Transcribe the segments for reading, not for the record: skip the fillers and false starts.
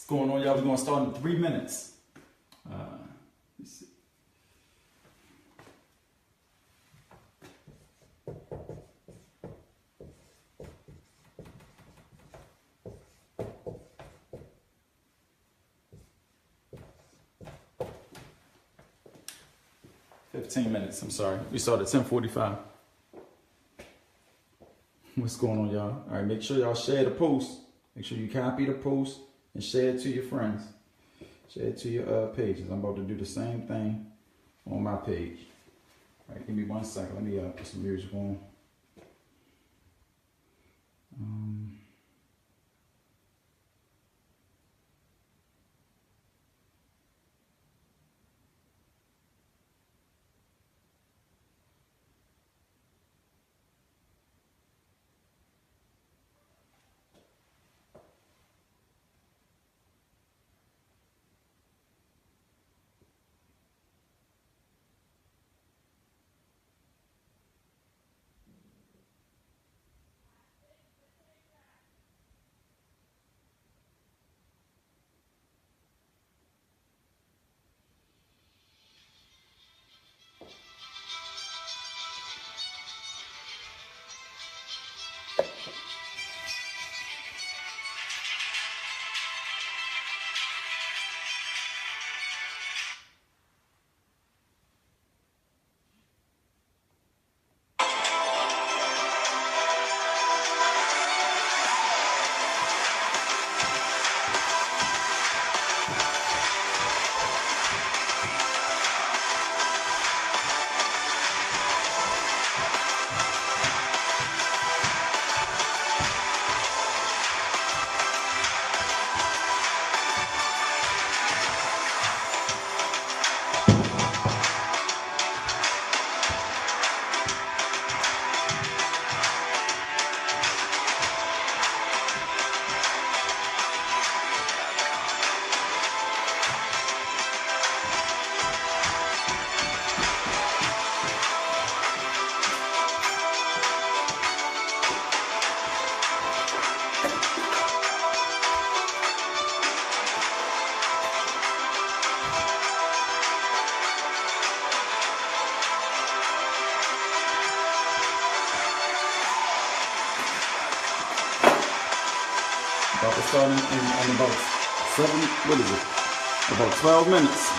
What's going on, y'all? We're going to start in 3 minutes. Let's see. I'm sorry. We started at 10:45. What's going on, y'all? All right, make sure y'all share the post. Make sure you copy the post and share it to your friends. Share it to your pages. I'm about to do the same thing on my page. All right, give me 1 second. Let me put some music on. About to start in about 12 minutes.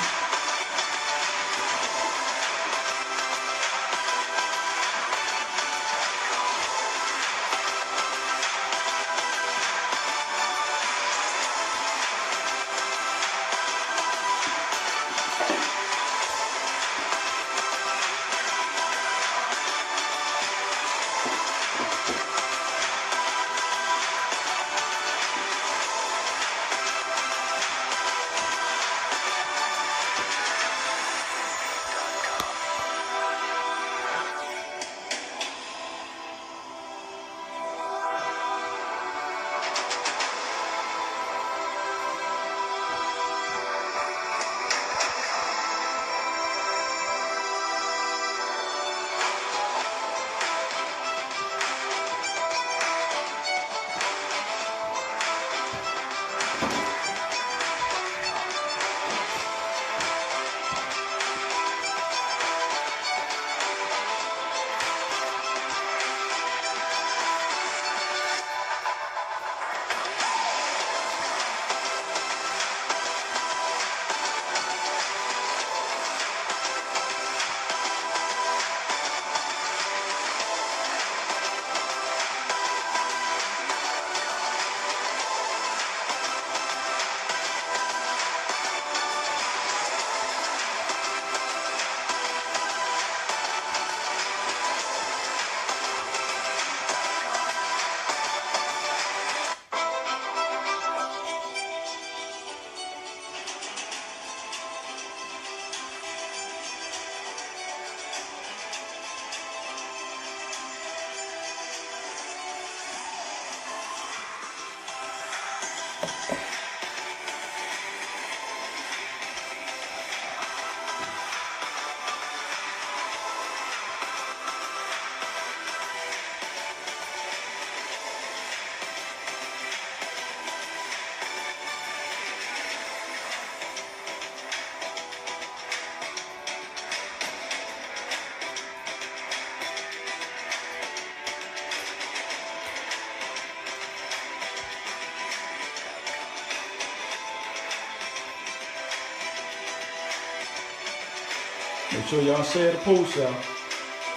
Make sure y'all share the post, y'all,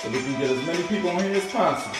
so we can get as many people on here as possible.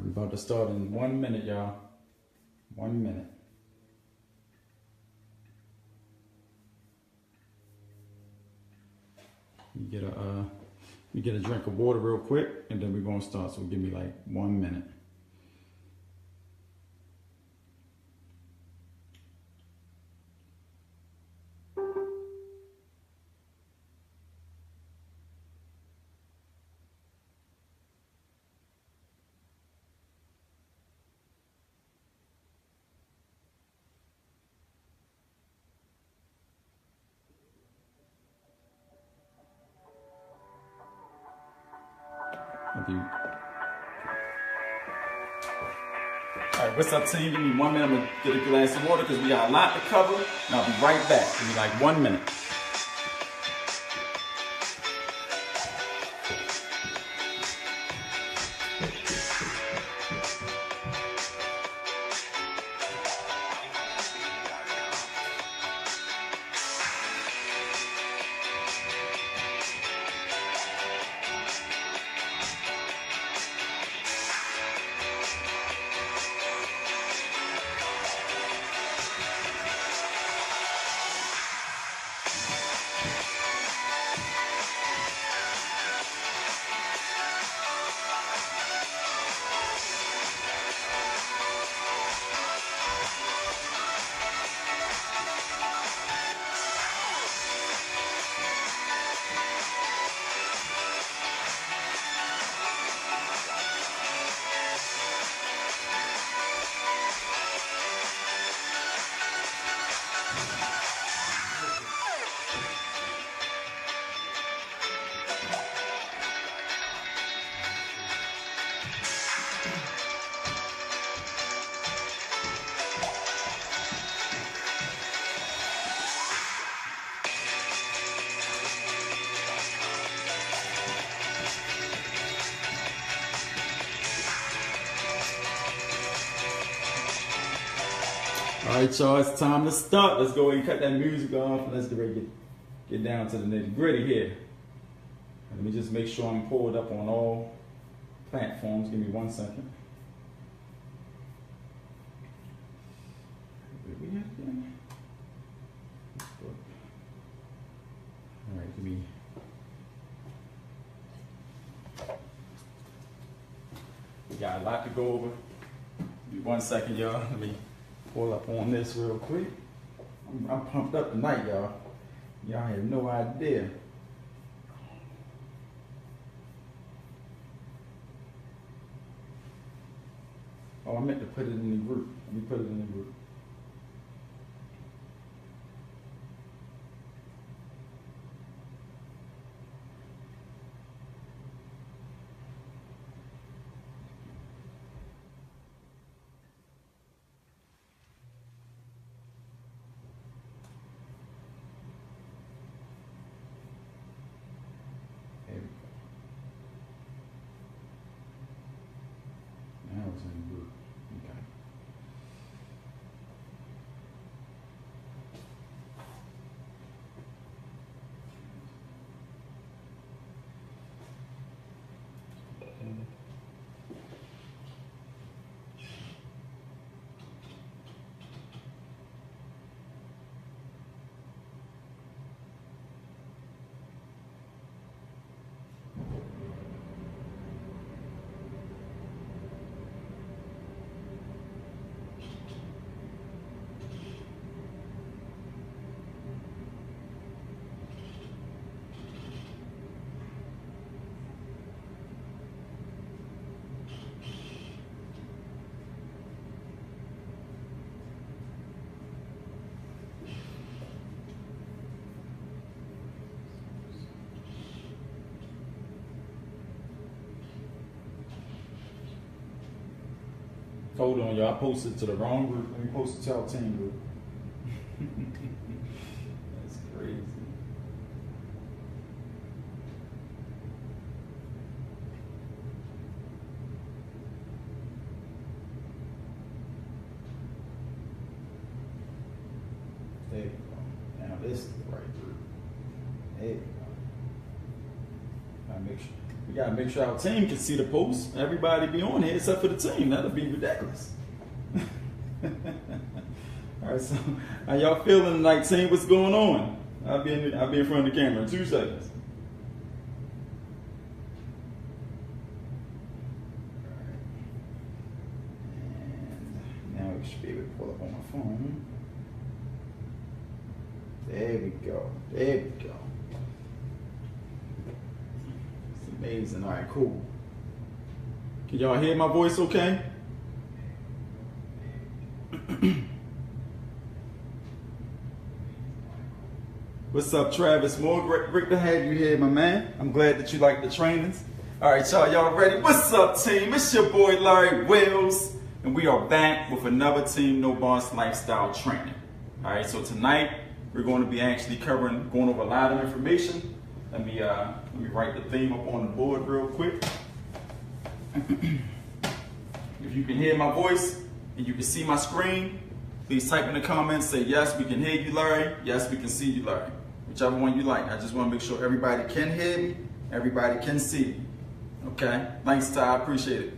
We're about to start in 1 minute, y'all. 1 minute. You get a drink of water real quick, and then we're gonna start. So give me like 1 minute. Alright, what's up, team? Give me 1 minute. I'm gonna get a glass of water because we got a lot to cover, and I'll be right back. Give me like 1 minute. right, y'all, it's time to start. Let's go ahead and cut that music off and let's get down to the nitty gritty here. Let me just make sure I'm pulled up on all platforms. Give me 1 second. Where we at again? All right, give me. We got a lot to go over. Give me 1 second, y'all. Let me pull up on this real quick. I'm pumped up tonight, y'all. Y'all have no idea. Oh, I meant to put it in the group. Let me put it in the group. There we go. Now it's in the group. Okay. Hold on, y'all. I posted to the wrong group. Let me post it to our team group. That's crazy. There you go. Now this is the right group. There you go. Gotta make sure. We gotta make sure our team can see the post. Everybody be on here except for the team. That'll be ridiculous. All right, so how y'all feeling tonight, team? What's going on? I'll be in front of the camera in 2 seconds. All right. And now we should be able to pull up on my phone. There we go. There we go. Amazing. All right, cool. Can y'all hear my voice okay? What's up, Travis Moore? Great to have you here, my man. I'm glad that you like the trainings. All right, y'all ready? What's up, team? It's your boy, Larry Wells, and we are back with another Team No Boss Lifestyle training. All right, so tonight we're going to be actually going over a lot of information. Let me write the theme up on the board real quick. If you can hear my voice and you can see my screen, please type in the comments, say yes, we can hear you, Larry. Yes, we can see you, Larry. Whichever one you like. I just want to make sure everybody can hear me, everybody can see me. Okay? Thanks, Ty. I appreciate it.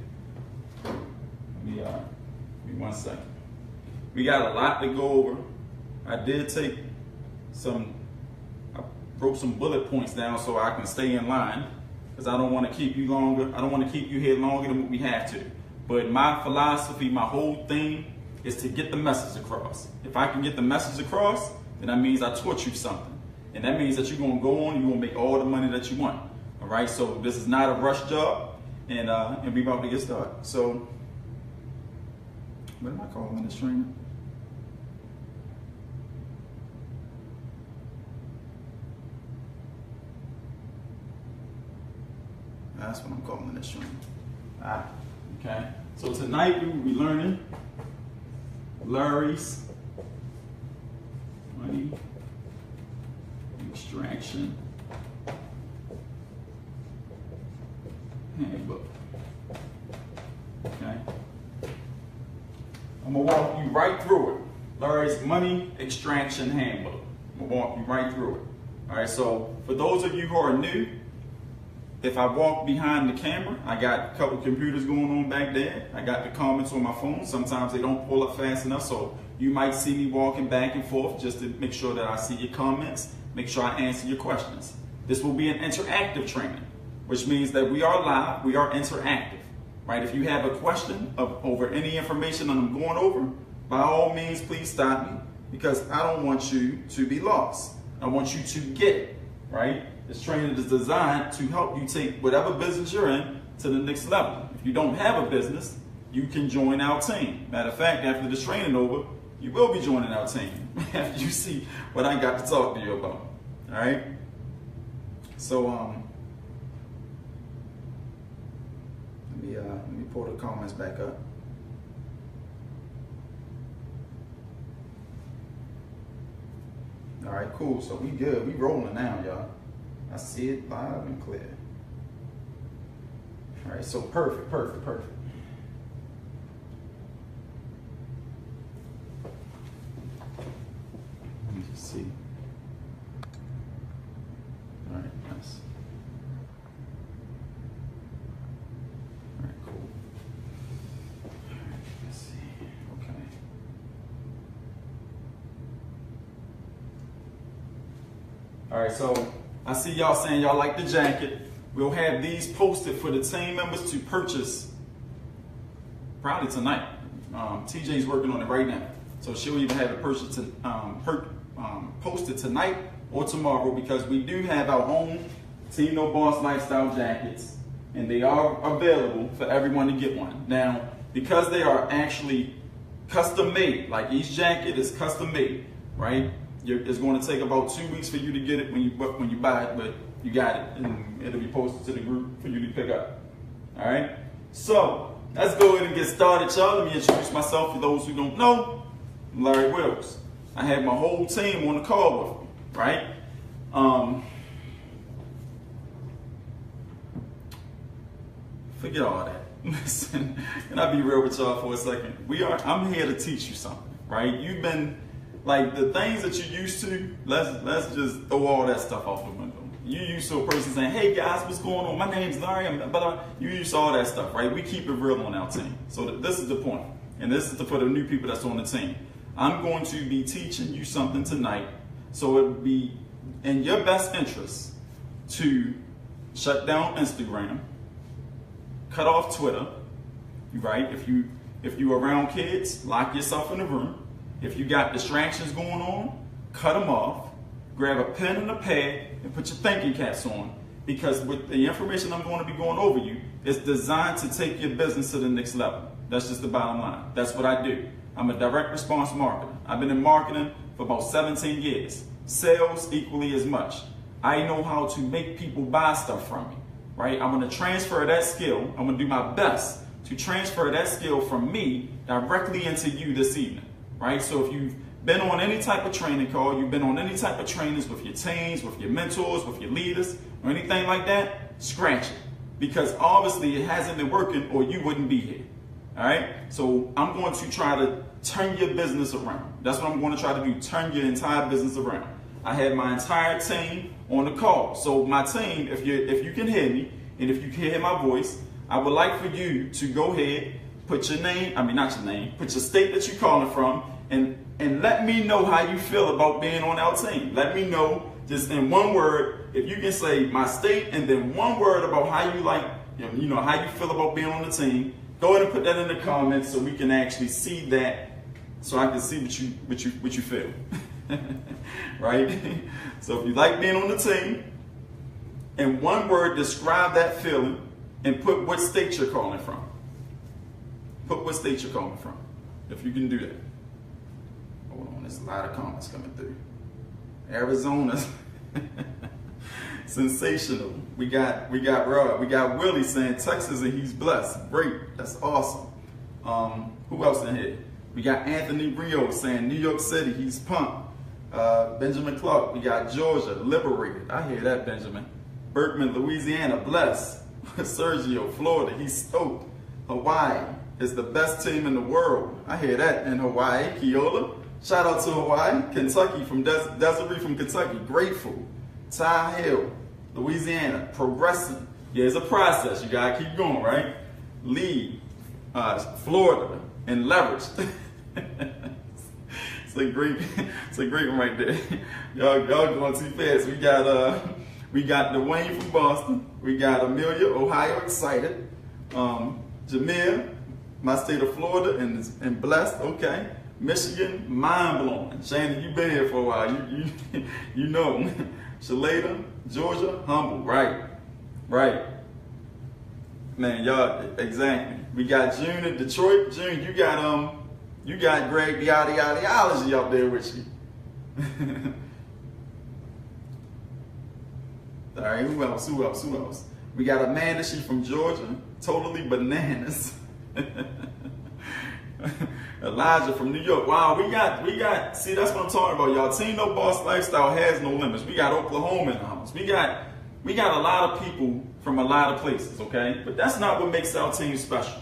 Give me 1 second. We got a lot to go over. I did take I wrote some bullet points down so I can stay in line, because I don't want to keep you longer. I don't want to keep you here longer than what we have to. But my philosophy, my whole thing is to get the message across. If I can get the message across, then that means I taught you something. And that means that you're going to go on, you're going to make all the money that you want. All right, so this is not a rush job, and we're about to get started. So, what am I calling this trainer? That's what I'm calling this trainer. Okay. So tonight we will be learning Larry's money extraction handbook. Okay. I'm gonna walk you right through it. Larry extraction handbook. I'm gonna walk you right through it. All right, so for those of you who are new, if I walk behind the camera, I got a couple computers going on back there. I got the comments on my phone. Sometimes they don't pull up fast enough, so you might see me walking back and forth just to make sure that I see your comments, make sure I answer your questions. This will be an interactive training, which means that we are live, we are interactive, right? If you have a question over any information that I'm going over, by all means, please stop me, because I don't want you to be lost. I want you to get it, right? This training is designed to help you take whatever business you're in to the next level. If you don't have a business, you can join our team. Matter of fact, after this training over, you will be joining our team after you see what I got to talk to you about. All right? So, let me pull the comments back up. All right, cool. So we good. We rolling now, y'all. I see it loud and clear. All right, so perfect. Let me just see. All right, nice. All right, cool. All right, let's see. Okay. All right, so I see y'all saying y'all like the jacket. We'll have these posted for the team members to purchase probably tonight. TJ's working on it right now. So she'll even have it posted tonight or tomorrow, because we do have our own Team No Boss Lifestyle jackets, and they are available for everyone to get one. Now, because they are actually custom made, like each jacket is custom made, right? It's going to take about 2 weeks for you to get it when you buy it, but you got it, and it'll be posted to the group for you to pick up. All right? So let's go ahead and get started, y'all. Let me introduce myself for those who don't know. I'm Larry Wills. I have my whole team on the call with me, right? Forget all that. Listen, can I be real with y'all for a second? I'm here to teach you something, right? You've been, like, the things that you're used to, let's just throw all that stuff off the window. You used to a person saying, hey guys, what's going on? My name's Larry, you used to all that stuff, right? We keep it real on our team. So this is the point. And this is for the new people that's on the team. I'm going to be teaching you something tonight, so it would be in your best interest to shut down Instagram, cut off Twitter, right? If you around kids, lock yourself in the room. If you got distractions going on, cut them off. Grab a pen and a pad and put your thinking caps on, because with the information I'm going to be going over you, it's designed to take your business to the next level. That's just the bottom line. That's what I do. I'm a direct response marketer. I've been in marketing for about 17 years. Sales equally as much. I know how to make people buy stuff from me, right? I'm going to transfer that skill. I'm going to do my best to transfer that skill from me directly into you this evening, right? So if you've been on any type of training call, you've been on any type of trainings with your teams, with your mentors, with your leaders, or anything like that, scratch it. Because obviously it hasn't been working, or you wouldn't be here. All right? So I'm going to try to turn your business around. That's what I'm going to try to do, turn your entire business around. I have my entire team on the call. So my team, if you can hear me, and if you can hear my voice, I would like for you to go ahead, put your name, put your state that you're calling from, and let me know how you feel about being on our team. Let me know, just in one word, if you can say my state and then one word about how you like, how you feel about being on the team. Go ahead and put that in the comments so we can actually see that, so I can see what you feel. Right? So if you like being on the team, in one word, describe that feeling and put what state you're calling from. Put what state you're calling from, if you can do that. Hold on, there's a lot of comments coming through. Arizona, sensational. We got Rod. We got Willie saying Texas and he's blessed. Great, that's awesome. Who else in here? We got Anthony Rio saying New York City, he's pumped. Benjamin Clark. We got Georgia, liberated. I hear that, Benjamin. Berkman, Louisiana, blessed. Sergio, Florida, he's stoked. Hawaii is the best team in the world. I hear that in Hawaii. Keola, Shout out to Hawaii, Kentucky, from Desiree from Kentucky. Grateful. Ty Hill, Louisiana. Progressing. Yeah, it's a process. You gotta keep going, right? Lee, Florida, and Leverage. It's a great one right there. Y'all going too fast. We got Dwayne from Boston. We got Amelia, Ohio, excited. Jameer, my state of Florida, and blessed. Okay. Michigan, mind blowing. Shannon, you've been here for a while. You know. Shalada, Georgia, humble. Right. Man, y'all, exactly. We got June in Detroit. June, you got Greg the ideology up there with you. All right, who else? We got Amanda, she's from Georgia. Totally bananas. Elijah from New York. Wow, we got, see, that's what I'm talking about, y'all. Team No Boss Lifestyle has no limits. We got Oklahoma in the house. We got a lot of people from a lot of places, okay? But that's not what makes our team special.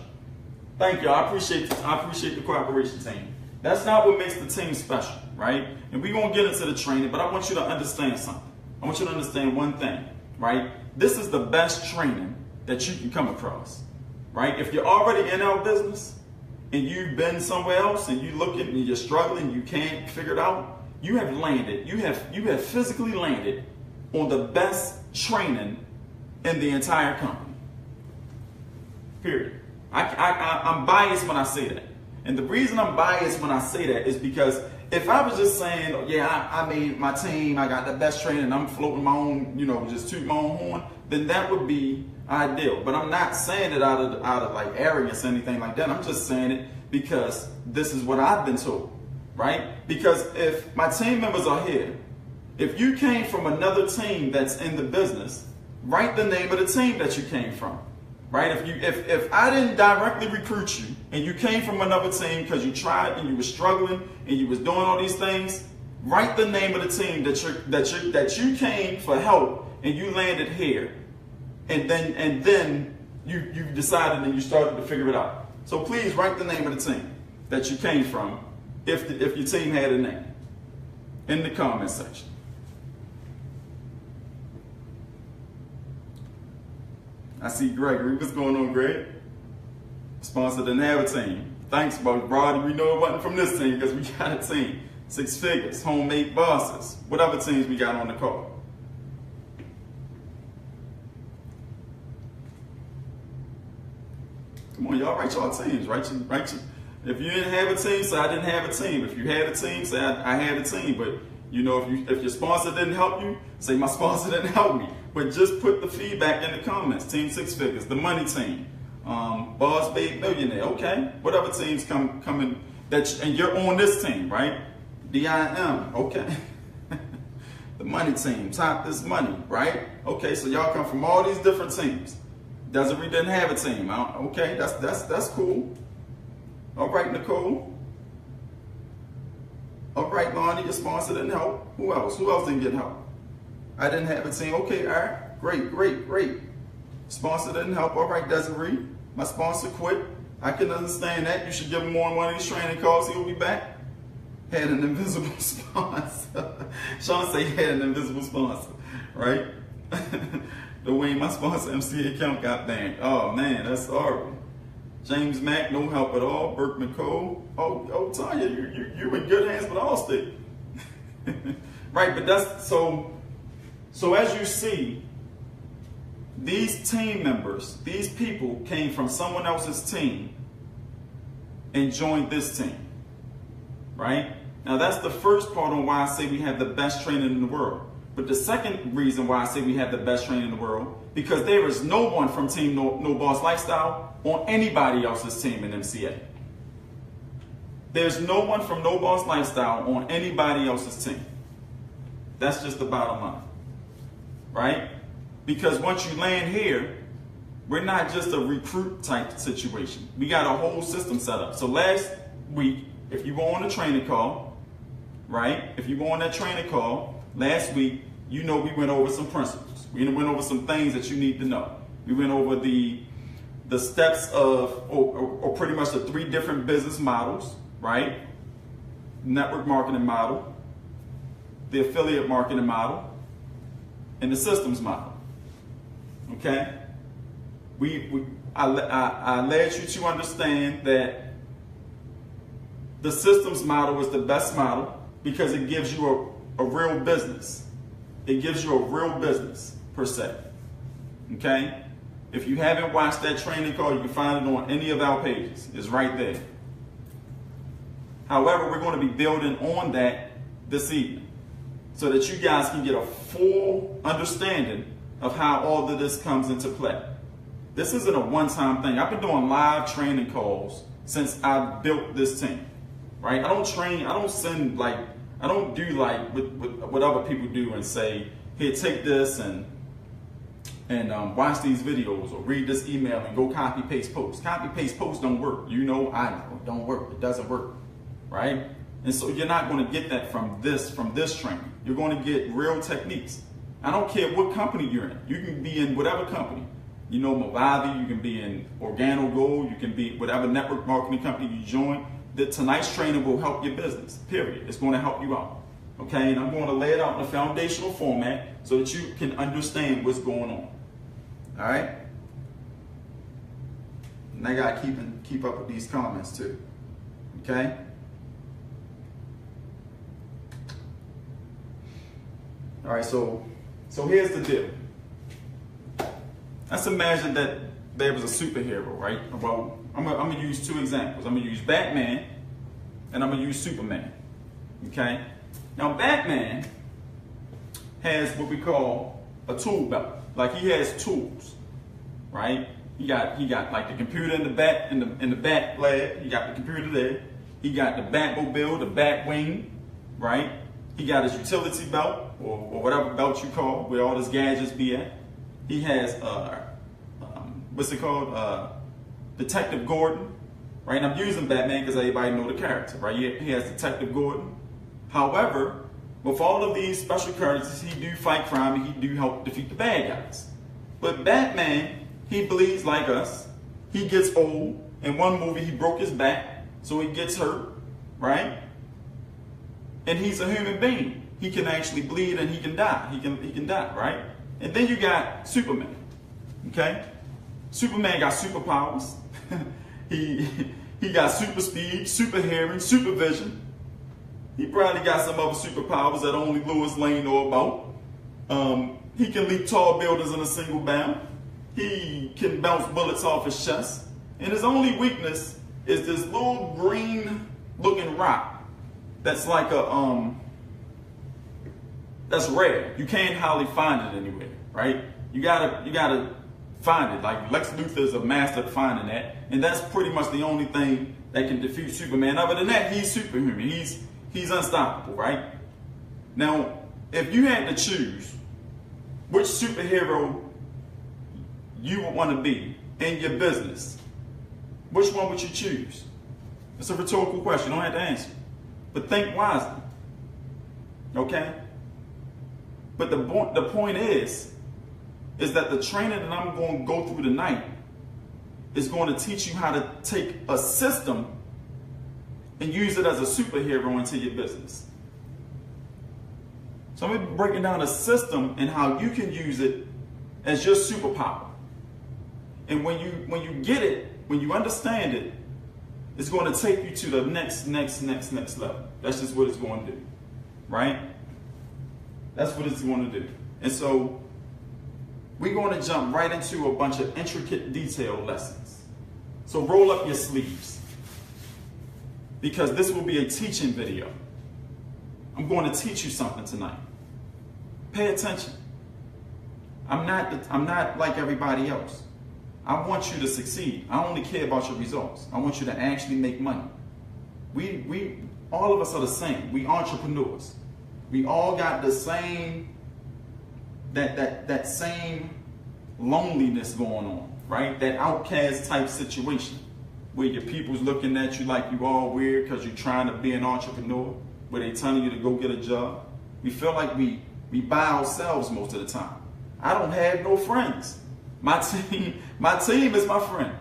Thank you. I appreciate the cooperation, team. That's not what makes the team special, right? And we're going to get into the training, but I want you to understand something. I want you to understand one thing, right? This is the best training that you can come across, right? If you're already in our business and you've been somewhere else and you're looking and you're struggling, you can't figure it out, you have landed, you have physically landed on the best training in the entire company. Period. I'm biased when I say that. And the reason I'm biased when I say that is because if I was just saying, yeah, I made my team, I got the best training, and I'm floating my own, just toot my own horn, then that would be ideal. But I'm not saying it out of like arrogance or anything like that. I'm just saying it because this is what I've been told, right? Because if my team members are here, if you came from another team that's in the business, write the name of the team that you came from, right? If I didn't directly recruit you and you came from another team because you tried and you were struggling and you was doing all these things, write the name of the team that you came for help and you landed here, and then you decided and you started to figure it out. So please write the name of the team that you came from if your team had a name in the comment section. I see Gregory. What's going on, Greg? Sponsor didn't have a team. Thanks, Brody. We know it wasn't from this team because we got a team. 6 figures, homemade bosses. What other teams we got on the call? Come on, y'all, write y'all teams. Write your. If you didn't have a team, say I didn't have a team. If you had a team, say I had a team. But if your sponsor didn't help you, say my sponsor didn't help me. But just put the feedback in the comments. Team 6 figures, the money team, Boss Babe Millionaire. Okay, what other teams come in and you're on this team, right? DIM. Okay. The money team, Top This Money, right? Okay, so y'all come from all these different teams. Desiree didn't have a team. Okay, that's cool. All right, Nicole. All right, Lonnie, your sponsor didn't help. Who else? Who else didn't get help? I didn't have a team. Okay, all right. Great. Sponsor didn't help. All right, Desiree. My sponsor quit. I can understand that. You should give him more on one of these training calls. He'll be back. Had an invisible sponsor. Sean say he had an invisible sponsor, right? Dwayne, my sponsor MCA account got banned. Oh, man, that's horrible. James Mack, no help at all. Burke Nicole. Oh, Tanya, you in good hands with Allstate. Right, but that's so as you see, these team members, these people came from someone else's team and joined this team, right? Now that's the first part on why I say we have the best training in the world. But the second reason why I say we have the best training in the world, because there is no one from Team No Boss Lifestyle on anybody else's team in MCA. There's no one from No Boss Lifestyle on anybody else's team. That's just the bottom line, right? Because once you land here, we're not just a recruit type situation. We got a whole system set up. So last week, if you were on a training call, right? If you were on that training call last week, we went over some principles. We went over some things that you need to know. We went over the steps of, or pretty much the 3 different business models, right? network marketing model, the affiliate marketing model, and the systems model. Okay? I led you to understand that the systems model is the best model because it gives you a real business. It gives you a real business, per se. Okay? If you haven't watched that training call, you can find it on any of our pages. It's right there. However, we're going to be building on that this evening so that you guys can get a full understanding of how all of this comes into play. This isn't a one-time thing. I've been doing live training calls since I built this team, right? I don't do like what other people do and say, here, take this and watch these videos or read this email and go copy, paste, post. Copy, paste, post don't work. You know, I know, it don't work. It doesn't work, right? And so you're not going to get that from this training. You're going to get real techniques. I don't care what company you're in. You can be in whatever company. You know, Movavi, you can be in OrganoGold, you can be whatever network marketing company you join. Tonight's training will help your business, period. It's going to help you out, okay? And I'm going to lay it out in a foundational format so that you can understand what's going on, all right? And I got to keep up with these comments too, okay? All right, so here's the deal. Let's imagine that there was a superhero, right? Well, I'm gonna use two examples. I'm gonna use Batman and I'm gonna use Superman. Okay? Now Batman has what we call a tool belt. Like he has tools, right? He got like the computer in the back in the back lab. He got the computer there. He got the Batmobile, the Batwing, right? He got his utility belt or whatever belt you call where all his gadgets be at. He has what's it called? Detective Gordon, right? And I'm using Batman because everybody know the character, right? He has Detective Gordon. However, with all of these special characters, he do fight crime and he do help defeat the bad guys. But Batman, he bleeds like us. He gets old. In one movie, he broke his back, so he gets hurt, right? And he's a human being. He can actually bleed and he can die. He can die, right? And then you got Superman, okay? Superman got superpowers. he got super speed, super hearing, super vision. He probably got some other superpowers that only Lois Lane know about. He can leap tall buildings in a single bound. He can bounce bullets off his chest. And his only weakness is this little green looking rock that's like that's rare. You can't hardly find it anywhere, right? You gotta find it. Like Lex Luthor is a master at finding that, and that's pretty much the only thing that can defeat Superman. Other than that, he's superhuman. He's unstoppable, right? Now, if you had to choose which superhero you would want to be in your business, which one would you choose? It's a rhetorical question. You don't have to answer, but think wisely. Okay? But the point is that the training that I'm going to go through tonight is going to teach you how to take a system and use it as a superhero into your business. So I'm going to be breaking down a system and how you can use it as your superpower. And when you get it, when you understand it, it's going to take you to the next level. That's just what it's going to do, right? That's what it's going to do. And so we're going to jump right into a bunch of intricate detail lessons. So roll up your sleeves, because this will be a teaching video. I'm going to teach you something tonight. Pay attention. I'm not like everybody else. I want you to succeed. I only care about your results. I want you to actually make money. We all of us are the same. We entrepreneurs. We all got the same that same loneliness going on, right? That outcast type situation where your people's looking at you like you all weird because you're trying to be an entrepreneur, where they telling you to go get a job. We feel like we by ourselves most of the time. I don't have no friends. My team is my friend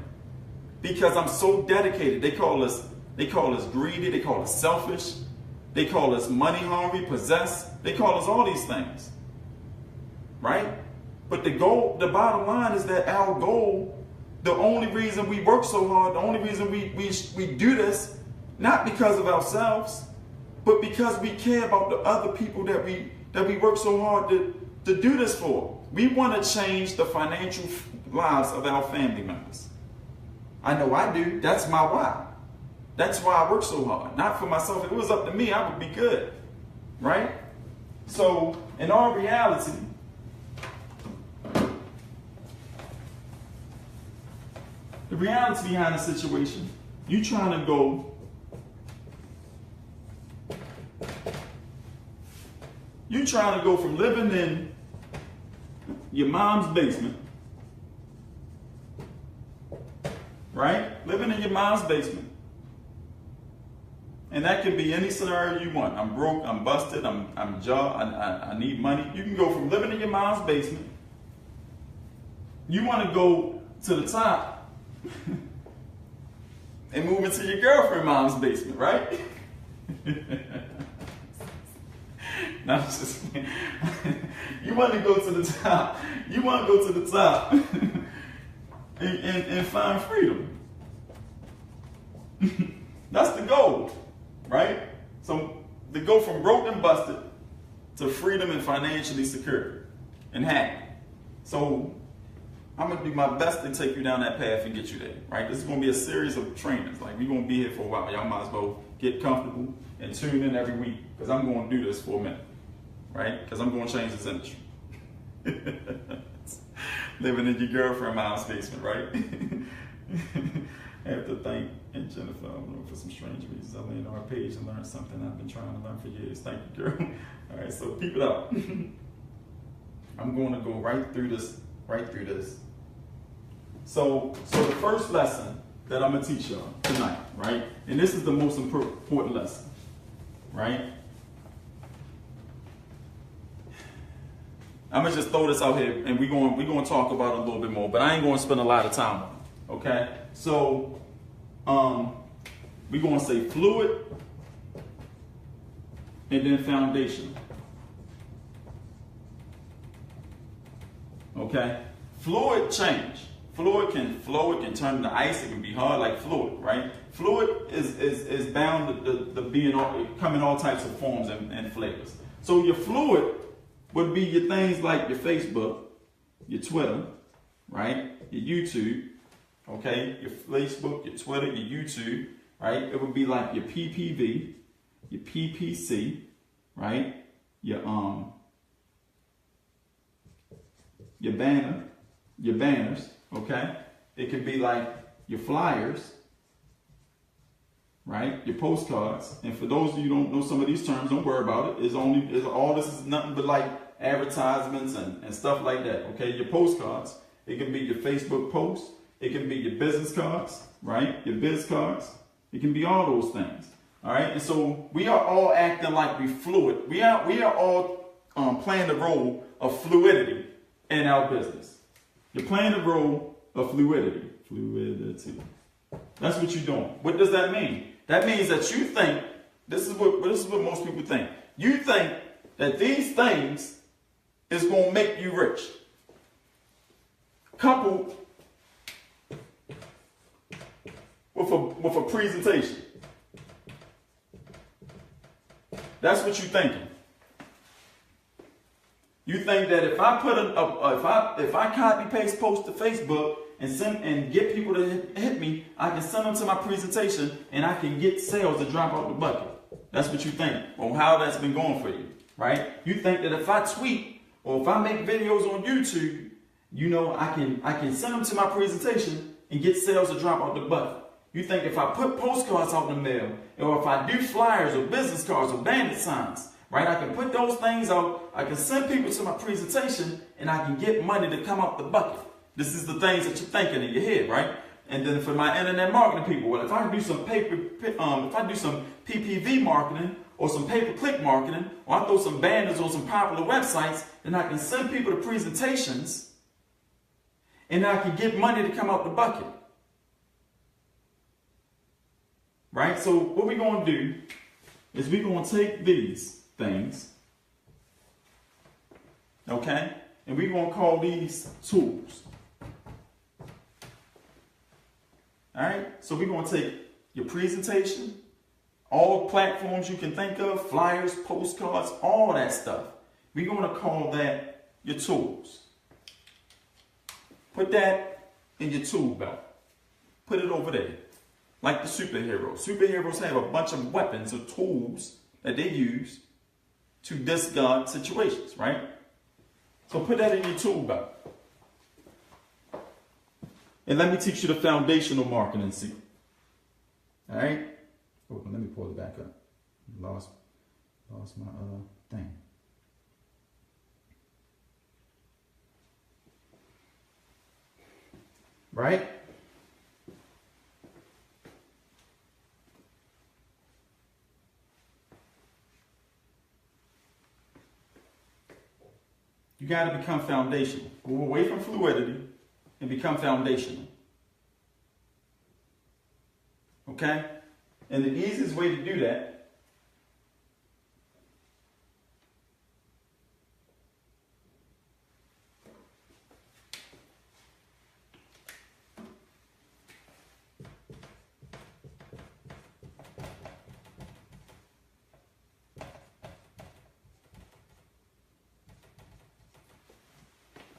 because I'm so dedicated. They call us greedy. They call us selfish. They call us money hungry, possessed. They call us all these things, right? But the bottom line is that our goal, the only reason we work so hard, the only reason we do this, not because of ourselves, but because we care about the other people that we work so hard to do this for. We want to change the financial lives of our family members. I know I do. That's my why. That's why I work so hard. Not for myself. If it was up to me, I would be good. Right? So, in all reality, the reality behind the situation, you trying to go from living in your mom's basement, right? Living in your mom's basement. And that can be any scenario you want. I'm broke, I'm busted, I need money. You can go from living in your mom's basement. You want to go to the top and move into your girlfriend's mom's basement, right? No, just, you want to go to the top. You want to go to the top and find freedom. That's the goal, right? So to go from broke and busted to freedom and financially secure and happy. So I'm going to do my best to take you down that path and get you there, right? This is going to be a series of trainings. Like, we're going to be here for a while. Y'all might as well get comfortable and tune in every week, because I'm going to do this for a minute, right? Because I'm going to change this industry. Living in your girlfriend's mom's basement, right? I have to thank Jennifer for some strange reasons. I landed on her page and learned something I've been trying to learn for years. Thank you, girl. All right, so peep it out. I'm going to go right through this. So the first lesson that I'm going to teach y'all tonight, right? And this is the most important lesson, right? I'm going to just throw this out here, and we're going to talk about it a little bit more, but I ain't going to spend a lot of time on it, okay? So we're going to say fluid and then foundational. Okay? Fluid change. Fluid can flow, it can turn into ice, it can be hard like fluid, right? Fluid is bound to be come in all types of forms and flavors. So your fluid would be your things like your Facebook, your Twitter, right? Your YouTube, okay? Your Facebook, your Twitter, your YouTube, right? It would be like your PPV, your PPC, right? Your banners, okay? It could be like your flyers, right? Your postcards. And for those of you who don't know some of these terms, don't worry about it. All this is nothing but like advertisements and stuff like that, okay? Your postcards. It can be your Facebook posts. It can be your business cards, right? Your biz cards. It can be all those things, all right? And so we are all acting like we're fluid. We are all playing the role of fluidity in our business. You're playing the role of fluidity. Fluidity. That's what you're doing. What does that mean? That means that you think, this is what most people think. You think that these things is going to make you rich. Coupled with a presentation. That's what you're thinking. You think that if I put if I copy paste post to Facebook and get people to hit me, I can send them to my presentation and I can get sales to drop out the bucket. That's what you think, or how that's been going for you, right? You think that if I tweet or if I make videos on YouTube, you know, I can send them to my presentation and get sales to drop out the bucket. You think if I put postcards out in the mail, or if I do flyers or business cards or bandit signs, right? I can put those things out, I can send people to my presentation, and I can get money to come out the bucket. This is the things that you're thinking in your head, right? And then for my internet marketing people, well, if I do some PPV marketing or some pay-per-click marketing, or I throw some banners on some popular websites, then I can send people to presentations, and I can get money to come out the bucket. Right? So what we're going to do is we're going to take these things, okay, and we're going to call these tools. All right, so we're going to take your presentation, all platforms you can think of, flyers, postcards, all that stuff. We're going to call that your tools. Put that in your tool belt. Put it over there. Like the superheroes. Superheroes have a bunch of weapons or tools that they use to discard situations, right? So put that in your tool belt. And let me teach you the foundational marketing secret. All right? Oh, let me pull it back up. Lost my thing. Right? You got to become foundational. Move away from fluidity and become foundational. Okay? And the easiest way to do that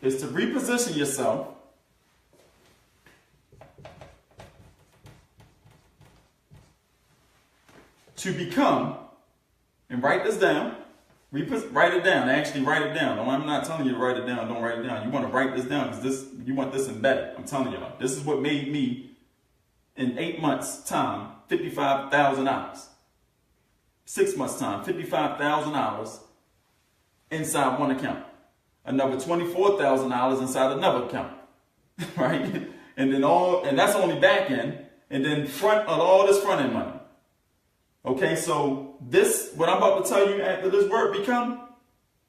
is to reposition yourself to become, and write this down, write it down, actually write it down. No, I'm not telling you to write it down, don't write it down. You want to write this down because you want this embedded. I'm telling y'all, this is what made me, in 8 months' time, $55,000. 6 months' time, $55,000 inside one account. Another $24,000 inside another account, right? And that's only back end, and then all this front end money. Okay, so what I'm about to tell you after this word become,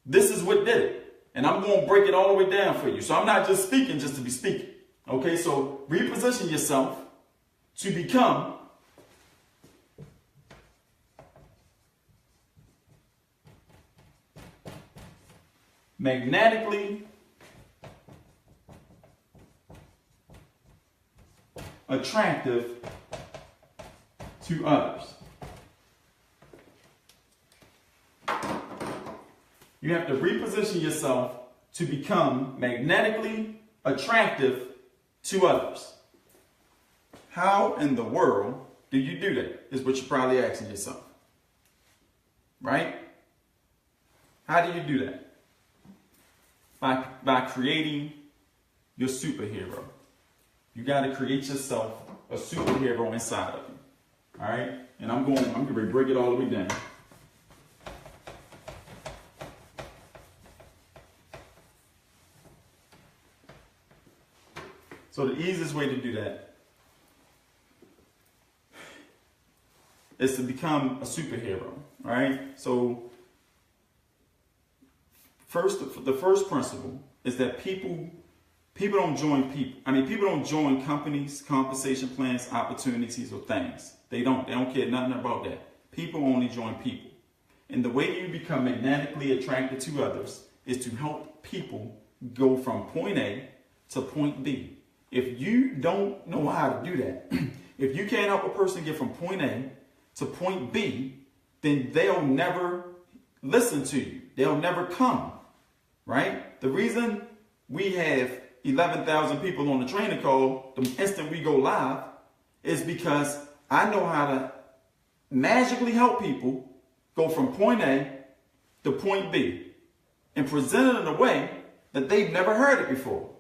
this is what did it. And I'm going to break it all the way down for you. So I'm not just speaking just to be speaking. Okay, so reposition yourself to become magnetically attractive to others. You have to reposition yourself to become magnetically attractive to others. How in the world do you do that? Is what you're probably asking yourself. Right? How do you do that? By creating your superhero. You got to create yourself a superhero inside of you. All right? And I'm going to break it all the way down. So the easiest way to do that is to become a superhero. All right? So the first principle is that people don't join people. People don't join companies, compensation plans, opportunities, or things. They don't care nothing about that. People only join people. And the way you become magnetically attracted to others is to help people go from point A to point B. If you don't know how to do that, if you can't help a person get from point A to point B, then they'll never listen to you. They'll never come. Right? The reason we have 11,000 people on the training call the instant we go live is because I know how to magically help people go from point A to point B and present it in a way that they've never heard it before.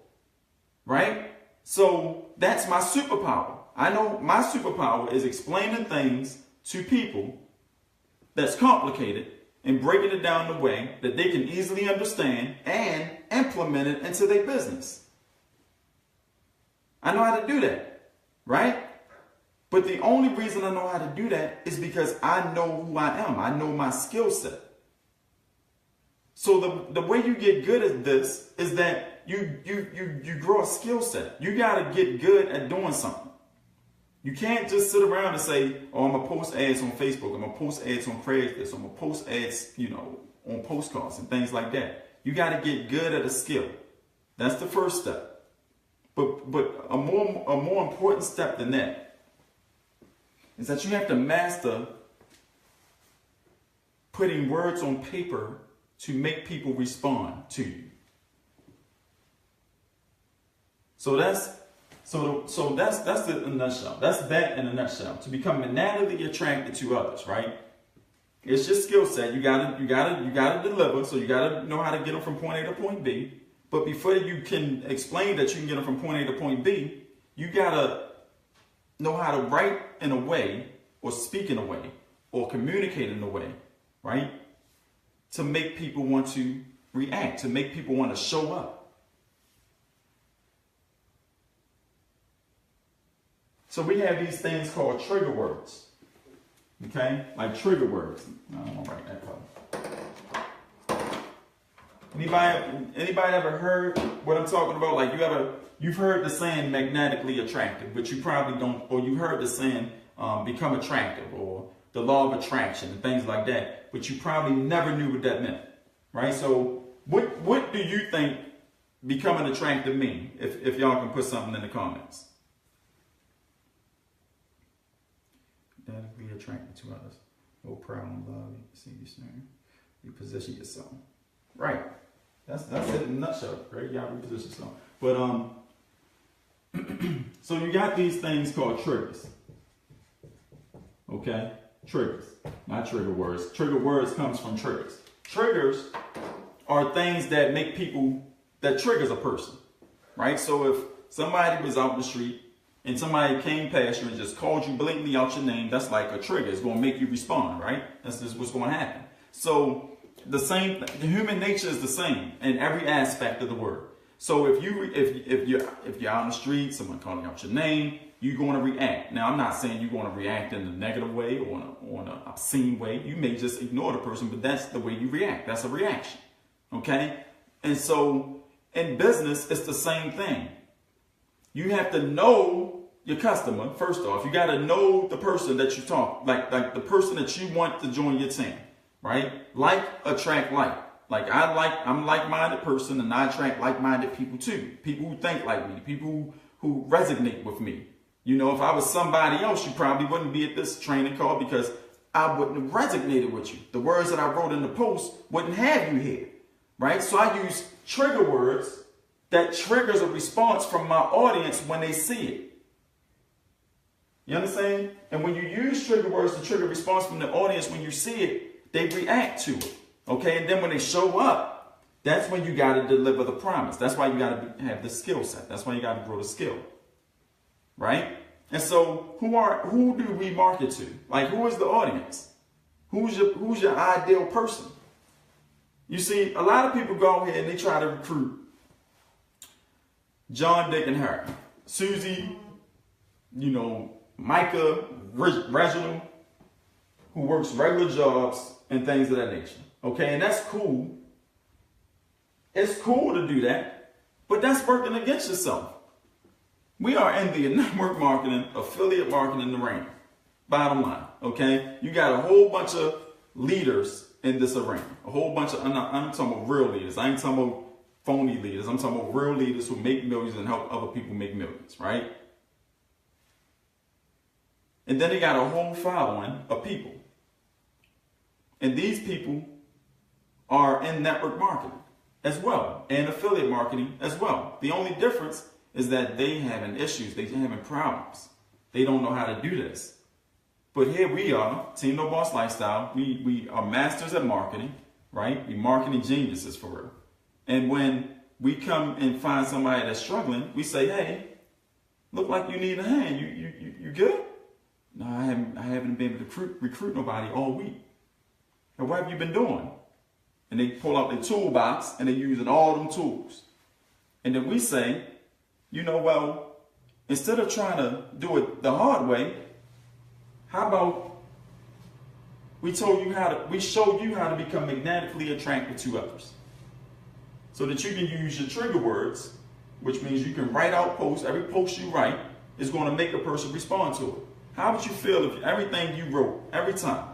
Right? So that's my superpower. I know my superpower is explaining things to people that's complicated and breaking it down the way that they can easily understand and implement it into their business. I know how to do that, right? But the only reason I know how to do that is because I know who I am. I know my skill set. So the way you get good at this is that you grow a skill set. You got to get good at doing something. You can't just sit around and say, oh, I'm going to post ads on Facebook. I'm going to post ads on Craigslist. I'm going to post ads, on postcards and things like that. You got to get good at a skill. That's the first step. But a more important step than that is that you have to master putting words on paper to make people respond to you. So that's it in a nutshell. That's that in a nutshell. To become magnetically attracted to others, right? It's your skill set. You gotta deliver. So you gotta know how to get them from point A to point B. But before you can explain that you can get them from point A to point B, you gotta know how to write in a way, or speak in a way, or communicate in a way, right? To make people want to react, to make people want to show up. So we have these things called trigger words. Okay? Like trigger words. I don't want to write that color. Anybody ever heard what I'm talking about? Like you've heard the saying magnetically attractive, but you probably don't, or you heard the saying become attractive, or the law of attraction and things like that, but you probably never knew what that meant. Right? So what do you think becoming attractive mean? If y'all can put something in the comments. Be attracted to others. No problem, love. See you soon. Reposition yourself. Right. That's it in a nutshell. Right? You gotta reposition yourself. But so you got these things called triggers. Okay? Triggers. Not trigger words. Trigger words comes from triggers. Triggers are things that make people, that triggers a person. Right? So if somebody was out in the street and somebody came past you and just called you blatantly out your name, that's like a trigger. It's going to make you respond, right? That's just what's going to happen. So the human nature is the same in every aspect of the word. So if you're out on the street, someone calling out your name, you're going to react. Now, I'm not saying you're going to react in a negative way or in an obscene way. You may just ignore the person, but that's the way you react. That's a reaction. Okay? And so in business, it's the same thing. You have to know your customer, first off. You got to know the person that you talk, like the person that you want to join your team, right? Like attract like. I'm a like-minded person, and I attract like-minded people too. People who think like me, people who resonate with me. If I was somebody else, you probably wouldn't be at this training call because I wouldn't have resonated with you. The words that I wrote in the post wouldn't have you here, right? So I use trigger words that triggers a response from my audience when they see it. You understand? And when you use trigger words to trigger a response from the audience, when you see it, they react to it. Okay? And then when they show up, that's when you got to deliver the promise. That's why you got to have the skill set. That's why you got to grow the skill. Right? And so who do we market to? Like, who is the audience? Who's your ideal person? You see, a lot of people go out here and they try to recruit John, Dick, and Harry. Susie, Micah, Reginald, who works regular jobs and things of that nature. Okay, and that's cool. It's cool to do that, but that's working against yourself. We are in the network marketing, affiliate marketing arena. Bottom line, okay? You got a whole bunch of leaders in this arena. A whole bunch of, I'm talking about real leaders. I ain't talking about phony leaders. I'm talking about real leaders who make millions and help other people make millions, right? And then they got a whole following of people. And these people are in network marketing as well, and affiliate marketing as well. The only difference is that they having issues, they having problems. They don't know how to do this. But here we are, Team No Boss Lifestyle. We are masters at marketing, right? We marketing geniuses for real. And when we come and find somebody that's struggling, we say, hey, look like you need a hand. You good? No, I haven't been able to recruit nobody all week. And what have you been doing? And they pull out their toolbox and they're using all them tools. And then we say, well, instead of trying to do it the hard way, how about we show you how to become magnetically attracted to others? So that you can use your trigger words, which means you can write out posts, every post you write, is going to make a person respond to it. How would you feel if everything you wrote, every time,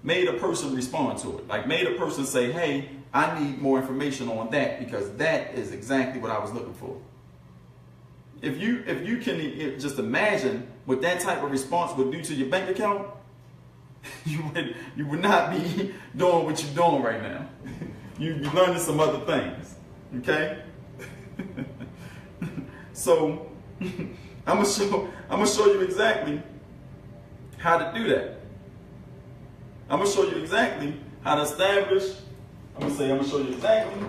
made a person respond to it? Like made a person say, hey, I need more information on that because that is exactly what I was looking for. If you can just imagine what that type of response would do to your bank account, you would not be doing what you're doing right now. You're learning some other things, okay? So I'm gonna show you exactly how to do that. I'm gonna show you exactly how to establish. I'm gonna show you exactly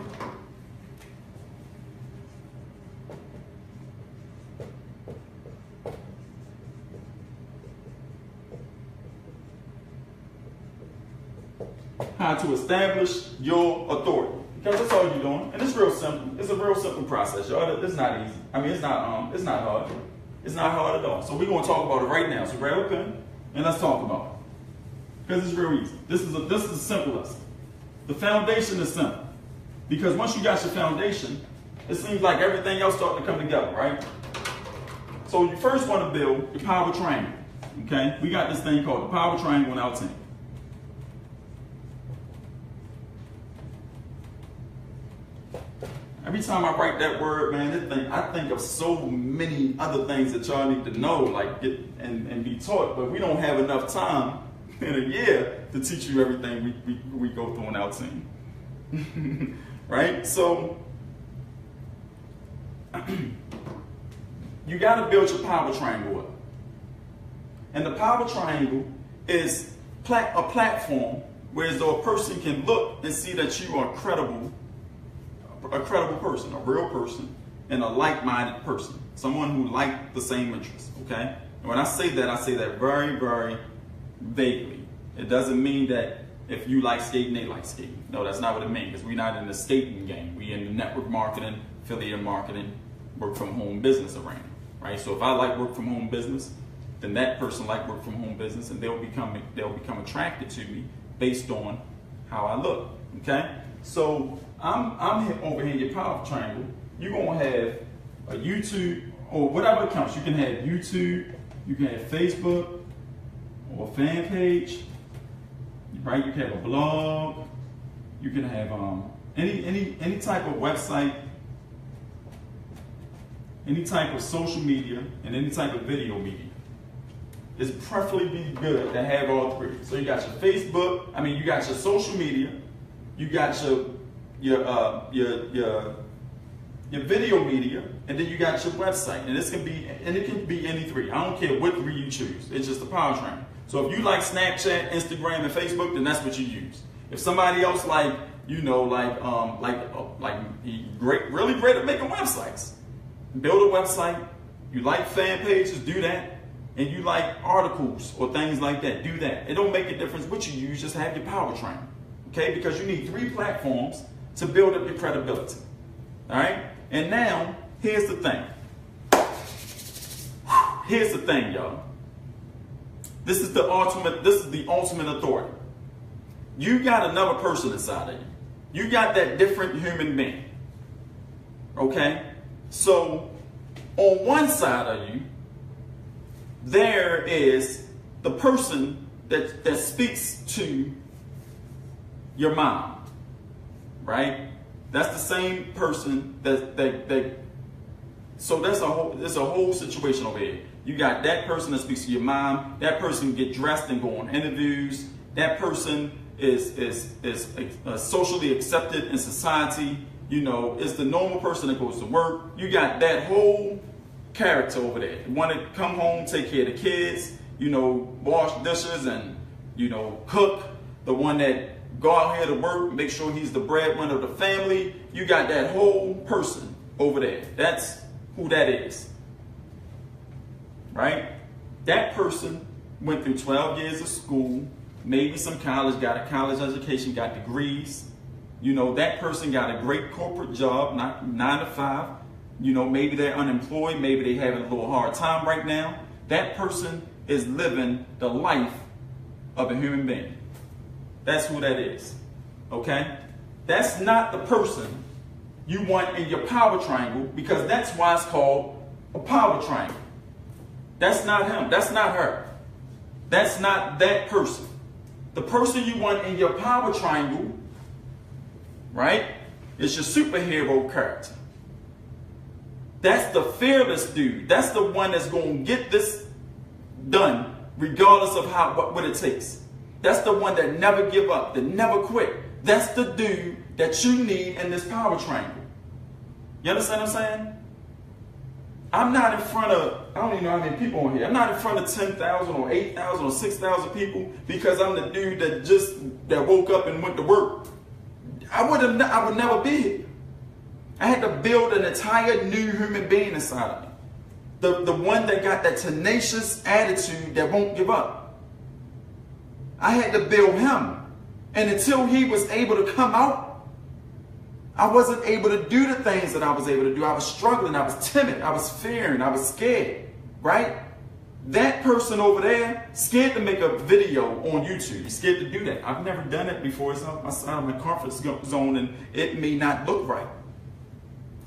how to establish your authority. Because that's all you're doing. And it's real simple. It's a real simple process, y'all. It's not easy. I mean, it's not hard. It's not hard at all. So we're going to talk about it right now. So grab a pen and let's talk about it. Because it's real easy. This is the simplest. The foundation is simple. Because once you got your foundation, it seems like everything else starting to come together, right? So you first want to build your power triangle. Okay? We got this thing called the power triangle in our team. Every time I write that word, man, I think of so many other things that y'all need to know, like get and be taught, but we don't have enough time in a year to teach you everything we go through in our team. Right? So you got to build your power triangle up. And the power triangle is a platform where as though a person can look and see that you are credible. A credible person, a real person, and a like-minded person. Someone who likes the same interests, okay? And when I say that very, very vaguely. It doesn't mean that if you like skating, they like skating. No, that's not what it means, because we're not in the skating game. We're in the network marketing, affiliate marketing, work from home business arena, right? So if I like work from home business, then that person like work from home business, and they'll become attracted to me based on how I look, okay? So I'm over here in your power triangle. You're gonna have a YouTube or whatever accounts. You can have YouTube, you can have Facebook or a fan page, right? You can have a blog, you can have any type of website, any type of social media, and any type of video media. It's preferably be good to have all three. So you got your Facebook, you got your social media, you got your video media, and then you got your website. And it can be any three. I don't care what three you choose. It's just a power triangle. So if you like Snapchat, Instagram, and Facebook, then that's what you use. If somebody else really great at making websites, build a website. You like fan pages, do that. And you like articles or things like that, do that. It don't make a difference what you use, just have your power triangle. Okay, because you need 3 platforms to build up your credibility. All right, and now here's the thing. Here's the thing, y'all. This is the ultimate authority. You got another person inside of you. You got that different human being. Okay, so on one side of you, there is the person that speaks to your mom, right? That's the same person so there's a whole situation over here. You got that person that speaks to your mom. That person get dressed and go on interviews. That person is socially accepted in society. Is the normal person that goes to work. You got that whole character over there. You want to come home, take care of the kids, wash dishes and, cook. The one that go out here to work, make sure he's the breadwinner of the family. You got that whole person over there. That's who that is, right? That person went through 12 years of school, maybe some college, got a college education, got degrees. That person got a great corporate job, not 9 to 5. Maybe they're unemployed, maybe they having a little hard time right now. That person is living the life of a human being. That's who that is, okay? That's not the person you want in your power triangle, because that's why it's called a power triangle. That's not him. That's not her. That's not that person. The person you want in your power triangle, right, is your superhero character. That's the fearless dude. That's the one that's going to get this done regardless of what it takes. That's the one that never give up, that never quit. That's the dude that you need in this power triangle. You understand what I'm saying? I'm not in front of, I don't even know how many people on here. I'm not in front of 10,000 or 8,000 or 6,000 people because I'm the dude that woke up and went to work. I would never be here. I had to build an entire new human being inside of me. The one that got that tenacious attitude that won't give up. I had to build him. And until he was able to come out, I wasn't able to do the things that I was able to do. I was struggling. I was timid. I was fearing. I was scared. Right? That person over there, scared to make a video on YouTube. He's scared to do that. I've never done it before. It's outside of my comfort zone and it may not look right.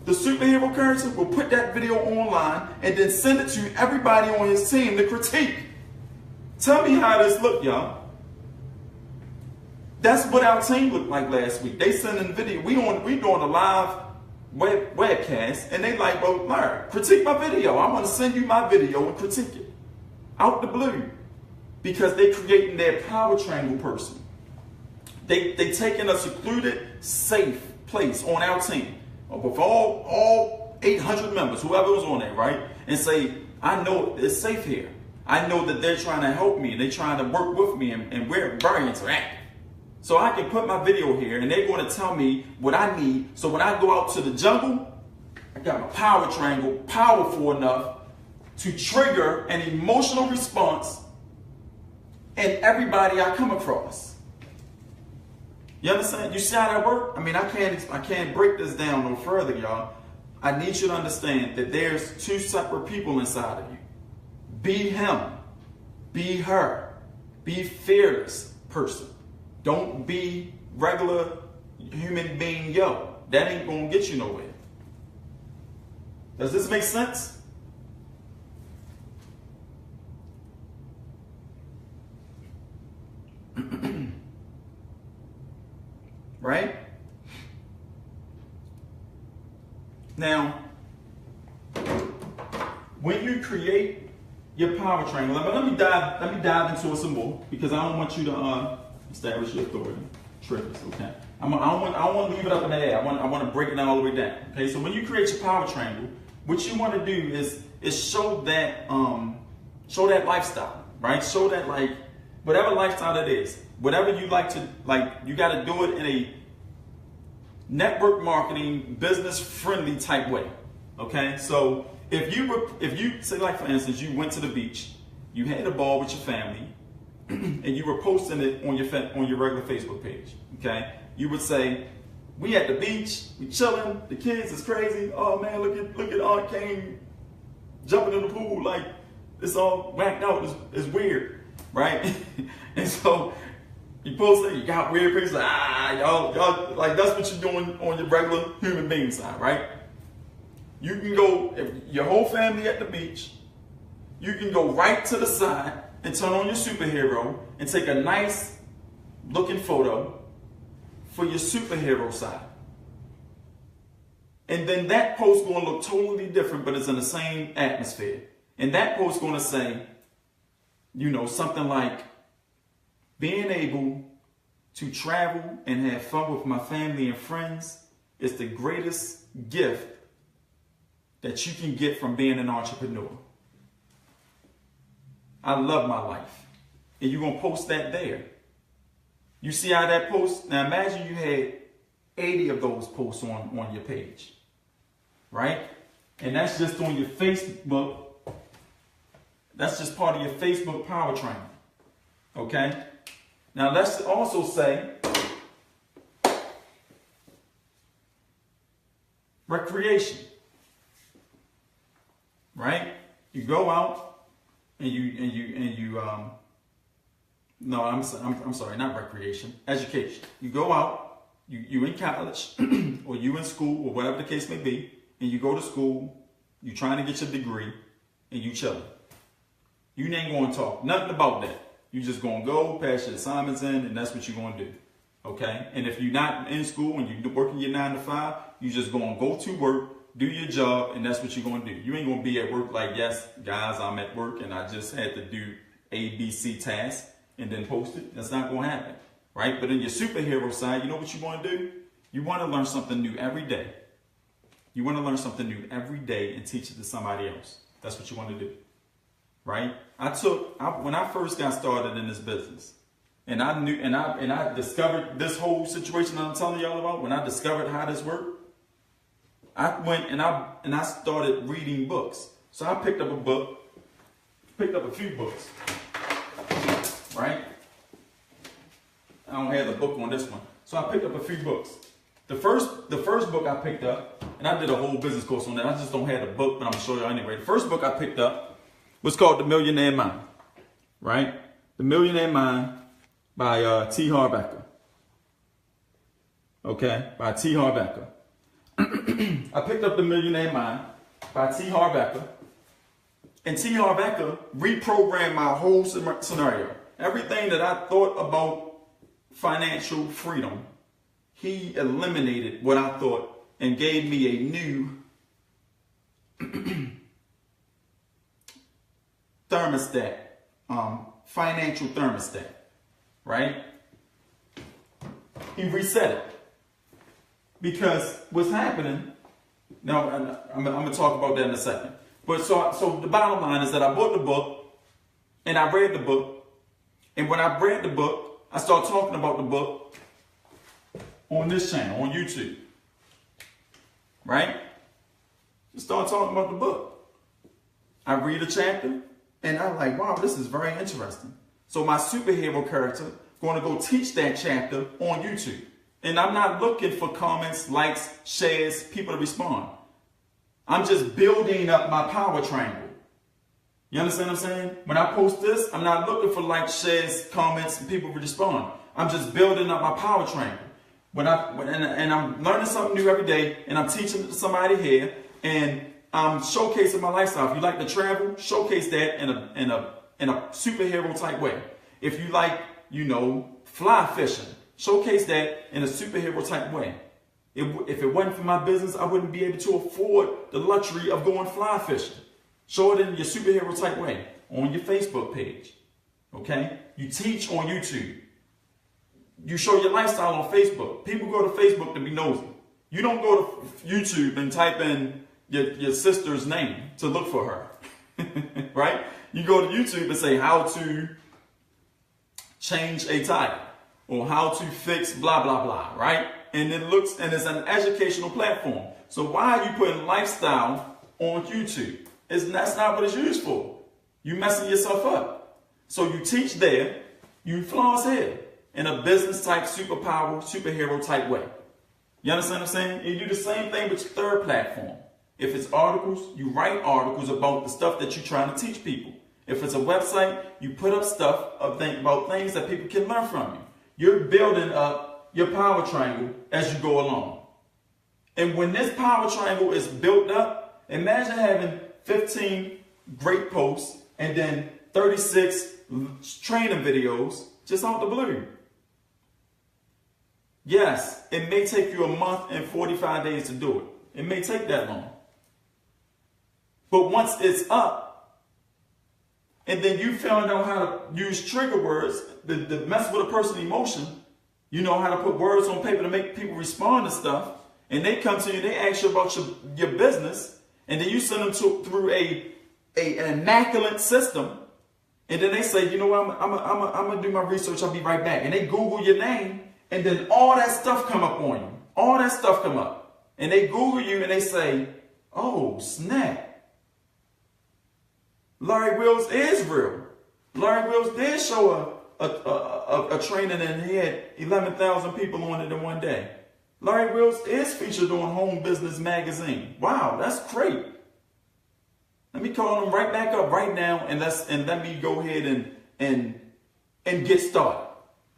The superhero character will put that video online and then send it to everybody on his team to critique. Tell me how this looked, y'all. That's what our team looked like last week. They sent in video. We doing a live webcast, and they like, well, Larry, critique my video. I want to send you my video and critique it. Out the blue. Because they creating their power triangle person. They taking a secluded, safe place on our team. With all 800 members, whoever was on there, right? And say, I know it's safe here. I know that they're trying to help me and they're trying to work with me and we're very interactive. So I can put my video here and they're going to tell me what I need. So when I go out to the jungle, I got my power triangle powerful enough to trigger an emotional response in everybody I come across. You understand? You see how that works? I mean, I can't break this down no further, y'all. I need you to understand that there's two separate people inside of you. Be him. Be her. Be fearless person. Don't be regular human being yo. That ain't gonna get you nowhere. Does this make sense? Right? Now, when you create your power triangle, let me dive into it some more because I don't want you to establish your authority. Triggers, okay? I don't want to leave it up in the air. I want to break it down all the way down. Okay, so when you create your power triangle, what you want to do is show that lifestyle, right? Show that, like, whatever lifestyle it is, whatever you like to, like, you got to do it in a network marketing, business friendly type way. Okay, so if you say, like, for instance, you went to the beach, you had a ball with your family, and you were posting it on your regular Facebook page. Okay, you would say, we at the beach, we chilling, the kids is crazy. Oh man, look at Aunt Kane jumping in the pool, like it's all whacked out. It's weird, right? And so you post it, you got weird pictures, like, y'all, like that's what you're doing on your regular human being side, right? You can go, if your whole family at the beach, you can go right to the side and turn on your superhero and take a nice looking photo for your superhero side. And then that post going to look totally different, but it's in the same atmosphere. And that post going to say, you know, something like, being able to travel and have fun with my family and friends is the greatest gift that you can get from being an entrepreneur. I love my life. And you're going to post that there. You see how that post, now imagine you had 80 of those posts on your page, right? And that's just on your Facebook. That's just part of your Facebook power triangle, okay? Now let's also say recreation, right? You go out and no, I'm sorry, not recreation, education. You go out, you in college or you in school or whatever the case may be, and you go to school, you trying to get your degree and you chilling. You ain't going to talk nothing about that. You just going to go pass your assignments in, and that's what you're going to do. Okay? And if you're not in school and you're working your 9 to 5, you just going to go to work, do your job, and that's what you're going to do. You ain't going to be at work like, yes, guys, I'm at work and I just had to do A, B, C tasks and then post it. That's not going to happen. Right? But in your superhero side, you know what you want to do? You want to learn something new every day. You want to learn something new every day and teach it to somebody else. That's what you want to do. Right? When I first got started in this business, and I discovered this whole situation that I'm telling y'all about, when I discovered how this worked, I went and I started reading books. So I picked up a few books. Right? I don't have the book on this one. So I picked up a few books. The first book I picked up, and I did a whole business course on that. I just don't have the book, but I'm going to show you anyway. The first book I picked up was called The Millionaire Mind. Right? The Millionaire Mind by T. Harv Eker. Okay? By T. Harv Eker. I picked up The Millionaire Mind by T. Harv Eker. And T. Harv Eker reprogrammed my whole scenario. Everything that I thought about financial freedom, he eliminated what I thought and gave me a new thermostat, financial thermostat, right? He reset it. Because what's happening, now I'm going to talk about that in a second. But so the bottom line is that I bought the book and I read the book. And when I read the book, I started talking about the book on this channel, on YouTube. Right? Just start talking about the book. I read a chapter and I'm like, wow, this is very interesting. So my superhero character going to go teach that chapter on YouTube. And I'm not looking for comments, likes, shares, people to respond. I'm just building up my power triangle. You understand what I'm saying? When I post this, I'm not looking for likes, shares, comments, and people to respond. I'm just building up my power triangle. And I'm learning something new every day, and I'm teaching it to somebody here, and I'm showcasing my lifestyle. If you like to travel, showcase that in a superhero type way. If you like, fly fishing, showcase that in a superhero type way. If it wasn't for my business, I wouldn't be able to afford the luxury of going fly fishing. Show it in your superhero type way on your Facebook page. Okay? You teach on YouTube. You show your lifestyle on Facebook. People go to Facebook to be nosy. You don't go to YouTube and type in your sister's name to look for her. Right? You go to YouTube and say how to change a tire or how to fix blah, blah, blah. Right? And it's an educational platform. So why are you putting lifestyle on YouTube? That's not what it's used for. You messing yourself up. So you teach there, you flaws here in a business type, superhero type way. You understand what I'm saying? And you do the same thing with your third platform. If it's articles, you write articles about the stuff that you're trying to teach people. If it's a website, you put up stuff about things that people can learn from you. You're building up your power triangle as you go along. And when this power triangle is built up, imagine having 15 great posts and then 36 training videos just out the blue. Yes, it may take you a month and 45 days to do it. It may take that long. But once it's up, and then you found out how to use trigger words that mess with a person's emotion, you know how to put words on paper to make people respond to stuff, and they come to you, they ask you about your business, and then you send them through an immaculate system, and then they say, you know what, I'm gonna do my research, I'll be right back. And they Google your name, and then all that stuff come up on you. All that stuff come up. And they Google you and they say, oh, snap. Larry Wills is real. Larry Wills did show a training and he had 11,000 people on it in one day. Larry Wills is featured on Home Business Magazine. Wow, that's great. Let me call him right back up right now and let me go ahead and get started.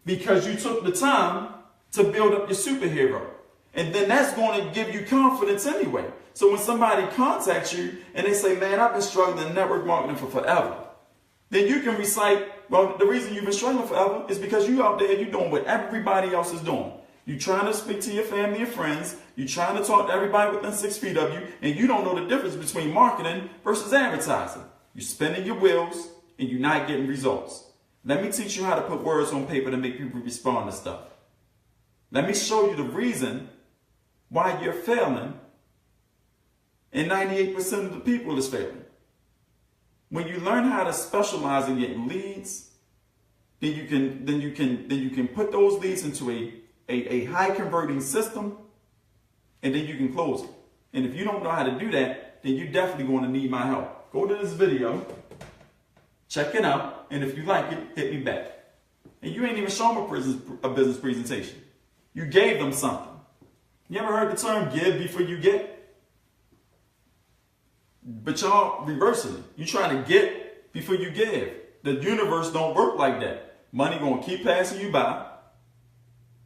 Because you took the time to build up your superhero. And then that's going to give you confidence anyway. So when somebody contacts you and they say, man, I've been struggling in network marketing for forever. then you can recite, well, the reason you've been struggling forever is because you out there, you're doing what everybody else is doing. You're trying to speak to your family and friends. You're trying to talk to everybody within 6 feet of you, and you don't know the difference between marketing versus advertising. You're spinning your wheels, and you're not getting results. Let me teach you how to put words on paper to make people respond to stuff. Let me show you the reason why you're failing, and 98% of the people is failing. When you learn how to specialize in getting leads, then you can put those leads into a high converting system, and then you can close it. And if you don't know how to do that, then you're definitely going to need my help. Go to this video, check it out, and if you like it, hit me back. And you ain't even shown them a business presentation. You gave them something. You ever heard the term give before you get? But y'all reversing it. You trying to get before you give. The universe don't work like that. Money gonna keep passing you by.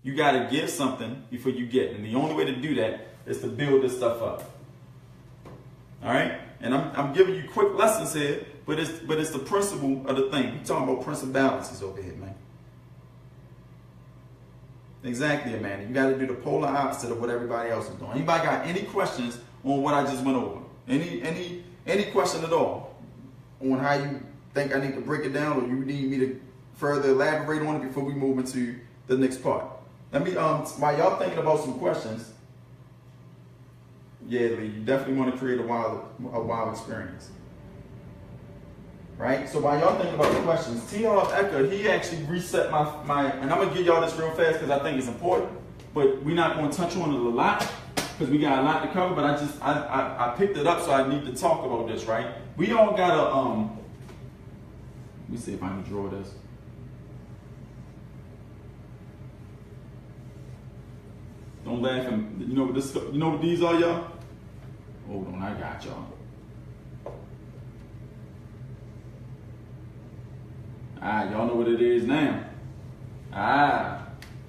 You gotta give something before you get. And the only way to do that is to build this stuff up. All right? And I'm giving you quick lessons here, but it's the principle of the thing. We're talking about principalities over here, man. Exactly, Amanda. You got to do the polar opposite of what everybody else is doing. Anybody got any questions on what I just went over? Any question at all on how you think I need to break it down, or you need me to further elaborate on it before we move into the next part? Let me while y'all thinking about some questions. Yeah, Lee, you definitely want to create a wild experience. Right? So while y'all thinking about the questions, T. Harv Eker, he actually reset my and I'm gonna give y'all this real fast because I think it's important, but we're not gonna touch on it a lot because we got a lot to cover, but I picked it up, so I need to talk about this, right? We all gotta let me see if I can draw this. Don't laugh at me. You know what this, you know what these are, y'all? Hold on, I got y'all. Y'all know what it is now.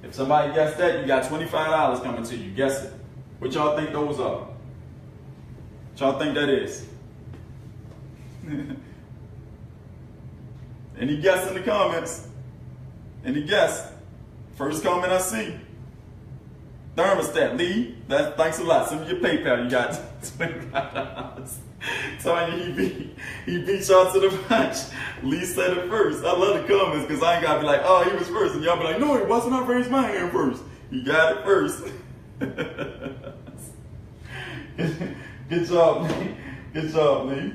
If somebody guessed that, you got $25 coming to you. Guess it. What y'all think those are? What y'all think that is? Any guess in the comments? Any guess? First comment I see. Thermostat. Lee, thanks a lot. Send me your PayPal. You got $25. Tanya, he beat y'all to the punch. Lee said it first. I love the comments because I ain't got to be like, oh, he was first. And y'all be like, no, he wasn't. I raised my hand first. You got it first. Good job, Lee. Good job, Lee.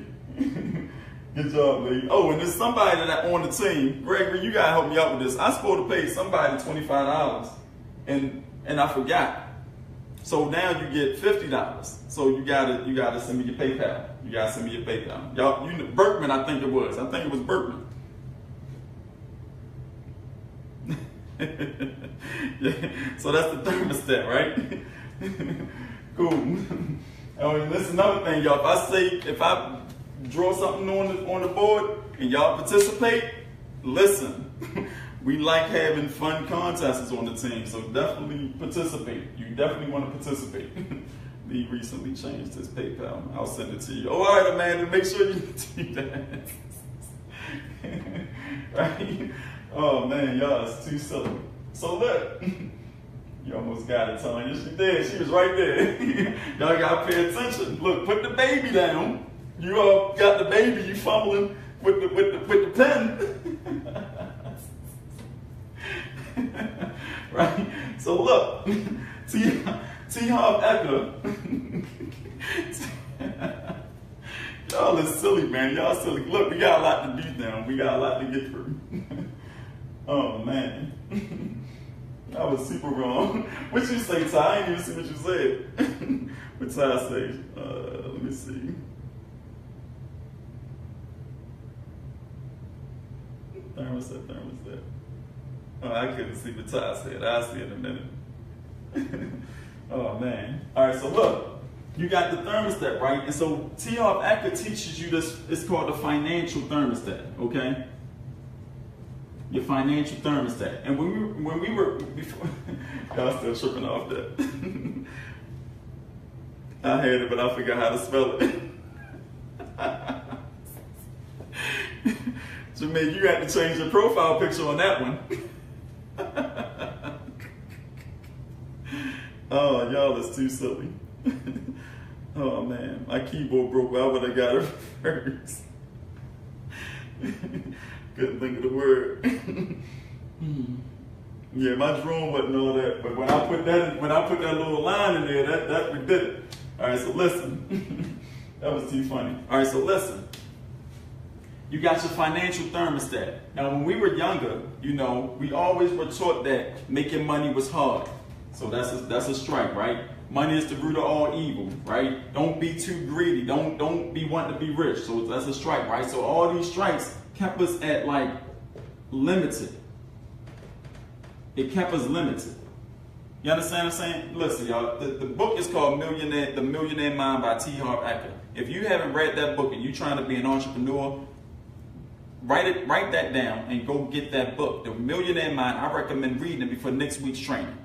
Good job, Lee. Oh, and there's somebody that on the team. Gregory, you got to help me out with this. I'm supposed to pay somebody $25. And I forgot. So now you get $50. So you gotta send me your PayPal. You gotta send me your PayPal. Y'all, you know, Berkman, I think it was. I think it was Berkman. Yeah. So that's the thermostat, right? Cool. Oh, and this is another thing, y'all. If I draw something on the board and y'all participate, listen. We like having fun contests on the team, so definitely participate. You definitely want to participate. Lee recently changed his PayPal. I'll send it to you. Oh, all right, Amanda, make sure you do that. Right? Oh, man, y'all, it's too silly. So look, you almost got it, Tanya. She did. She was right there. Y'all got to pay attention. Look, put the baby down. You all got the baby. You fumbling with the pen. Right? So look, T. Harv Eker. Y'all is silly, man. Y'all silly. Look, we got a lot to do now. We got a lot to get through. Oh, man. I was super wrong. What you say, Ty? I didn't even see what you said. What Ty say? Let me see. Thermostat. Oh, I couldn't see what Ty said. I'll see it in a minute. Oh, man. All right, so look. You got the thermostat, right? And so T. Harv Eker teaches you this. It's called the financial thermostat, okay? Your financial thermostat. And when we were before, y'all still tripping off that. I had it, but I forgot how to spell it. Jermaine, you had to change your profile picture on that one. Oh, y'all is too silly. Oh man, my keyboard broke. I would have got it first. Couldn't think of the word. Yeah, my drawing wasn't all that, but when I put that little line in there, that we did it. All right, so listen. That was too funny. All right, so listen. You got your financial thermostat. Now, when we were younger, you know, we always were taught that making money was hard. So that's a strike, right? Money is the root of all evil, right? Don't be too greedy. Don't be wanting to be rich. So that's a strike, right? So all these strikes kept us at like limited. It kept us limited. You understand what I'm saying? Listen, y'all, the book is called The Millionaire Mind by T. Harv Eker. If you haven't read that book and you're trying to be an entrepreneur, write that down and go get that book. The Millionaire Mind, I recommend reading it before next week's training.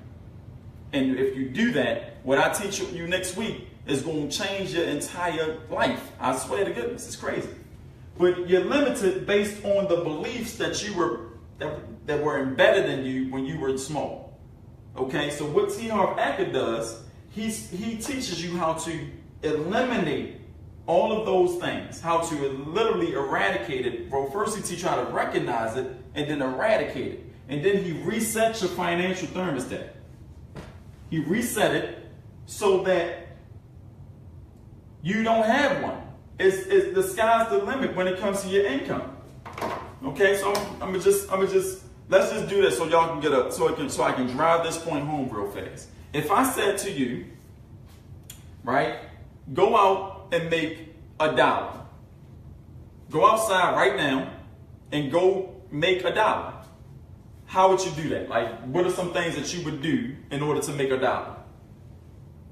And if you do that, what I teach you next week is going to change your entire life. I swear to goodness, it's crazy. But you're limited based on the beliefs that that were embedded in you when you were small. Okay, so what T. Harv Eker does, he teaches you how to eliminate all of those things, how to literally eradicate it. Well, first he teaches you how to recognize it and then eradicate it. And then he resets your financial thermostat. He reset it so that you don't have one. It's the sky's the limit when it comes to your income. Okay, so let's just do this so y'all can get up, so I can drive this point home real fast. If I said to you, right, go out and make $1. Go outside right now and go make $1. How would you do that? Like, what are some things that you would do in order to make $1?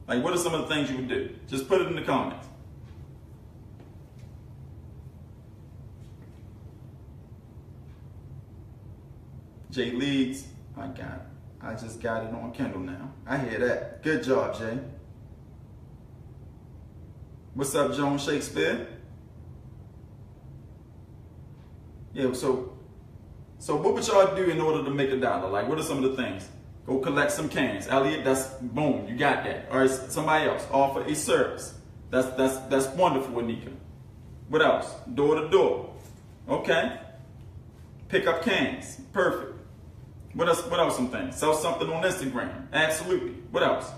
Like, what are some of the things you would do? Just put it in the comments. Jay Leeds, I just got it on Kindle now. I hear that. Good job, Jay. What's up, Joan Shakespeare? Yeah, so what would y'all do in order to make $1? Like, what are some of the things? Go collect some cans. Elliot, that's boom, you got that. Or somebody else, offer a service. That's wonderful, Anika. What else? Door to door. Okay. Pick up cans. Perfect. What else some things? Sell something on Instagram. Absolutely. What else?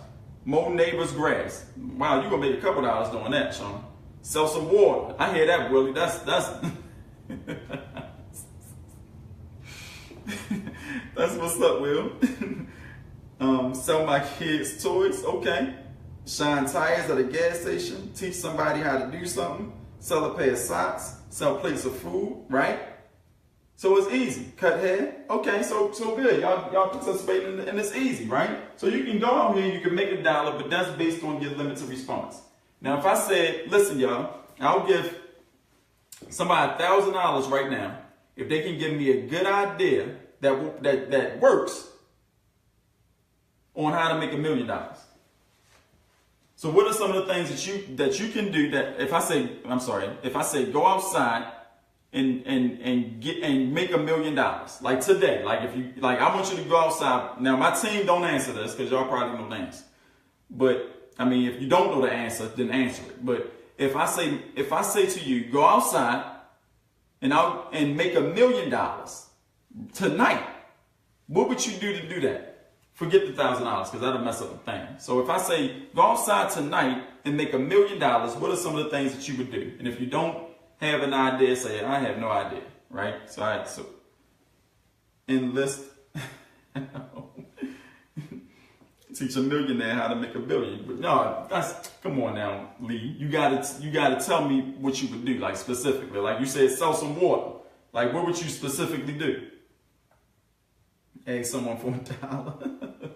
Mow neighbor's grass. Wow, you're gonna make a couple dollars doing that, Sean. Sell some water. I hear that, Willie. That's that's what's up, Will. Sell my kids toys, okay. Shine tires at a gas station. Teach somebody how to do something. Sell a pair of socks. Sell plates of food, right? So it's easy. Cut hair, okay. So good. Y'all participating and it's easy, right? So you can go out here and you can make $1, but that's based on your limited response. Now, if I said, listen, y'all, I'll give somebody $1,000 right now if they can give me a good idea that works on how to make $1 million. So what are some of the things that you can do that if I say go outside and make $1 million, like today, like I want you to go outside. Now my team don't answer this because y'all probably know the answer. But I mean, if you don't know the answer, then answer it. But if I say to you, go outside and make $1 million tonight, what would you do to do that? Forget the $1,000 because that'll mess up the thing. So if I say go outside tonight and make $1 million, what are some of the things that you would do? And if you don't have an idea, say I have no idea, right? So enlist. Teach a millionaire how to make $1 billion. But no, come on now, Lee. You gotta tell me what you would do, like specifically. Like you said, sell some water. Like what would you specifically do? Ask someone for $1.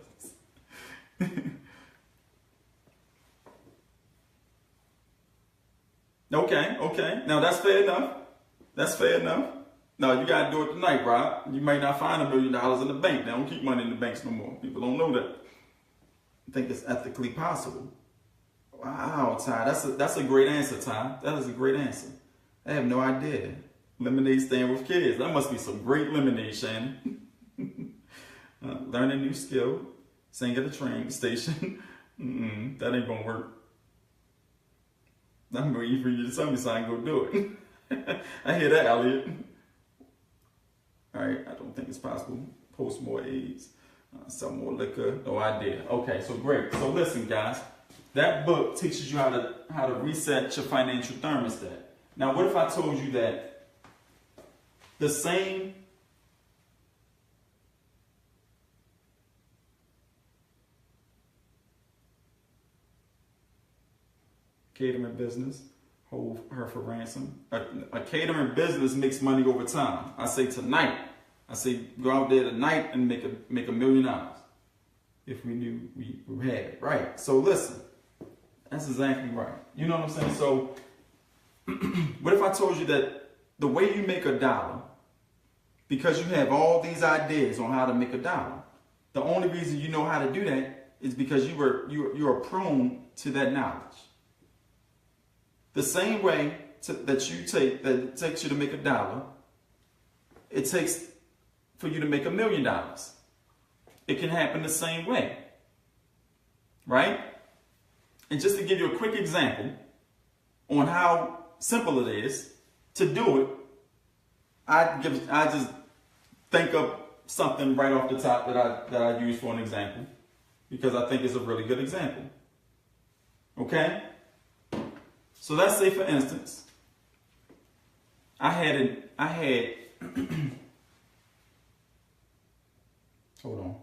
Okay. Now that's fair enough. No, you gotta do it tonight, Rob. You may not find $1 million in the bank. They don't keep money in the banks no more. People don't know that. I think it's ethically possible. Wow, Ty, that's a great answer, Ty. That is a great answer. I have no idea. Lemonade stand with kids. That must be some great lemonade, Shannon. Learn a new skill. Sing at a train station. That ain't gonna work. I'm waiting for you to tell me so I can go do it. I hear that, Elliot. All right, I don't think it's possible. Post more AIDS. Sell more liquor. No idea. Okay, so great. So listen, guys. That book teaches you how to reset your financial thermostat. Now, what if I told you that the same catering business hold her for ransom? A catering business makes money over time. I say tonight. I say go out there tonight and make $1 million. If we knew we had it. Right. So listen. That's exactly right. You know what I'm saying? So what if I told you that the way you make $1, because you have all these ideas on how to make $1, the only reason you know how to do that is because you are prone to that knowledge. The same way that it takes you to make $1, it takes for you to make $1 million. It can happen the same way, right? And just to give you a quick example on how simple it is to do it, I just think of something right off the top that I use for an example because I think it's a really good example. Okay? So let's say, for instance, I had hold on.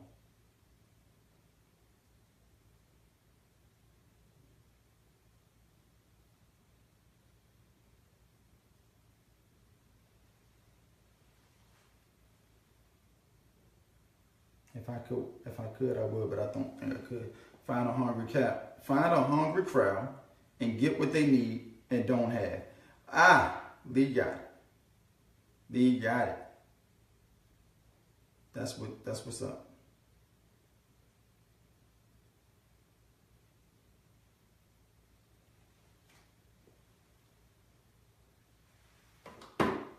If I could, I would, but I don't think I could. Find a hungry crowd and get what they need and don't have. Lee got it. Lee got it. That's what's up.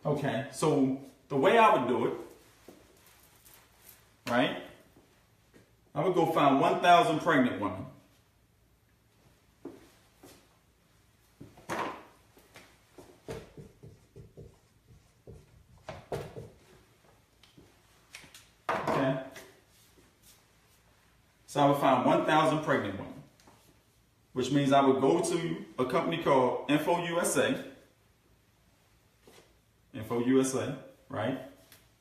Okay, so the way I would do it, right? I would go find 1,000 pregnant women. Okay. So I would find 1,000 pregnant women, which means I would go to a company called Info USA, right?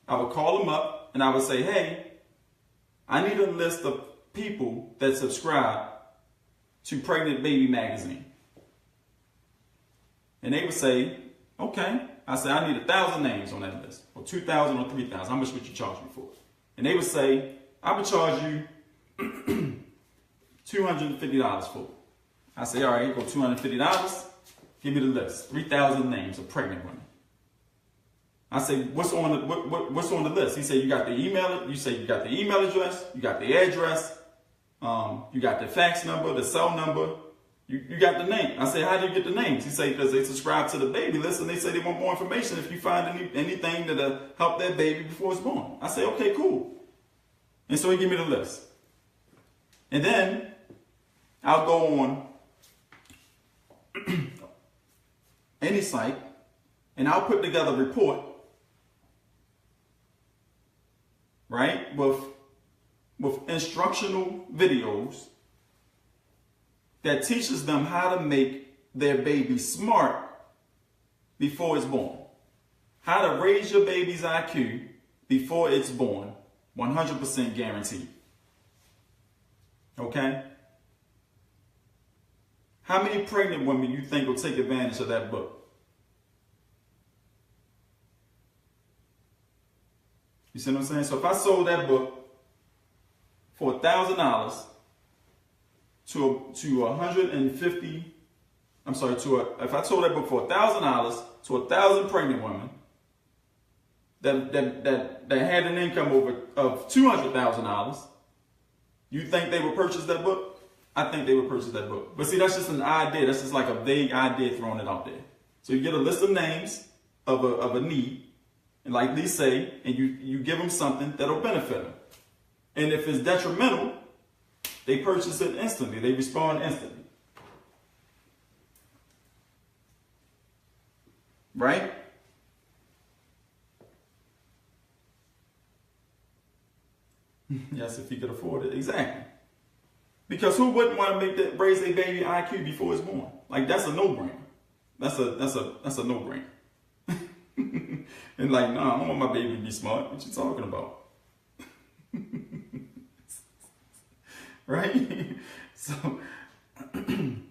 I would call them up and I would say, hey, I need a list of people that subscribe to Pregnant Baby Magazine. And they would say, okay. I said, I need 1,000 names on that list, or 2,000 or 3,000. How much would you charge me for it? And they would say, I would charge you $250 for it. I say, all right, go $250. Give me the list. 3,000 names of pregnant women. I say, what's on the list? He said, you got the email. You say you got the email address, you got the address, you got the fax number, the cell number, you got the name. I say, how do you get the names? He say, because they subscribe to the baby list and they say they want more information if you find anything that'll help that baby before it's born. I say, okay, cool. And so he give me the list. And then I'll go on any site and I'll put together a report, right, with instructional videos that teaches them how to make their baby smart before it's born. How to raise your baby's IQ before it's born, 100% guaranteed. Okay? How many pregnant women you think will take advantage of that book? You see what I'm saying? So if I sold that book for $1,000 if I sold that book for $1,000 to 1,000 pregnant women that had an income of $200,000, you think they would purchase that book? I think they would purchase that book. But see, that's just an idea. That's just like a vague idea throwing it out there. So you get a list of names of a need, and like they say, and you give them something that'll benefit them. And if it's detrimental, they purchase it instantly. They respond instantly. Right? Yes, if you could afford it. Exactly. Because who wouldn't want to raise their baby IQ before it's born? Like, that's a no-brainer. That's a no-brainer. And like, no, I don't want my baby to be smart. What you talking about? Right? So you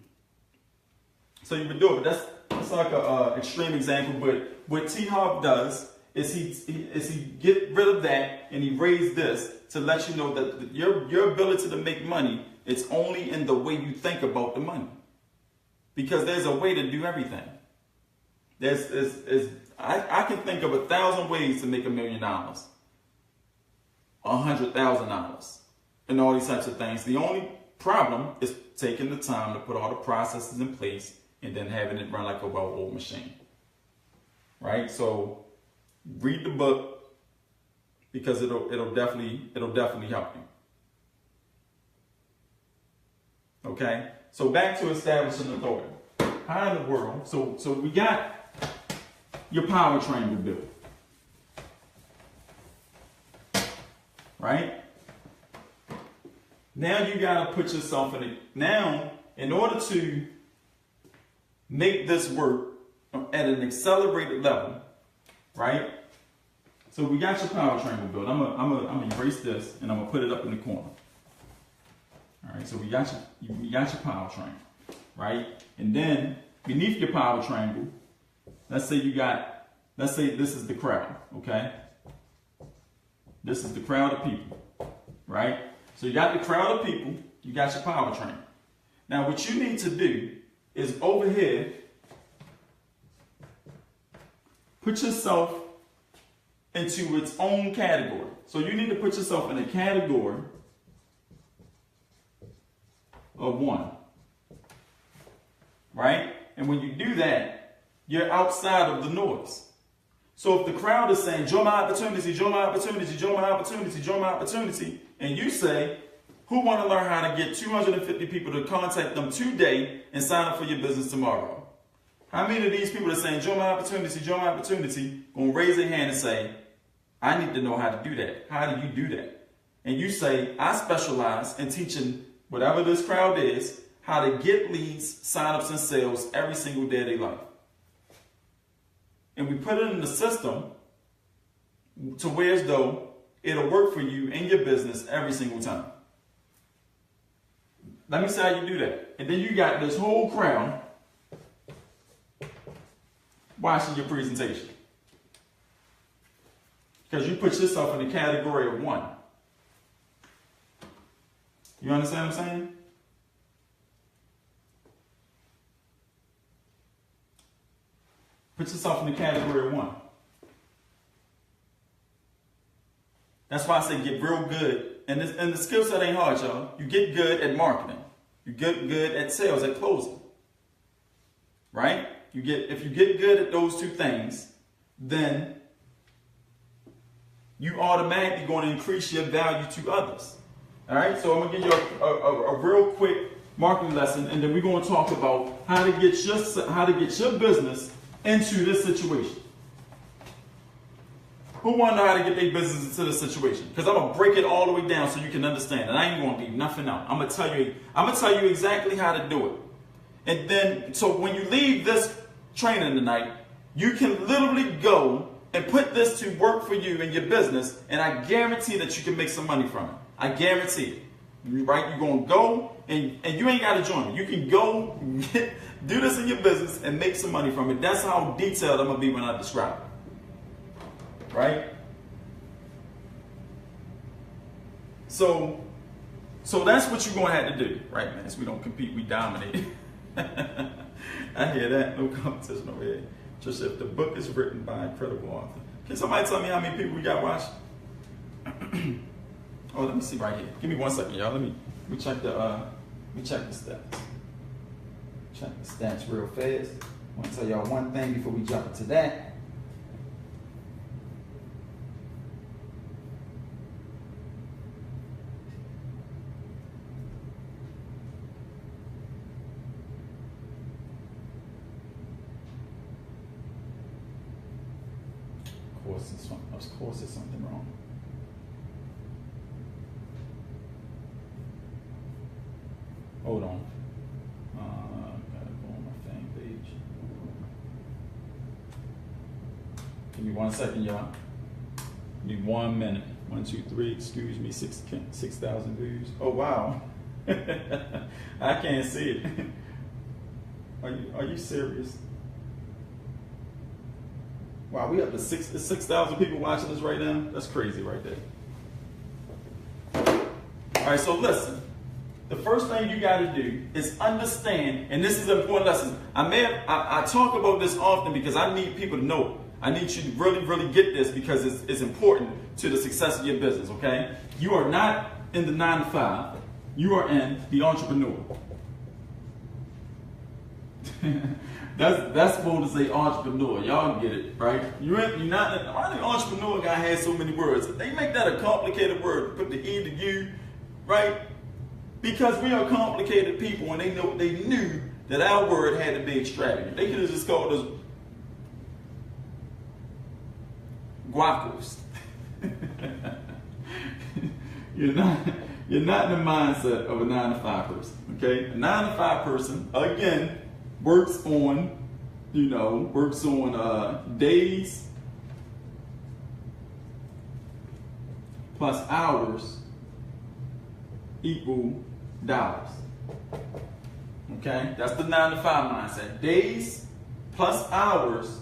would do it. That's like an extreme example. But what T. Harv does is he get rid of that and he raised this to let you know that your ability to make money, it's only in the way you think about the money. Because there's a way to do everything. I can think of 1,000 ways to make $1 million, $100,000, and all these types of things. The only problem is taking the time to put all the processes in place and then having it run like a well-oiled machine. Right? So read the book, because it'll definitely help you. Okay? So back to establishing authority. How in the world? So we got your power triangle built. Right? Now you gotta put yourself in it. Now, in order to make this work at an accelerated level, right? So we got your power triangle built. I'm gonna erase this and I'm gonna put it up in the corner. All right, so we got your power triangle, right? And then beneath your power triangle, let's say this is the crowd, okay? This is the crowd of people, right? So you got the crowd of people, you got your power triangle. Now what you need to do is over here, put yourself into its own category. So you need to put yourself in a category of 1, right? And when you do that, you're outside of the noise. So if the crowd is saying, join my opportunity, join my opportunity, join my opportunity, join my opportunity, and you say, who want to learn how to get 250 people to contact them today and sign up for your business tomorrow? How many of these people are saying, join my opportunity, going to raise their hand and say, I need to know how to do that. How do you do that? And you say, I specialize in teaching whatever this crowd is, how to get leads, signups, and sales every single day of their life. And we put it in the system to where as though it'll work for you in your business every single time. Let me see how you do that. And then you got this whole crowd watching your presentation. Because you put yourself in the category of 1. You understand what I'm saying? Put yourself in the category of 1. That's why I say get real good. And the skill set ain't hard, y'all. You get good at marketing. You get good at sales, at closing. Right? If you get good at those 2 things, then you automatically going to increase your value to others. All right? So I'm going to give you a real quick marketing lesson, and then we're going to talk about how to get your business into this situation. Who want to know how to get their business into this situation? Because I'm gonna break it all the way down so you can understand. And I ain't gonna leave nothing out. I'm gonna tell you exactly how to do it. And then, so when you leave this training tonight, you can literally go and put this to work for you in your business, and I guarantee that you can make some money from it. I guarantee it. Right? You're gonna go and you ain't gotta join me. You can go do this in your business and make some money from it. That's how detailed I'm gonna be when I describe it. Right? So that's what you're going to have to do. Right, man? So we don't compete, we dominate. I hear that. No competition over here. Just if the book is written by an incredible author. Can somebody tell me how many people we got watching? Oh, let me see right here. Give me 1 second, y'all. Let me check the stats. Check the stats real fast. I want to tell y'all one thing before we jump into that. Of course, there's something wrong. Hold on. Gotta go on my fan page. Give me 1 second, y'all. Give me 1 minute. 1, 2, 3. Excuse me. 6,000 views. Oh wow. I can't see it. Are you serious? Wow, we up to 6,000 people watching this right now. That's crazy right there. All right, so listen. The first thing you got to do is understand, and this is an important lesson. I talk about this often because I need people to know it. I need you to really, really get this because it's important to the success of your business, okay? You are not in the 9 to 5. You are in the entrepreneur. That's supposed to say entrepreneur. Y'all get it, right? You're not. Why the entrepreneur guy has so many words? They make that a complicated word. Put the E to U, right? Because we are complicated people, and they knew that our word had to be extravagant. They could have just called us guacos. You're not in the mindset of a 9 to 5 person, okay? A 9 to 5 person, again, works on days plus hours equal dollars. Okay? That's the 9 to 5 mindset. Days plus hours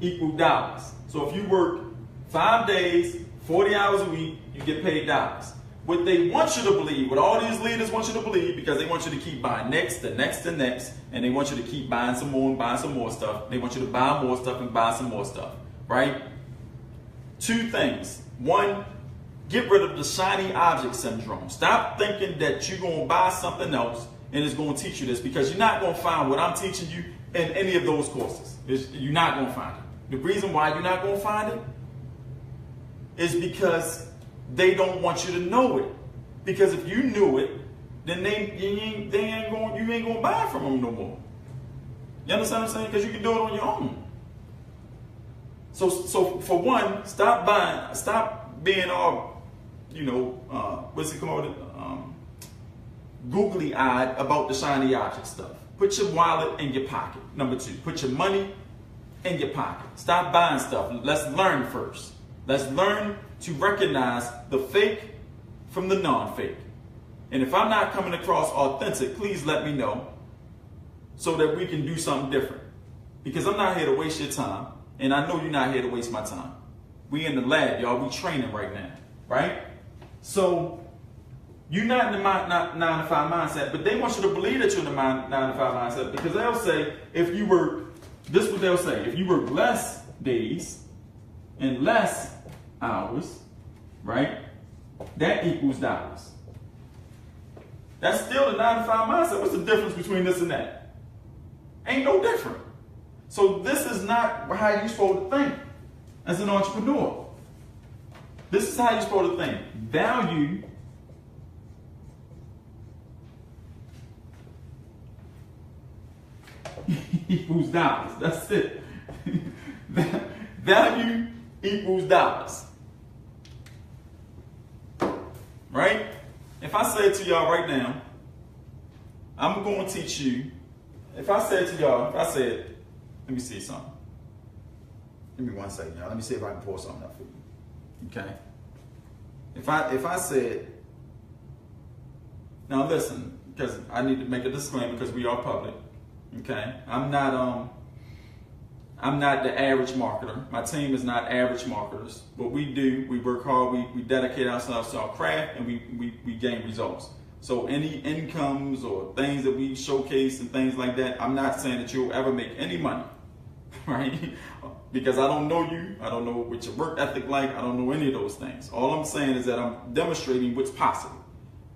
equal dollars. So if you work 5 days, 40 hours a week, you get paid dollars. What they want you to believe, what all these leaders want you to believe, because they want you to keep buying next, and they want you to keep buying some more and buying some more stuff. They want you to buy more stuff and buy some more stuff, right? 2 things. 1, get rid of the shiny object syndrome. Stop thinking that you're going to buy something else and it's going to teach you this, because you're not going to find what I'm teaching you in any of those courses. You're not going to find it. The reason why you're not going to find it is because they don't want you to know it. Because if you knew it, then you ain't going to buy from them no more. You understand what I'm saying? Because you can do it on your own. So for one, stop being all, what's it called? Googly-eyed about the shiny object stuff. Put your wallet in your pocket. Number 2, put your money in your pocket. Stop buying stuff. Let's learn first. Let's learn to recognize the fake from the non-fake. And if I'm not coming across authentic, please let me know so that we can do something different. Because I'm not here to waste your time, and I know you're not here to waste my time. We in the lab, y'all. We training right now, right? So you're not in the 9 to 5 mindset, but they want you to believe that you're in the 9 to 5 mindset, because they'll say if you work, this is what they'll say, if you work less days and less hours, right, that equals dollars. That's still the 9 to 5 mindset. What's the difference between this and that? Ain't no different. So this is not how you're supposed to think as an entrepreneur. This is how you're supposed to think. Value equals dollars. That's it. Value equals dollars. Right? If I say to y'all right now, I'm going to teach you. If I said, let me see something. Give me 1 second, y'all. Let me see if I can pour something up for you. Okay? If I said, now listen, because I need to make a disclaimer because we are public. Okay? I'm not the average marketer. My team is not average marketers. What we do, we work hard, we dedicate ourselves to our craft, and we gain results. So any incomes or things that we showcase and things like that, I'm not saying that you'll ever make any money, right? Because I don't know you, I don't know what your work ethic like, I don't know any of those things. All I'm saying is that I'm demonstrating what's possible.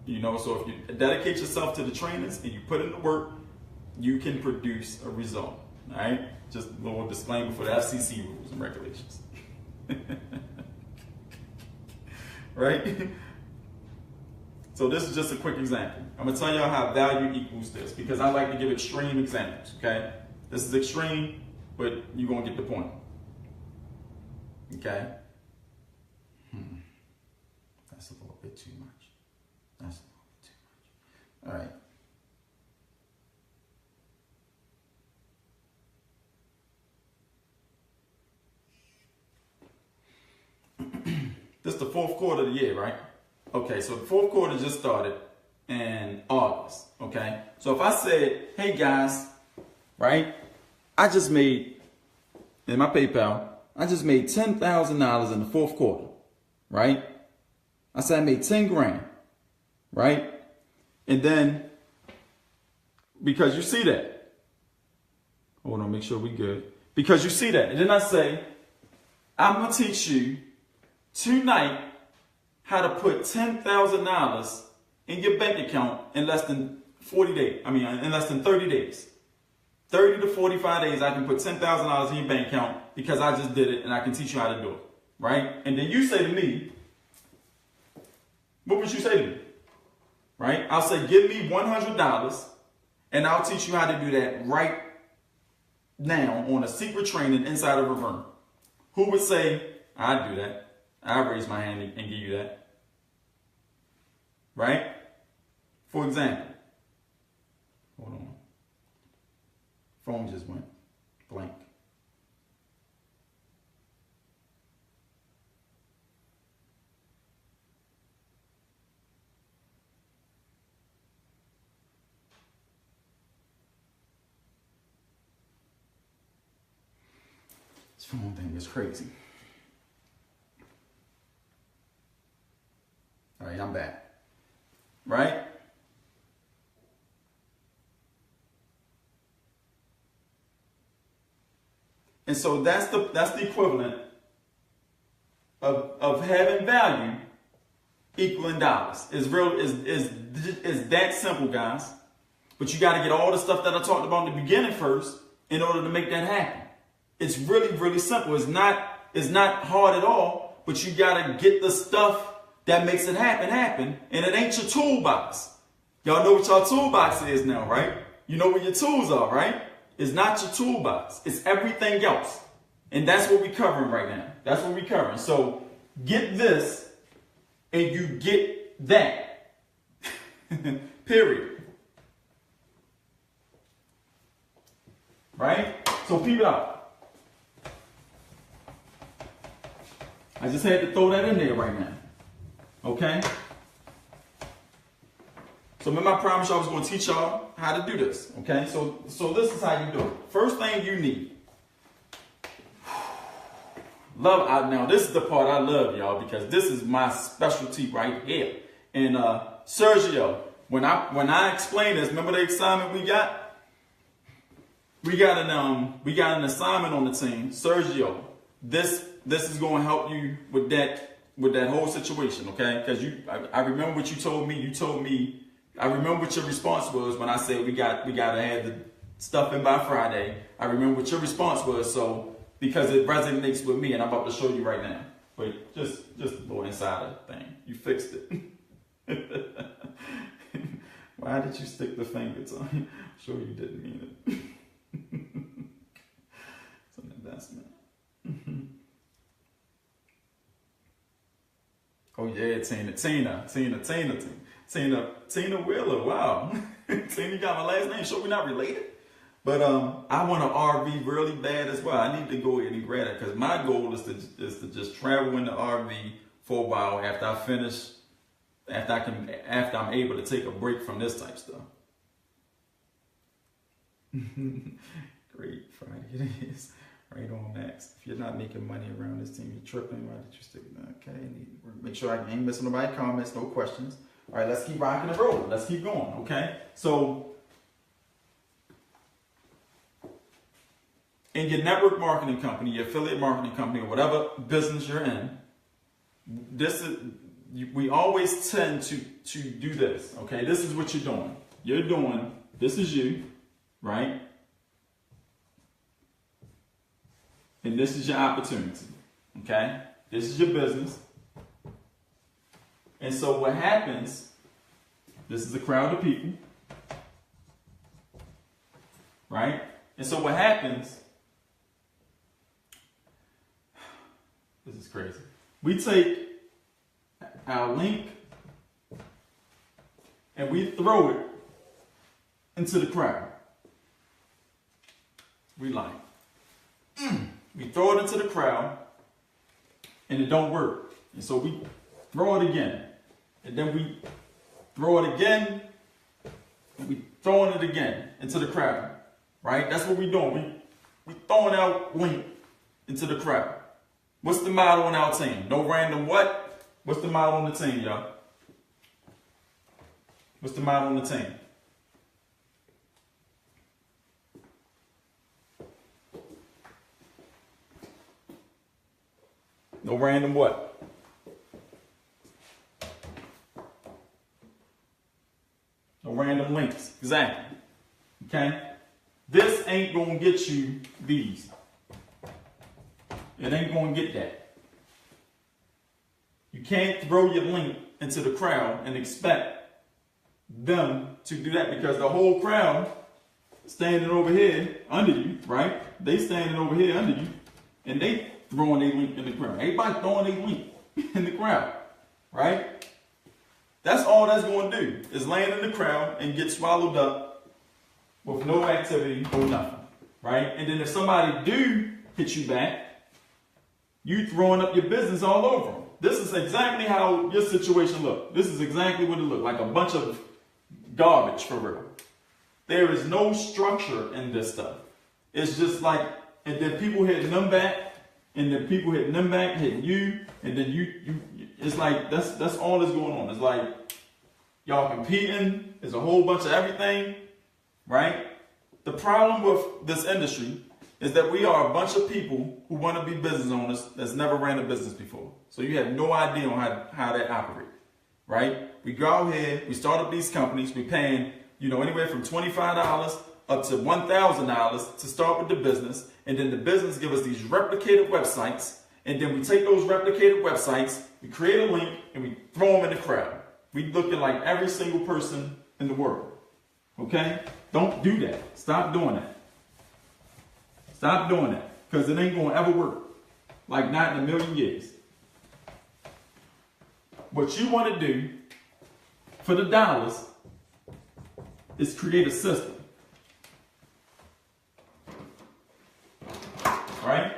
So if you dedicate yourself to the trainings and you put in the work, you can produce a result, all right? Just a little disclaimer for the FCC rules and regulations. Right? So this is just a quick example. I'm going to tell y'all how value equals this, because I like to give extreme examples, okay? This is extreme, but you're going to get the point. Okay? That's a little bit too much. That's a little bit too much. All right. This is the fourth quarter of the year, right? Okay, so the fourth quarter just started in August, okay? So if I said, hey guys, right? I just made, in my PayPal, I just made $10,000 in the fourth quarter, right? I said I made 10 grand, right? And then, because you see that, hold on, make sure we good. Because you see that, and then I say, I'm gonna teach you tonight how to put $10,000 in your bank account in less than 40 days. I mean, in less than 30 days. 30 to 45 days, I can put $10,000 in your bank account because I just did it and I can teach you how to do it, right? And then you say to me, what would you say to me, right? I'll say, give me $100 and I'll teach you how to do that right now on a secret training inside of a room. Who would say, I'd do that? I'll raise my hand and give you that. Right? For example, hold on. Phone just went blank. This phone thing is crazy. All right, I'm back. Right? And so that's the equivalent of having value equaling dollars. It's that simple, guys. But you got to get all the stuff that I talked about in the beginning first in order to make that happen. It's really, really simple. It's not hard at all, but you got to get the stuff that makes it happen, and it ain't your toolbox. Y'all know what your toolbox is now, right? You know where your tools are, right? It's not your toolbox. It's everything else. And that's what we're covering right now. That's what we're covering. So get this, and you get that. Period. Right? So peep it out. I just had to throw that in there right now. Okay? So remember I promised you I was going to teach y'all how to do this. Okay? So this is how you do it. First thing you need. Now this is the part I love, y'all, because this is my specialty right here. And Sergio, when I explain this, remember the assignment we got? We got an assignment on the team. Sergio, this is going to help you with that whole situation, okay? Because I remember what you told me. You told me, I remember what your response was when I said we got to have the stuff in by Friday. I remember what your response was, so because it resonates with me, and I'm about to show you right now. But just a little insider thing. You fixed it. Why did you stick the fingers on? I'm sure you didn't mean it. It's an investment. Oh yeah, Tina Wheeler. Wow. Tina, you got my last name. Sure we're not related? But I want an RV really bad as well. I need to go ahead and grab it because my goal is to just travel in the RV for a while after I finish, after I'm able to take a break from this type stuff. Great Friday it is. Right on, Max. If you're not making money around this team, you're tripping. Why did you stick that? Okay, make sure I ain't missing nobody comments, no questions. All right, let's keep rocking and rolling. Let's keep going, okay? So, in your network marketing company, your affiliate marketing company, or whatever business you're in, we always tend to do this, okay? This is what you're doing. This is you, right? And this is your opportunity, okay? This is your business. And so what happens, this is a crowd of people, right? And so what happens This is crazy. We take our link and we throw it into the crowd. We like, we throw it into the crowd and it don't work. And so we throw it again. And then we throw it again and we throwing it again into the crowd. Right? That's what we doing. We throwing our link into the crowd. What's the motto on our team? No random what? What's the motto on the team, y'all? What's the motto on the team? No random what? No random links. Exactly. Okay? This ain't gonna get you these. It ain't gonna get that. You can't throw your link into the crowd and expect them to do that, because the whole crowd standing over here under you, right? They standing over here under you, and they throwing their link in the crowd. Everybody throwing their link in the crowd, right? That's all that's going to do, is land in the crowd and get swallowed up with no activity or nothing, right? And then if somebody do hit you back, you throwing up your business all over them. This is exactly how your situation look. This is exactly what it looked like, a bunch of garbage for real. There is no structure in this stuff. It's just like, and then people hitting them back, and then people hitting them back, hitting you, and then you it's like, that's all that's going on. It's like, y'all competing, there's a whole bunch of everything, right? The problem with this industry is that we are a bunch of people who want to be business owners that's never ran a business before. So you have no idea on how that operates, right? We go out here, we start up these companies, we're paying, anywhere from $25 up to $1,000 to start with the business. And then the business give us these replicated websites. And then we take those replicated websites, we create a link, and we throw them in the crowd. We looking like every single person in the world. Okay? Don't do that. Stop doing that. Stop doing that. Because it ain't going to ever work. Like not in a million years. What you want to do for the dollars is create a system. Right?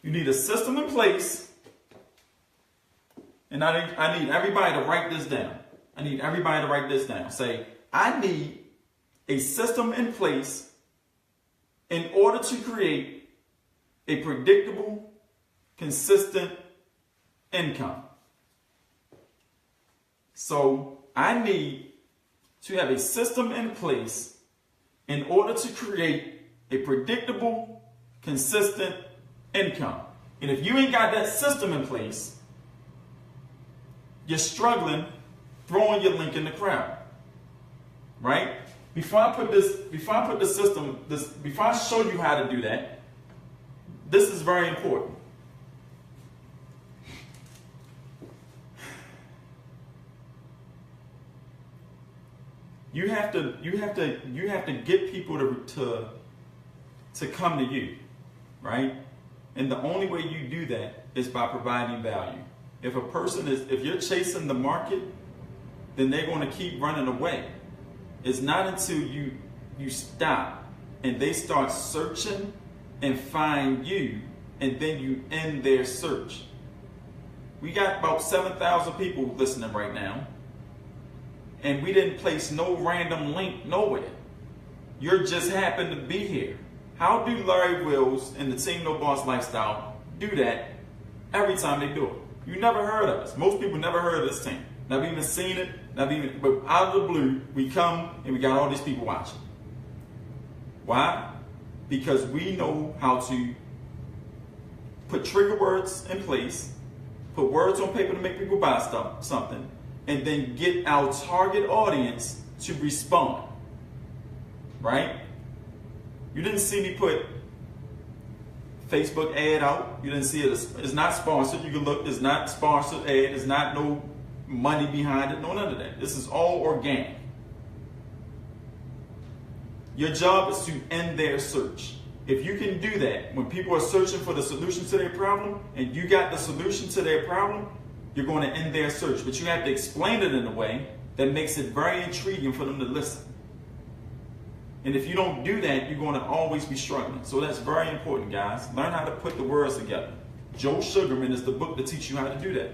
You need a system in place. And I need everybody to write this down. I need everybody to write this down. Say, I need a system in place in order to create a predictable, consistent income. So I need to have a system in place in order to create a predictable, consistent income. And if you ain't got that system in place, you're struggling throwing your link in the crowd. Right? Before I put the system, before I show you how to do that, this is very important. You have to get people to come to you, right? And the only way you do that is by providing value. If you're chasing the market, then they're going to keep running away. It's not until you stop and they start searching and find you, and then you end their search. We got about 7,000 people listening right now, and we didn't place no random link nowhere. You just happen to be here. How do Larry Wills and the Team No Boss Lifestyle do that every time they do it? You never heard of us. Most people never heard of this team. Never even seen it. But out of the blue, we come and we got all these people watching. Why? Because we know how to put trigger words in place, put words on paper to make people buy something, and then get our target audience to respond. Right? You didn't see me put Facebook ad out. You didn't see it. It's not sponsored. You can look. It's not sponsored ad. It's not no money behind it. No, none of that. This is all organic. Your job is to end their search. If you can do that, when people are searching for the solution to their problem, and you got the solution to their problem, you're going to end their search. But you have to explain it in a way that makes it very intriguing for them to listen. And if you don't do that, you're going to always be struggling. So that's very important, guys. Learn how to put the words together. Joe Sugarman is the book to teach you how to do that.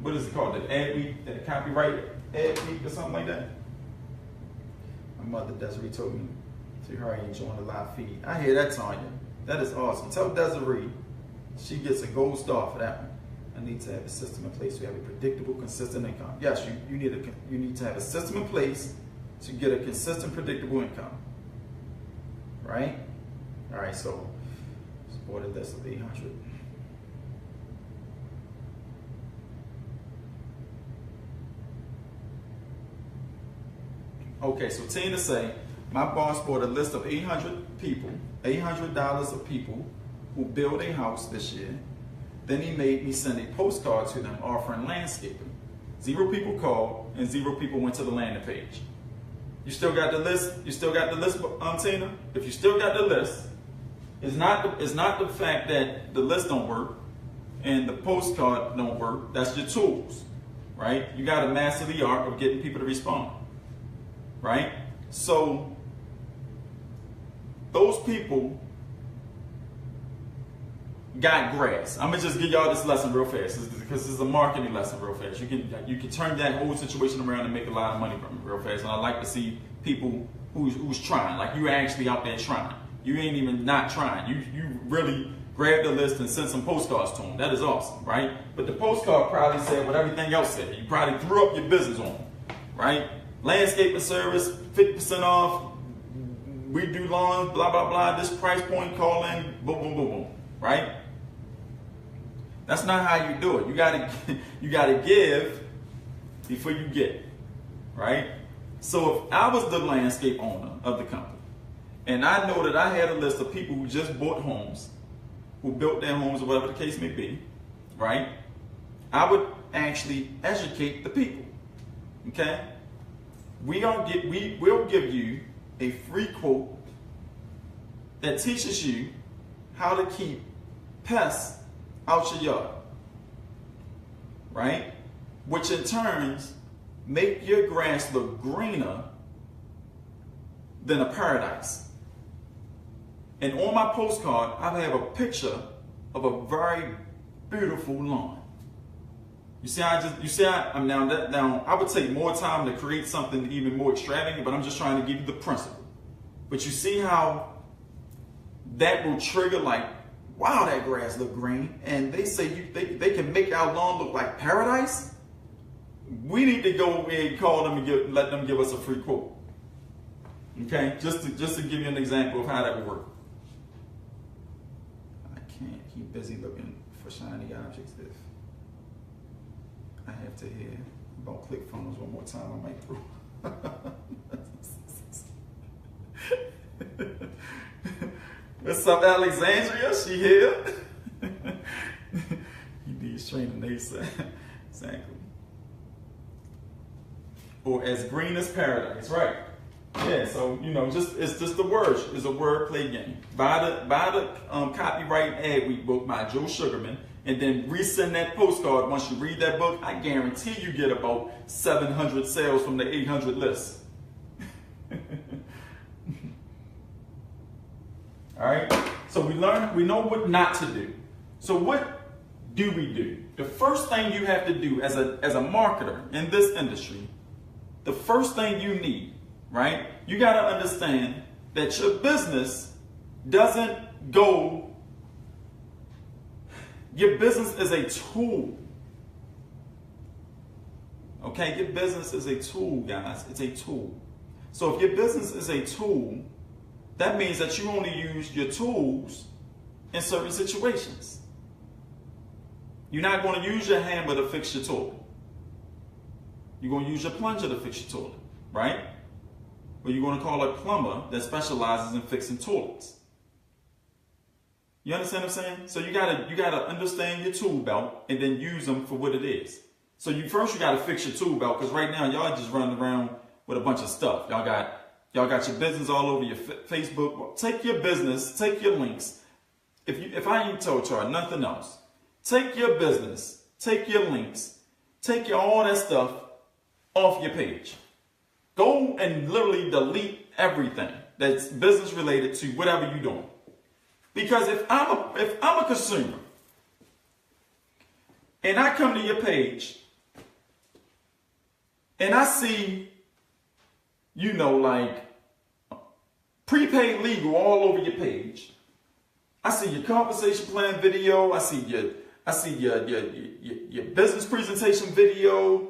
What is it called? The Ad Week, the Copyright Ad Week or something like that? My mother, Desiree, told me to her enjoying the live feed. I hear that, Tanya. That is awesome. Tell Desiree she gets a gold star for that one. I need to have a system in place to have a predictable, consistent income. Yes, you need to have a system in place to get a consistent, predictable income. Right? All right, so supported list of 800. Okay, so Tina say, my boss bought a list of 800 people, $800 of people who built a house this year. Then he made me send a postcard to them offering landscaping. 0 people called and 0 people went to the landing page. You still got the list? You still got the list, Tina? If you still got the list, it's not the fact that the list don't work and the postcard don't work. That's your tools, right? You got to master the art of getting people to respond, right? So those people got grass. I'm gonna just give y'all this lesson real fast because this is a marketing lesson real fast. You can turn that whole situation around and make a lot of money from it real fast. And I like to see people who's trying, like you're actually out there trying. You ain't even not trying. You really grabbed the list and sent some postcards to them. That is awesome, right? But the postcard probably said what everything else said. You probably threw up your business on them, right? Landscaping service, 50% off. We do lawns, blah blah blah. This price point, call in, boom boom boom boom, right? That's not how you do it. You gotta give before you get, right? So if I was the landscape owner of the company, and I know that I had a list of people who just bought homes, who built their homes or whatever the case may be, right? I would actually educate the people. Okay? We'll give you a free quote that teaches you how to keep pests out your yard, right? Which in turns make your grass look greener than a paradise. And on my postcard, I have a picture of a very beautiful lawn. Now I would take more time to create something even more extravagant, but I'm just trying to give you the principle. But you see how that will trigger like, wow, that grass look green, and they say they can make our lawn look like paradise. We need to go and call them and let them give us a free quote. Okay, just to give you an example of how that would work. I can't keep busy looking for shiny objects if I have to hear about ClickFunnels one more time. I might throw. What's up, Alexandria? She here? You need training, they say. Exactly. Or as green as paradise, right? Yeah, so it's just the words. It's a wordplay game. Buy the Copyright Ad Week book by Joe Sugarman, and then resend that postcard. Once you read that book, I guarantee you get about 700 sales from the 800 list. All right. So we know what not to do. So what do we do? The first thing you have to do as a marketer in this industry, the first thing you need, right? You got to understand that your business doesn't go. Your business is a tool. Okay, your business is a tool, guys. It's a tool. So if your business is a tool, that means that you only use your tools in certain situations. You're not going to use your hammer to fix your toilet. You're going to use your plunger to fix your toilet, right? Or you're going to call a plumber that specializes in fixing toilets. You understand what I'm saying? So you gotta understand your tool belt and then use them for what it is. So first you gotta fix your tool belt, because right now y'all just running around with a bunch of stuff. Y'all got Y'all got your business all over your Facebook. Well, take your business, take your links. If I ain't told y'all nothing else, take your business, take your links, take all that stuff off your page. Go and literally delete everything that's business related to whatever you're doing. Because if I'm a consumer and I come to your page and I see, like prepaid legal all over your page. I see your compensation plan video. I see your business presentation video.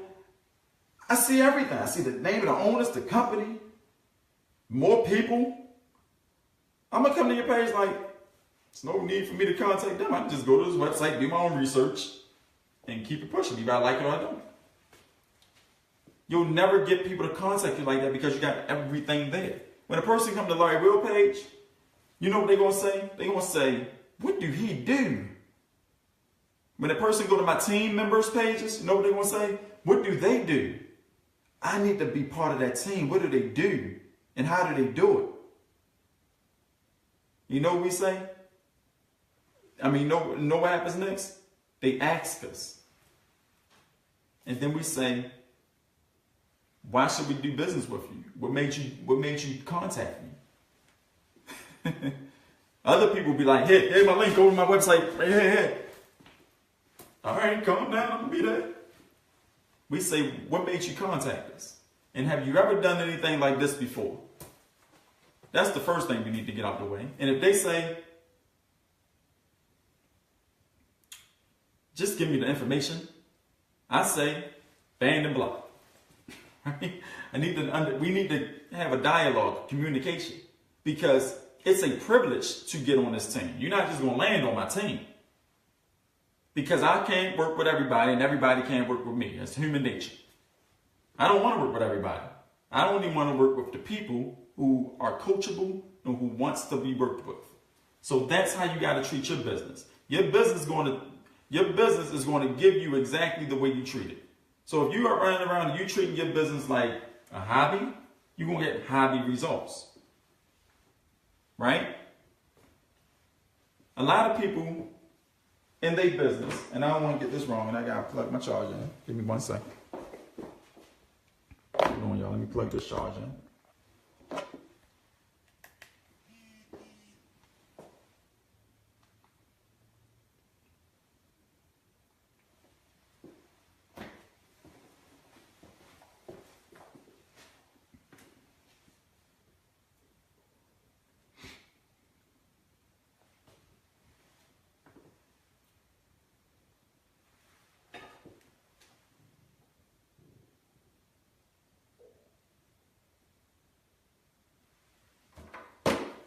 I see everything. I see the name of the owners, the company, more people. I'm gonna come to your page like, there's no need for me to contact them. I can just go to this website, do my own research, and keep it pushing. Either I like it or I don't. You'll never get people to contact you like that because you got everything there. When a person comes to Larry Will page, you know what they're going to say? They're going to say, what do he do? When a person go to my team members pages, you know what they're going to say? What do they do? I need to be part of that team. What do they do? And how do they do it? You know what we say? Know what happens next? They ask us. And then we say, why should we do business with you? What made you contact me? Other people be like, hey, my link over to my website. Hey. All right, calm down, I'm gonna be there. We say, what made you contact us? And have you ever done anything like this before? That's the first thing we need to get out of the way. And if they say, just give me the information, I say, banned and blocked. Right? We need to have a dialogue, communication, because it's a privilege to get on this team. You're not just going to land on my team. Because I can't work with everybody and everybody can't work with me. That's human nature. I don't want to work with everybody. I only want to work with the people who are coachable and who wants to be worked with. So that's how you got to treat your business. Your business is going to give you exactly the way you treat it. So if you are running around and you treating your business like a hobby, you're going to get hobby results. Right? A lot of people in their business, and I don't want to get this wrong, and I got to plug my charger in. Give me 1 second. Hold on, y'all. Let me plug this charger in.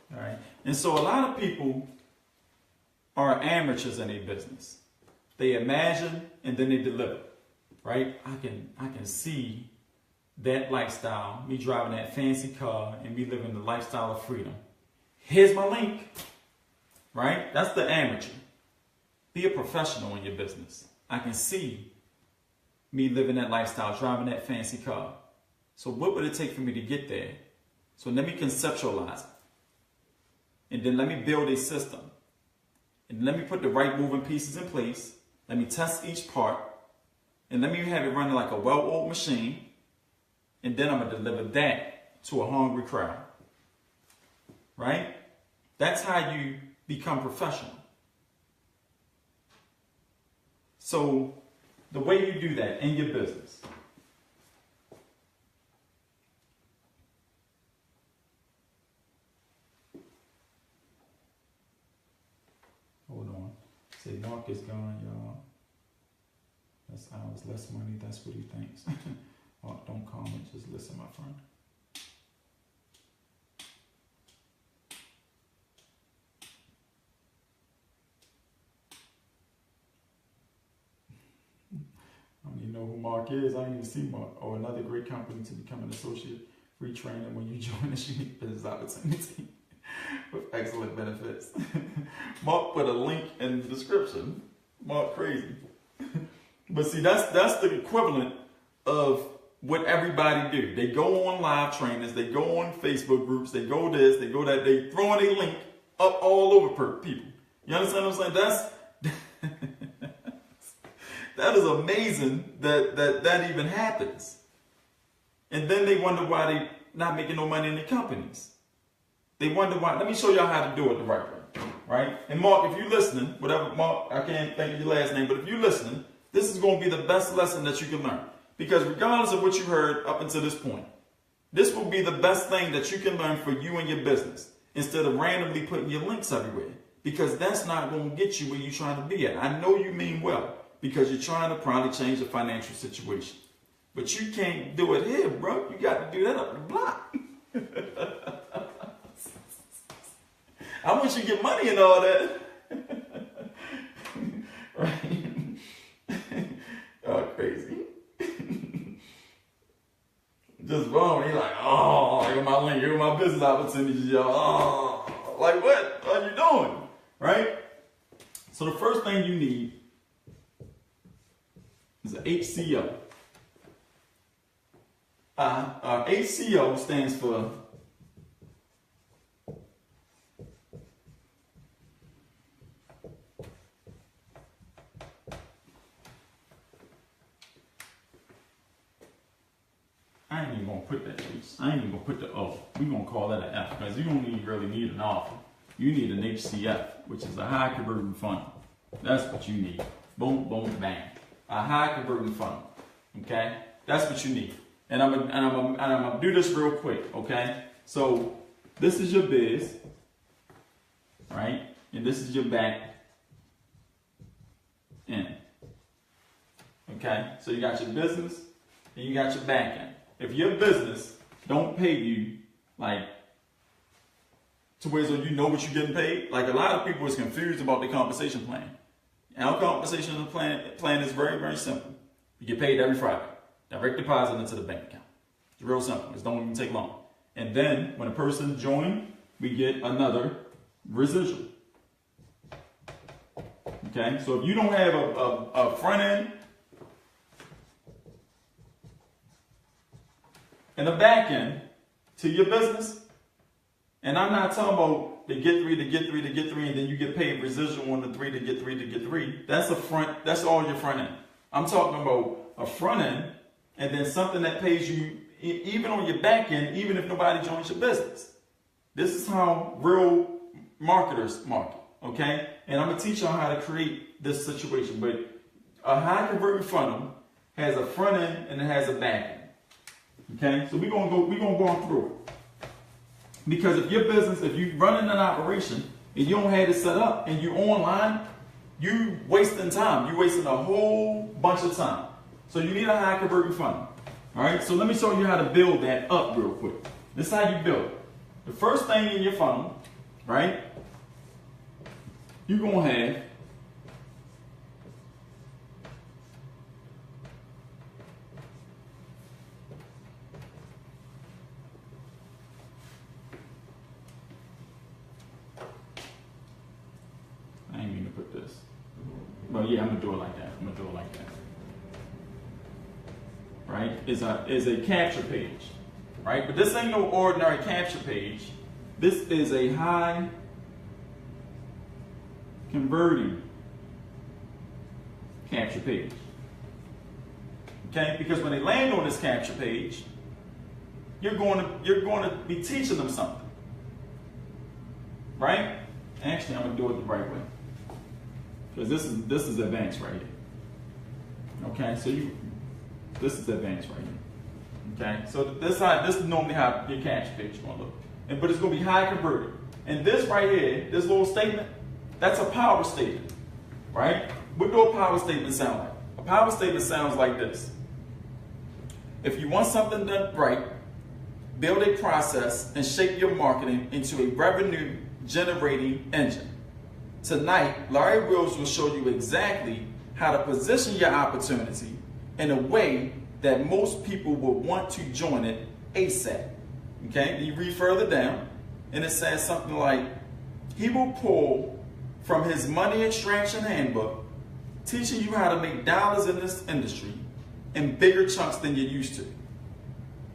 Right? And so a lot of people are amateurs in their business. They imagine and then they deliver. Right? I can see that lifestyle, me driving that fancy car and me living the lifestyle of freedom. Here's my link. Right? That's the amateur. Be a professional in your business. I can see me living that lifestyle, driving that fancy car. So what would it take for me to get there? So let me conceptualize it. And then let me build a system. And let me put the right moving pieces in place. Let me test each part. And let me have it running like a well-oiled machine. And then I'm going to deliver that to a hungry crowd. Right? That's how you become professional. So the way you do that in your business. Hold on. Say Mark is gone, y'all. That's hours, less money. That's what he thinks. Mark, don't comment. Just listen, my friend. I don't even know who Mark is. I didn't even see Mark. Or another great company to become an associate. Free training when you join this unique business opportunity. With excellent benefits. Mark put a link in the description. Mark crazy. But see, that's the equivalent of what everybody do. They go on live trainings, they go on Facebook groups, they go this, they go that, they throwing a link up all over people. You understand what I'm saying? That is amazing that even happens. And then they wonder why they not making no money in their companies. They wonder why. Let me show y'all how to do it the right way, right? And Mark, if you're listening, whatever, Mark, I can't think of your last name, but if you're listening, this is going to be the best lesson that you can learn. Because regardless of what you heard up until this point, this will be the best thing that you can learn for you and your business instead of randomly putting your links everywhere. Because that's not going to get you where you're trying to be at. I know you mean well because you're trying to probably change the financial situation. But you can't do it here, bro. You got to do that up the block. I want you to get money and all that. Right? Oh, crazy. Just boom. He's like, oh, here my link, here my business opportunities, y'all. Oh, like what are you doing? Right? So the first thing you need is an HCO. HCO stands for I ain't even gonna put that H. I ain't even gonna put the O. We're gonna call that an F because you don't really need an offer. You need an HCF, which is a high converting funnel. That's what you need. Boom, boom, bang. A high converting funnel. Okay? That's what you need. And I'm gonna do this real quick, okay? So this is your biz, right? And this is your back end. Okay? So you got your business and you got your back end. If your business don't pay you like to where so you know what you're getting paid, like a lot of people is confused about the compensation plan. Our compensation plan is very, very simple. You get paid every Friday. Direct deposit into the bank account. It's real simple. It don't even take long. And then when a person joins, we get another residual. Okay? So if you don't have a front end and a back end to your business, and I'm not talking about the get three, and then you get paid residual on the 3 to get 3 to get 3. That's all your front end. I'm talking about a front end and then something that pays you even on your back end, even if nobody joins your business. This is how real marketers market, okay? And I'm gonna teach y'all how to create this situation. But a high converting funnel has a front end and it has a back end. Okay, so we're gonna go through it. Because if your business, if you're running an operation and you don't have it set up and you're online, you wasting time. You're wasting a whole bunch of time. So you need a high converting funnel. All right, so let me show you how to build that up real quick. This is how you build it. The first thing in your funnel, right, you're gonna have I ain't mean to put this. But yeah, I'm gonna do it like that. Right? Is a capture page. Right? But this ain't no ordinary capture page. This is a high converting capture page. Okay? Because when they land on this capture page, you're going to be teaching them something. Right? Actually, I'm gonna do it the right way. Because this is advanced right here. Okay, so this is advanced right here. Okay, so this is normally how your capture page is gonna look. But it's gonna be high converted. And this right here, this little statement, that's a power statement. Right? What do a power statement sound like? A power statement sounds like this. If you want something done right, build a process and shape your marketing into a revenue generating engine. Tonight, Larry Wills will show you exactly how to position your opportunity in a way that most people will want to join it ASAP. Okay, you read further down and it says something like, he will pull from his money extraction handbook, teaching you how to make dollars in this industry in bigger chunks than you're used to.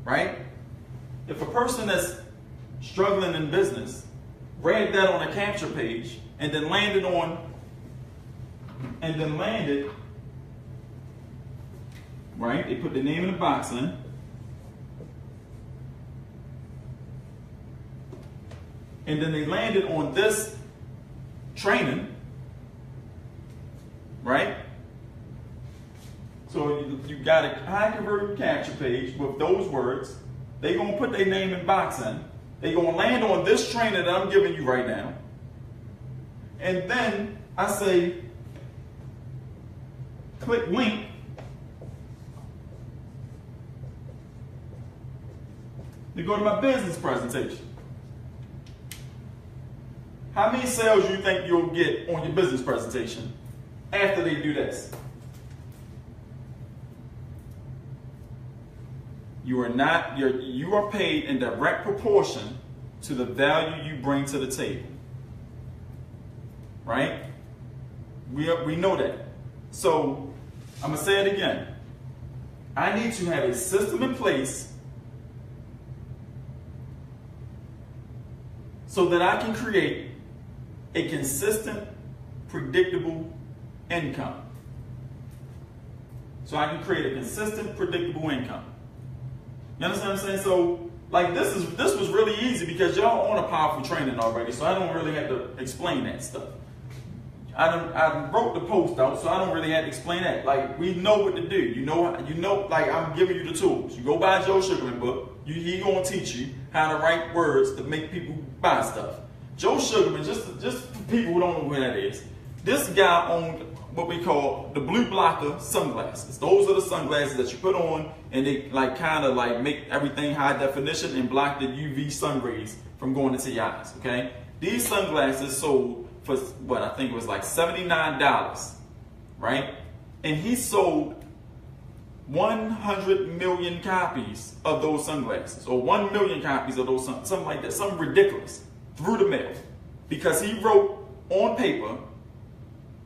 right? If a person that's struggling in business read that on a capture page and then landed, right? They put the name in the box in. And then they landed on this training, right? So you got a high converting capture page with those words. They're going to put their name in box in. They're going to land on this training that I'm giving you right now. And then I say, click link. To go to my business presentation. How many sales do you think you'll get on your business presentation after they do this? You are paid in direct proportion to the value you bring to the table. Right? We know that. So I'm going to say it again. I need to have a system in place so that I can create a consistent, predictable income. So I can create a consistent, predictable income. You understand what I'm saying? So, like, this was really easy because y'all on a powerful training already, so I don't really have to explain that stuff. I wrote the post out, so I don't really have to explain that. Like, we know what to do. You know, like, I'm giving you the tools. You go buy Joe Sugarman book. He gonna teach you how to write words to make people buy stuff. Joe Sugarman, just for people who don't know who that is, this guy owned what we call the blue blocker sunglasses. Those are the sunglasses that you put on and they like kind of like make everything high definition and block the UV sun rays from going into your eyes, okay? These sunglasses sold for what I think it was like $79, right? And he sold 100 million copies of those sunglasses, or 1 million copies of those, something like that, something ridiculous, through the mail, because he wrote on paper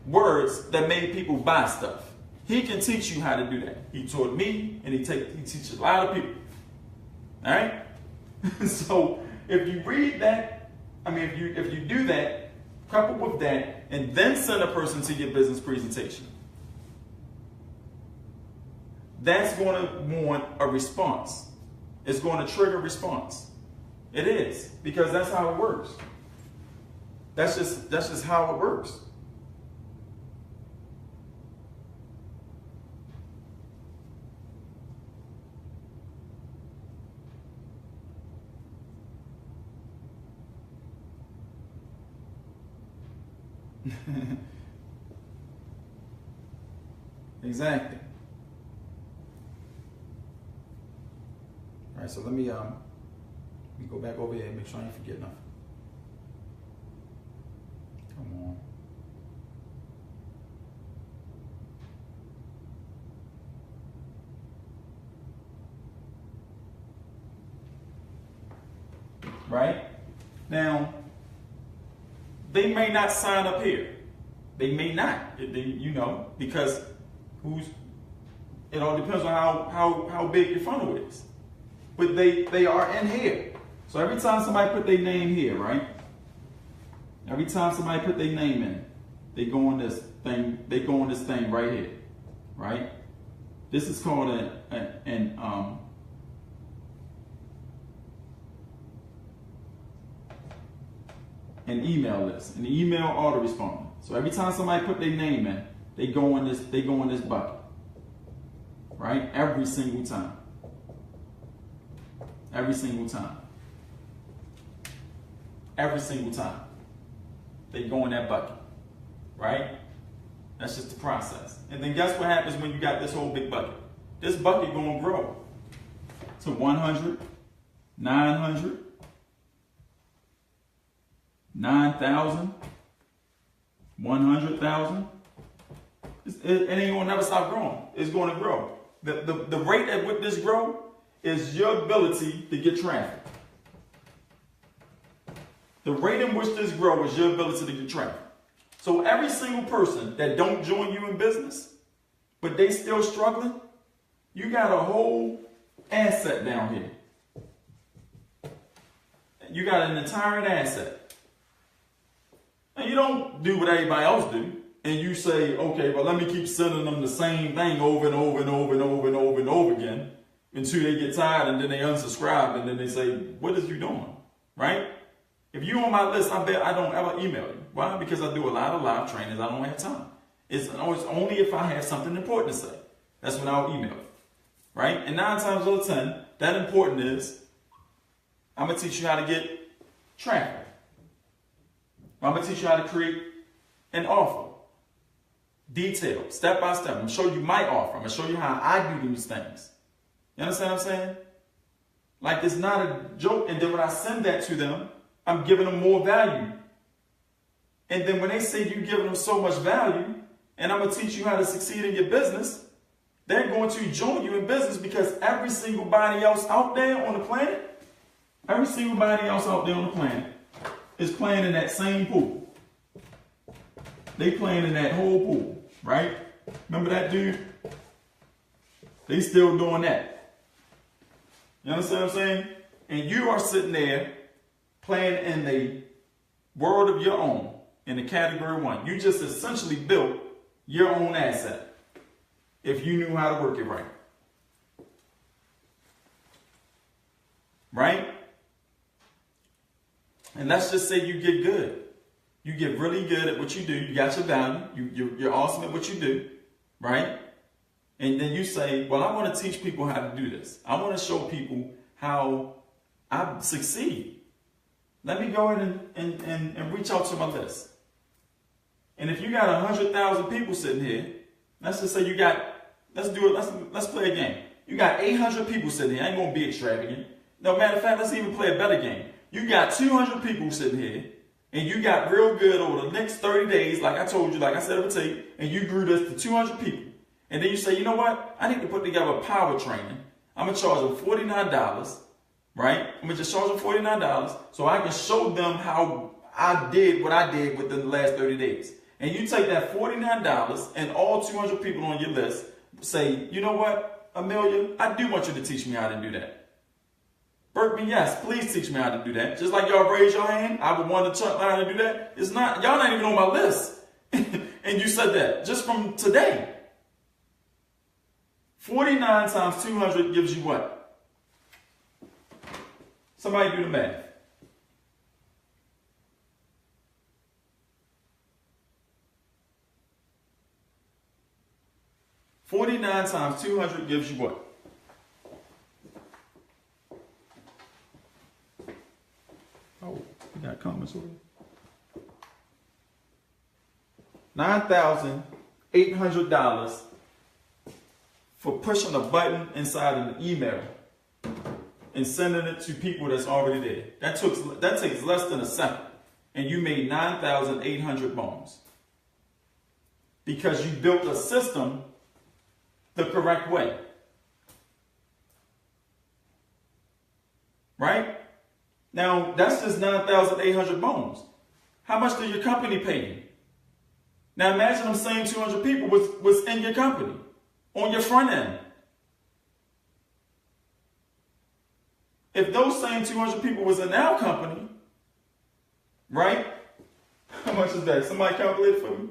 words that made people buy stuff. He can teach you how to do that. He taught me, and he teaches a lot of people. All right. So if you read that, if you do that, coupled with that, and then send a person to your business presentation, that's going to want a response. It's going to trigger response. It is, because that's how it works. That's just how it works. Exactly. All right, so let me go back over here and make sure I ain't forget nothing. Come on. Right? Now, they may not sign up here. They may not, because it all depends on how big your funnel is. But they are in here. So every time somebody put their name here, right? Every time somebody put their name in, they go on this thing. They go on this thing right here, right? This is called an email list, an email autoresponder. So every time somebody put their name in, they go in this bucket, right? Every single time. Every single time. Every single time. They go in that bucket, right? That's just the process. And then guess what happens when you got this whole big bucket? This bucket gonna grow to 100, 900, 9,000, 100,000. It ain't gonna never stop growing. It's gonna grow. The rate at which this grow is your ability to get traffic. The rate in which this grow is your ability to get traffic. So every single person that don't join you in business, but they still struggling, you got a whole asset down here. You got an entire asset. And you don't do what everybody else do. And you say, okay, well, let me keep sending them the same thing over and over and over and over and over and over again until they get tired and then they unsubscribe and then they say, what is you doing? Right? If you're on my list, I bet I don't ever email you. Why? Because I do a lot of live trainings. I don't have time. It's only if I have something important to say. That's when I'll email you. Right? And 9 times out of 10, that important is, I'm going to teach you how to get traffic. I'm going to teach you how to create an offer. Detailed, step by step. I'm going to show you my offer. I'm going to show you how I do these things. You understand what I'm saying? Like, it's not a joke. And then when I send that to them, I'm giving them more value. And then when they say you're giving them so much value, and I'm going to teach you how to succeed in your business, they're going to join you in business because every single body else out there on the planet, every single body else out there on the planet is playing in that same pool. They playing in that whole pool, right? Remember that dude? They still doing that. You understand what I'm saying? And you are sitting there playing in the world of your own, in the category 1. You just essentially built your own asset if you knew how to work it right. Right? And let's just say you get good. You get really good at what you do. You got your value. You're awesome at what you do. Right? And then you say, well, I want to teach people how to do this. I want to show people how I succeed. Let me go in and reach out to my list. And if you got 100,000 people sitting here, let's just say you got, let's play a game. You got 800 people sitting here. I ain't going to be extravagant. No, matter of fact, let's even play a better game. You got 200 people sitting here, and you got real good over the next 30 days, like I told you, like I said on the tape, and you grew this to 200 people. And then you say, you know what? I need to put together a power training. I'm going to charge them $49, right? I'm going to just charge them $49 so I can show them how I did what I did within the last 30 days. And you take that $49 and all 200 people on your list say, you know what, Amelia, I do want you to teach me how to do that. Berkman, yes, please teach me how to do that. Just like y'all raise your hand, I would want to learn how to do that. It's not, y'all not even on my list. And you said that just from today. 49 times 200 gives you what? Somebody do the math. $49 times 200 gives you what? Oh, we got comments over here. $9,800 for pushing a button inside an email and sending it to people that's already there. That takes less than a second. And you made 9,800 bones. Because you built a system the correct way. Right? Now, that's just 9,800 bones. How much did your company pay you? Now, imagine them same 200 people was in your company, on your front end. If those same 200 people was in our company, right? How much is that? Somebody calculate it for me?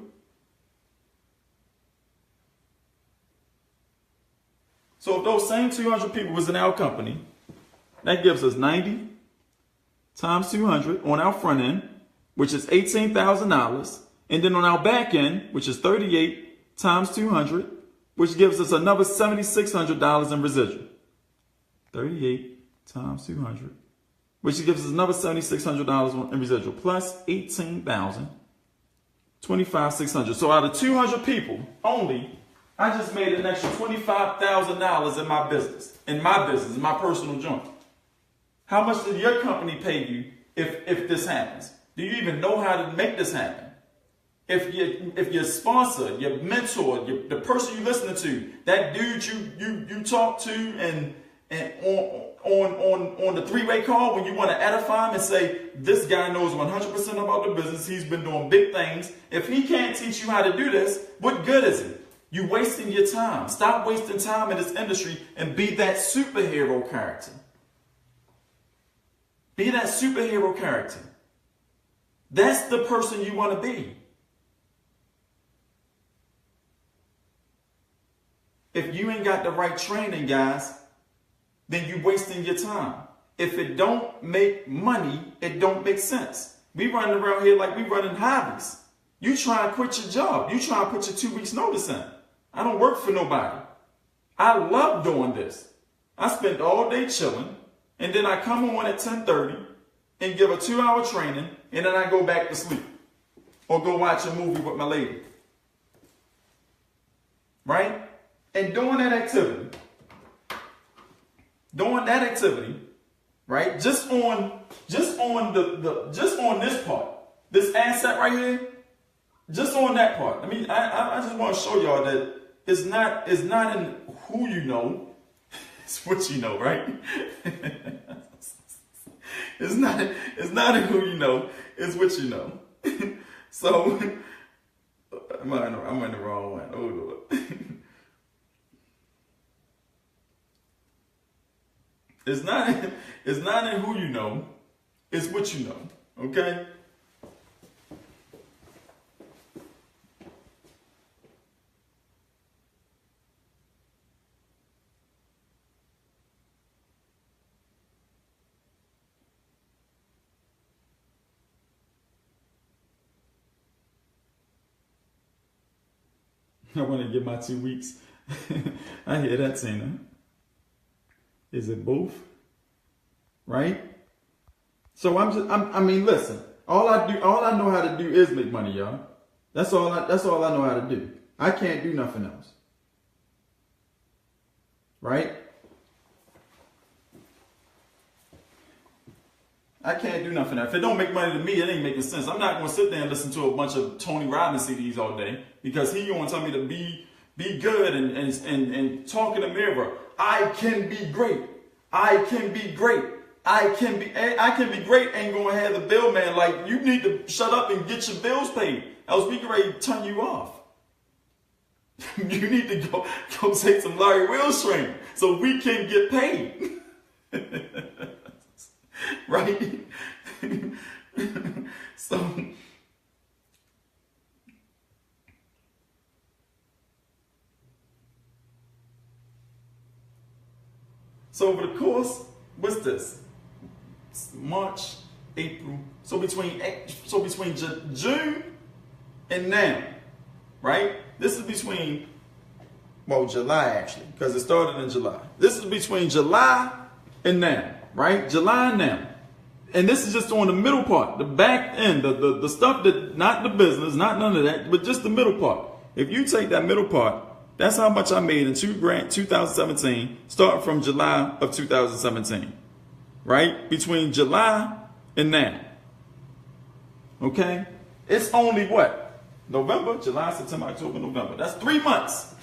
So if those same 200 people was in our company, that gives us 90 times 200 on our front end, which is $18,000. And then on our back end, which is 38 times 200, which gives us another $7,600 in residual. 38 times 200, which gives us another $7,600 in residual, plus 18,000, 25,600. So out of 200 people only, I just made an extra $25,000 in my business, in my personal joint. How much did your company pay you if this happens? Do you even know how to make this happen? If your sponsor, your mentor, the person you listening to, that dude you talk to and on the three-way call when you want to edify him and say, this guy knows 100% about the business, he's been doing big things. If he can't teach you how to do this, what good is it? You wasting your time. Stop wasting time in this industry and be that superhero character. Be that superhero character. That's the person you want to be. If you ain't got the right training, guys, then you wasting your time. If it don't make money, it don't make sense. We running around here like we running hobbies. You try to quit your job. You try to put your 2 weeks notice in. I don't work for nobody. I love doing this. I spend all day chilling, and then I come on at 10:30 and give a 2-hour training, and then I go back to sleep or go watch a movie with my lady. Right? And doing that activity, right? Just on this part, this asset right here, just on that part. I mean, I just want to show y'all that it's not in who you know, it's what you know, right? It's not in who you know, it's what you know. So I'm in the wrong one. Oh Lord. It's not in who you know, it's what you know. Okay? I want to give my 2 weeks. I hear that, Tina. Is it both? Right? So I mean, listen. All I know how to do is make money, y'all. That's all I know how to do. I can't do nothing else. Right? I can't do nothing else. If it don't make money to me, it ain't making sense. I'm not going to sit there and listen to a bunch of Tony Robbins CDs all day because he going to tell me to be good and talk in the mirror. I can be great. I can be great. I can be great ain't going to have the bill man like, you need to shut up and get your bills paid. Else we can ready to turn you off. You need to go take some Larry Wills training so we can get paid. Right? So over the course, what's this? It's March, April. So between June and now, right? This is between, well, July actually, because it started in July. This is between July and now, right? July and now. And this is just on the middle part, the back end, the stuff that, not the business, not none of that, but just the middle part. If you take that middle part, that's how much I made in 2017, starting from July of 2017, right? Between July and now, okay? It's only what? November, July, September, October, November. That's 3 months.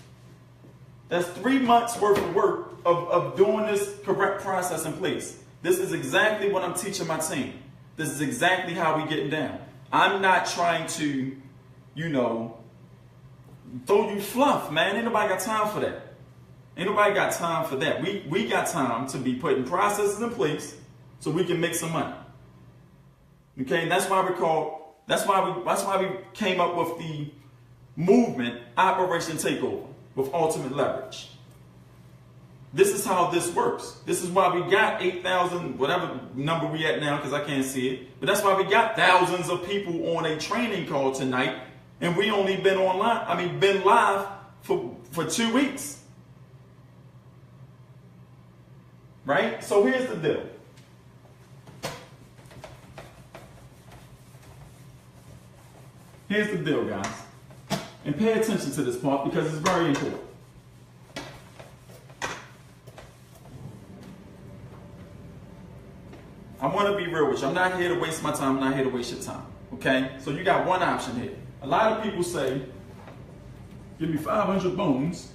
That's 3 months worth of work of doing this correct process in place. This is exactly what I'm teaching my team. This is exactly how we getting down. I'm not trying to, throw you fluff, man. Ain't nobody got time for that. Ain't nobody got time for that. We got time to be putting processes in place so we can make some money. Okay, that's why we came up with the movement Operation Takeover with Ultimate Leverage. This is how this works. This is why we got 8,000, whatever number we at now, because I can't see it. But that's why we got thousands of people on a training call tonight. And we only been live for 2 weeks. Right? So here's the deal. Here's the deal, guys. And pay attention to this part because it's very important. I want to be real with you. I'm not here to waste my time. I'm not here to waste your time. Okay? So you got one option here. A lot of people say, give me 500 bones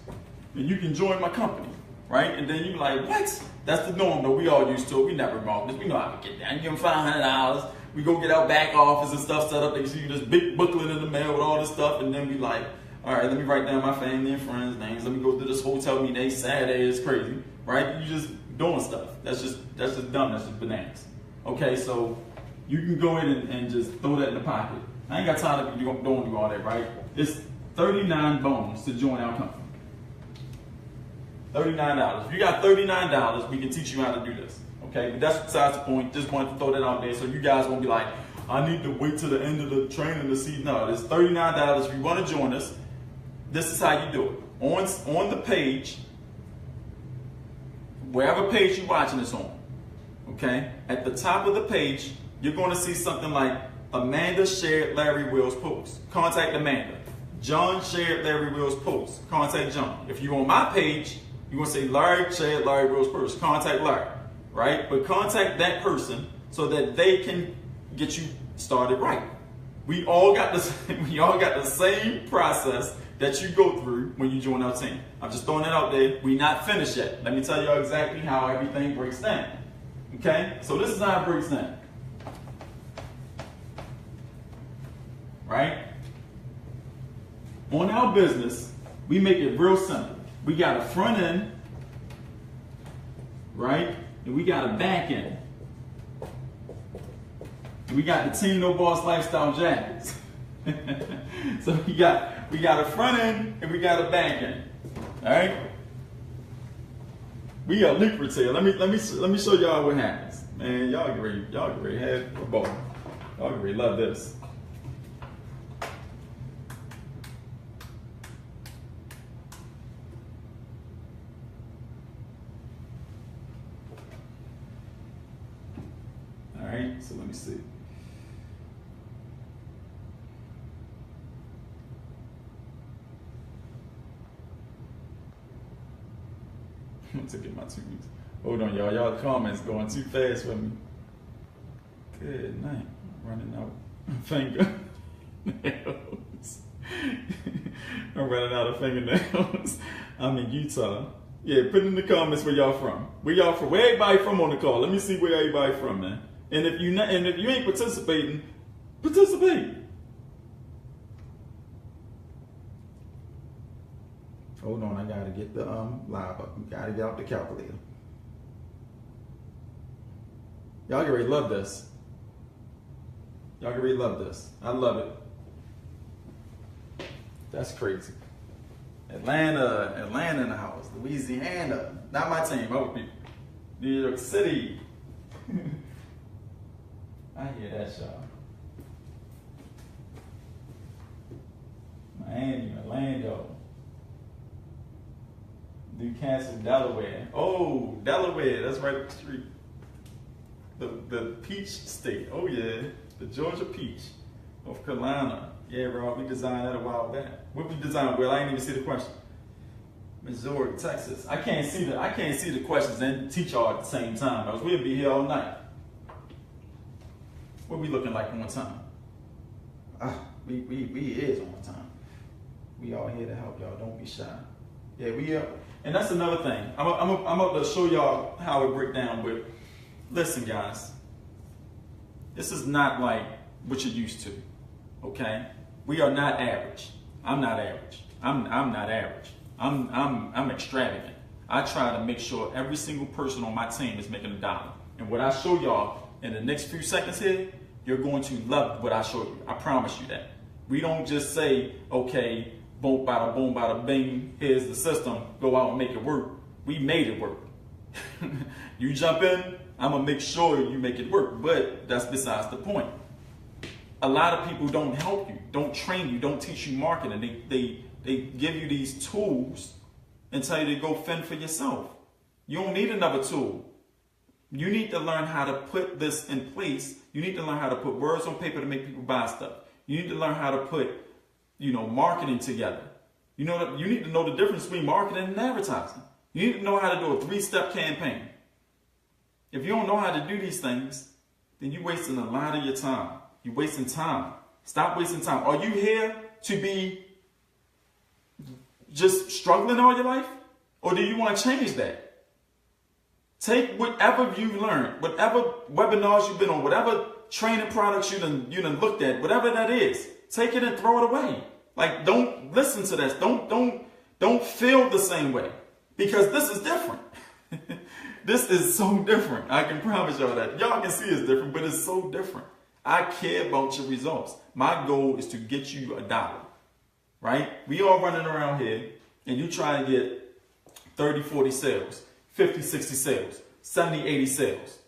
and you can join my company, right? And then you be like, what? That's the norm though. We all used to it. We never remote this. We know how to get down. You give them $500. We go get our back office and stuff set up. They see you this big booklet in the mail with all this stuff. And then we like, All right, let me write down my family and friends' names. Let me go through this hotel meeting. They sad as crazy, right? You just doing stuff. That's just dumb. That's just bananas. Okay, so you can go in and just throw that in the pocket. I ain't got time to don't do all that, right? It's 39 bones to join our company. $39. If you got $39, we can teach you how to do this. Okay, but that's besides the point. Just wanted to throw that out there so you guys won't be like, I need to wait till the end of the training to see. No, it's $39. If you want to join us, this is how you do it. On the page, wherever page you're watching this on, okay, at the top of the page, you're going to see something like Amanda shared Larry Will's post. Contact Amanda. John shared Larry Will's post. Contact John. If you're on my page, you're going to say Larry shared Larry Will's post. Contact Larry, right? But contact that person so that they can get you started right. We all got the same process that you go through when you join our team. I'm just throwing it out there. We're not finished yet. Let me tell you exactly how everything breaks down. Okay? So this is how it breaks down. Right? On our business, we make it real simple. We got a front end, right? And we got a back end. And we got the Team No Boss Lifestyle Jackets. So we got a front end and we got a back end. All right? We are lucrative. Let me show y'all what happens. Man, y'all get ready to have a ball. Y'all get ready to love this. All right, so let me see. To get my 2 weeks. Hold on, y'all. Y'all comments going too fast for me. Good night. I'm running out of fingernails. I'm running out of fingernails. I'm in Utah. Yeah, put in the comments where y'all from. Where y'all from? Where everybody from on the call? Let me see where everybody from, man. And if you ain't participating, participate. Hold on, I gotta get the live up. Gotta get out the calculator. Y'all get ready to love this. Y'all get ready to love this. I love it. That's crazy. Atlanta in the house. Louisiana. Not my team, other people. New York City. I hear that, y'all. Miami, Orlando. Newcastle, Delaware. Oh, Delaware, that's right up the street. The Peach State. Oh yeah, the Georgia Peach. North Carolina. Yeah, Rob, we designed that a while back. What we designed? Well, I didn't even see the question. Missouri, Texas. I can't see the questions and teach y'all at the same time, because we'll be here all night. What we looking like on time? We is on time. We all here to help y'all. Don't be shy. Yeah, we are. And that's another thing. I'm about to show y'all how it break down. But listen, guys, this is not like what you're used to. Okay, we are not average. I'm not average. I'm not average. I'm extravagant. I try to make sure every single person on my team is making $1. And what I show y'all in the next few seconds here, you're going to love what I show you. I promise you that. We don't just say, okay, boom, bada bing, here's the system, go out and make it work. We made it work. You jump in, I'm gonna make sure you make it work, but that's besides the point. A lot of people don't help you, don't train you, don't teach you marketing. They give you these tools and tell you to go fend for yourself. You don't need another tool. You need to learn how to put this in place. You need to learn how to put words on paper to make people buy stuff. You need to learn how to put, marketing together. You need to know the difference between marketing and advertising. You need to know how to do a 3-step campaign. If you don't know how to do these things, then you're wasting a lot of your time. You're wasting time. Stop wasting time. Are you here to be just struggling all your life? Or do you want to change that? Take whatever you've learned, whatever webinars you've been on, whatever training products you done looked at, whatever that is, take it and throw it away. Like, don't listen to this. Don't feel the same way, because this is different. This is so different. I can promise y'all that. Y'all can see it's different, but it's so different. I care about your results. My goal is to get you $1, right? We all running around here, and you try to get 30, 40 sales, 50, 60 sales, 70, 80 sales.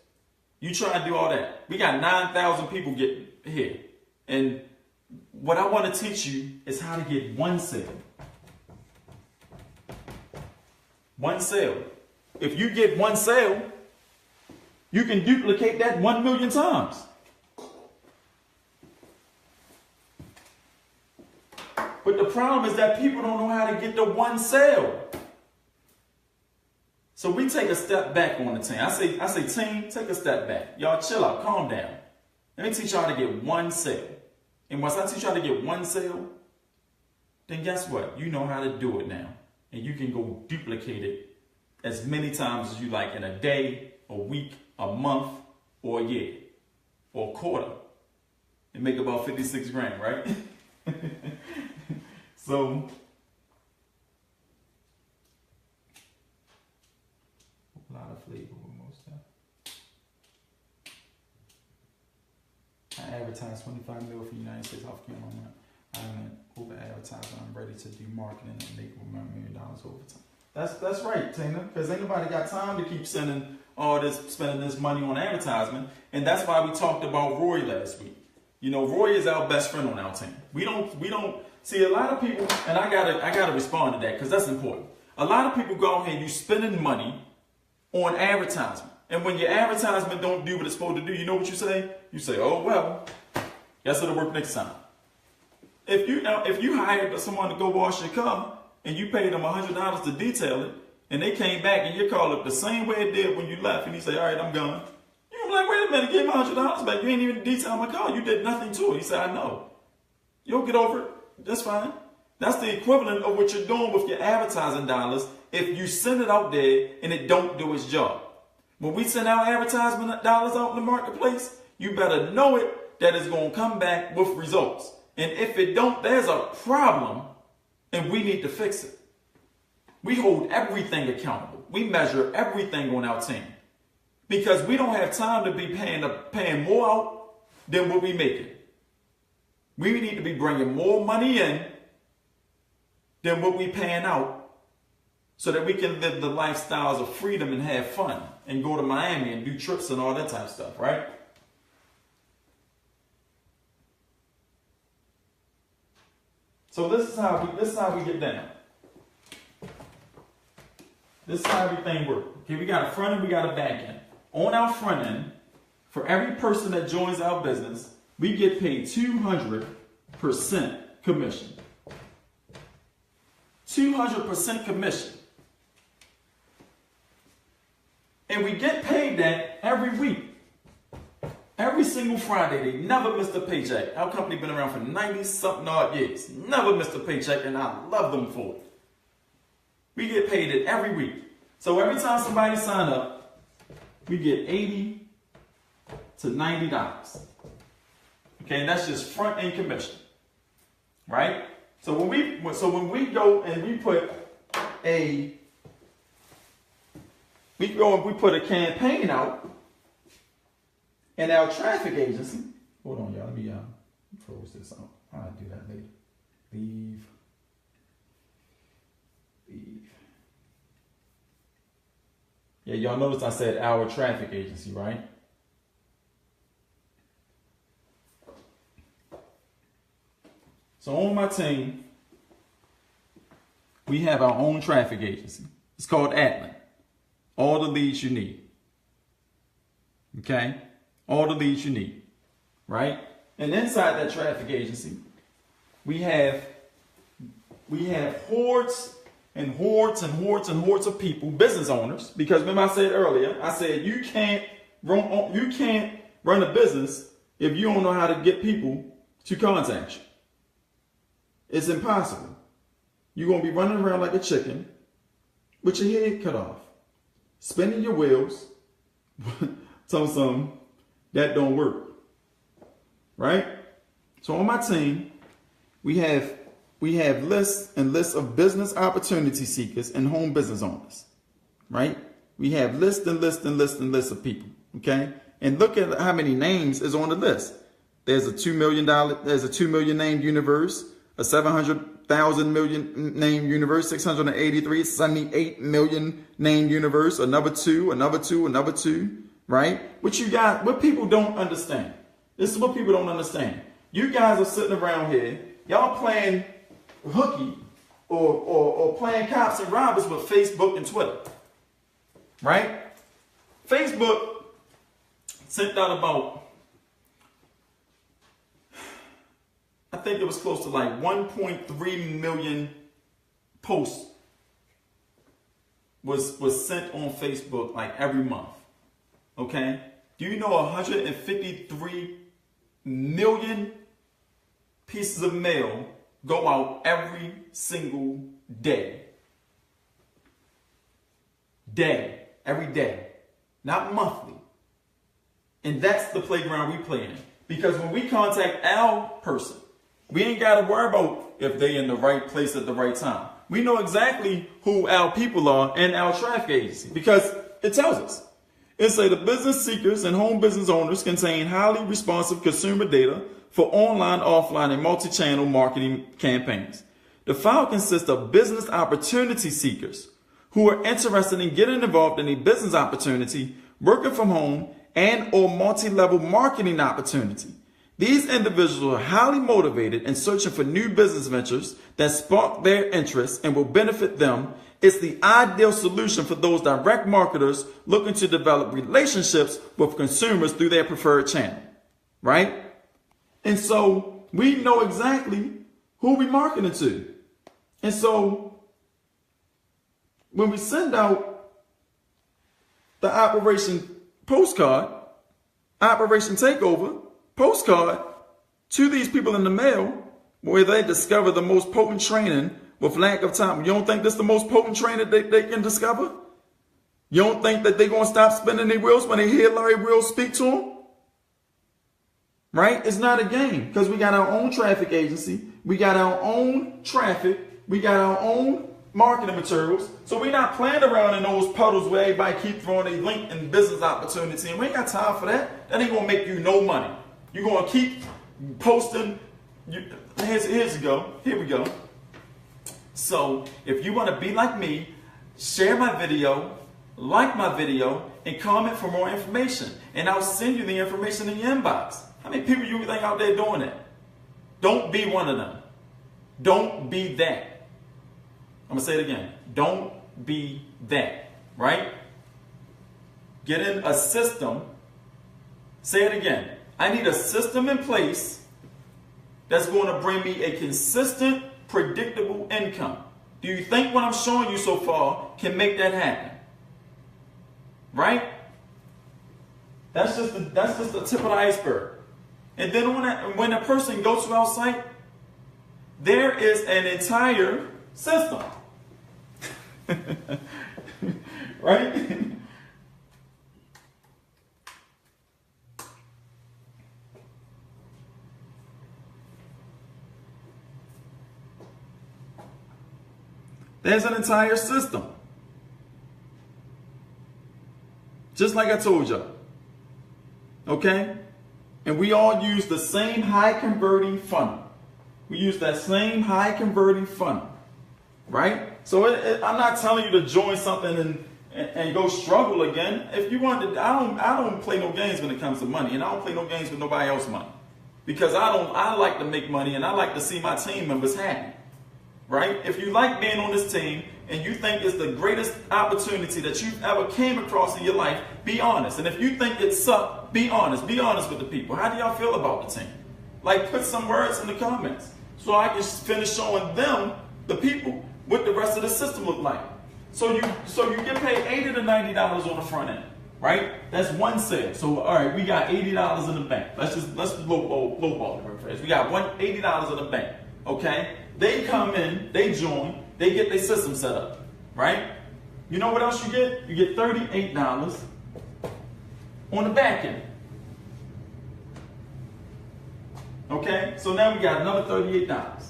You try to do all that. We got 9,000 people getting here. And what I want to teach you is how to get one sale. One sale. If you get one sale, you can duplicate that 1 million times. But the problem is that people don't know how to get the one sale. So we take a step back on the team. I say, team, take a step back. Y'all chill out, calm down. Let me teach y'all how to get one sale. And once I teach y'all to get one sale, then guess what? You know how to do it now. And you can go duplicate it as many times as you like in a day, a week, a month, or a year, or a quarter. And make about 56 grand, right? So, a lot of flavor with most stuff. I advertise 25 mil for United States Healthcare Moment. I'm over advertising. I'm ready to do marketing and make $1 million over time. That's right, Tina. Because ain't nobody got time to keep spending this money on advertisement. And that's why we talked about Roy last week. You know, Roy is our best friend on our team. We don't see a lot of people, and I gotta respond to that because that's important. A lot of people go ahead and you spending money on advertisement. And when your advertisement don't do what it's supposed to do, you know what you say? You say, oh well, guess it'll work next time. If you hired someone to go wash your car and you paid them $100 to detail it, and they came back and your car looked the same way it did when you left, and he say, all right, I'm gone. You're like, wait a minute, give me $100 back. You ain't even detail my car. You did nothing to it. He said, I know. You'll get over it. That's fine. That's the equivalent of what you're doing with your advertising dollars if you send it out there and it don't do its job. When we send our advertisement dollars out in the marketplace, you better know it that it's going to come back with results. And if it don't, there's a problem and we need to fix it. We hold everything accountable. We measure everything on our team because we don't have time to be paying more out than what we making. We need to be bringing more money in than what we paying out so that we can live the lifestyles of freedom and have fun and go to Miami and do trips and all that type of stuff, right? So this is how we get down. This is how everything works. Okay, we got a front end, we got a back end. On our front end, for every person that joins our business, we get paid 200% commission. 200% commission. And we get paid that every week. Every single Friday. They never missed a paycheck. Our company been around for 90-something odd years. Never missed a paycheck, and I love them for it. We get paid it every week. So every time somebody sign up, we get $80 to $90. Okay, and that's just front end commission, right? So when we go and we put a campaign out in our traffic agency. Hold on, y'all. Let me close this out. I'll do that later. Leave. Yeah, y'all noticed I said our traffic agency, right? So on my team, we have our own traffic agency. It's called Atlan. All the leads you need. Okay? All the leads you need. Right? And inside that traffic agency, we have hordes and hordes and hordes and hordes of people, business owners, because remember I said earlier, I said you can't run a business if you don't know how to get people to contact you. It's impossible. You're going to be running around like a chicken with your head cut off, spinning your wheels. Tell some that don't work. Right? So on my team, we have we have lists and lists of business opportunity seekers and home business owners, right? We have lists and lists and lists and lists of people, okay? And look at how many names is on the list. There's a $2 million, there's a 2 million named universe, a 700,000 million named universe, 683, 78 million named universe, another two, right? What people don't understand. This is what people don't understand. You guys are sitting around here, y'all playing hooky or playing cops and robbers with Facebook and Twitter, right? Facebook sent out about, I think it was close to like 1.3 million posts was sent on Facebook like every month. Okay? Do you know 153 million pieces of mail go out every single day? Every day. Not monthly. And that's the playground we play in. Because when we contact our person, we ain't got to worry about if they in the right place at the right time. We know exactly who our people are in our traffic agency because it tells us. It say the business seekers and home business owners contain highly responsive consumer data for online, offline, and multi-channel marketing campaigns. The file consists of business opportunity seekers who are interested in getting involved in a business opportunity, working from home, and or multi-level marketing opportunity. These individuals are highly motivated and searching for new business ventures that spark their interest and will benefit them. It's the ideal solution for those direct marketers looking to develop relationships with consumers through their preferred channel, right? And so we know exactly who we're marketing to. And so when we send out the Operation Takeover postcard to these people in the mail, where they discover the most potent training with lack of time. You don't think this is the most potent training they can discover? You don't think that they're going to stop spinning their wheels when they hear Larry Wills speak to them? Right? It's not a game because we got our own traffic agency. We got our own traffic. We got our own marketing materials. So we're not playing around in those puddles where everybody keep throwing a link in business opportunity. And we ain't got time for that. That ain't going to make you no money. You're going to keep posting. Here we go. So if you want to be like me, share my video, like my video, and comment for more information. And I'll send you the information in your inbox. How many people you think out there doing that? Don't be one of them. Don't be that. I'm going to say it again. Don't be that. Right? Get in a system. Say it again. I need a system in place that's going to bring me a consistent, predictable income. Do you think what I'm showing you so far can make that happen? Right? That's just the tip of the iceberg. And then when a person goes to our site, there is an entire system. Right? There's an entire system. Just like I told y'all. Okay? And we all use the same high converting funnel. We use that same high converting funnel. Right? So I'm not telling you to join something and go struggle again. If you want to, I don't play no games when it comes to money. And I don't play no games with nobody else's money. Because I like to make money and I like to see my team members happy. Right? If you like being on this team and you think it's the greatest opportunity that you've ever came across in your life, be honest. And if you think it sucked, be honest. Be honest with the people. How do y'all feel about the team? Like, put some words in the comments so I can finish showing them, the people, what the rest of the system look like. So you get paid $80 to $90 on the front end, right? That's one sale. So all right, we got $80 in the bank. Let's lowball it real fast. We got $80 in the bank. Okay. They come in, they join, they get their system set up, right? You know what else you get? You get $38 on the back end. Okay, so now we got another $38.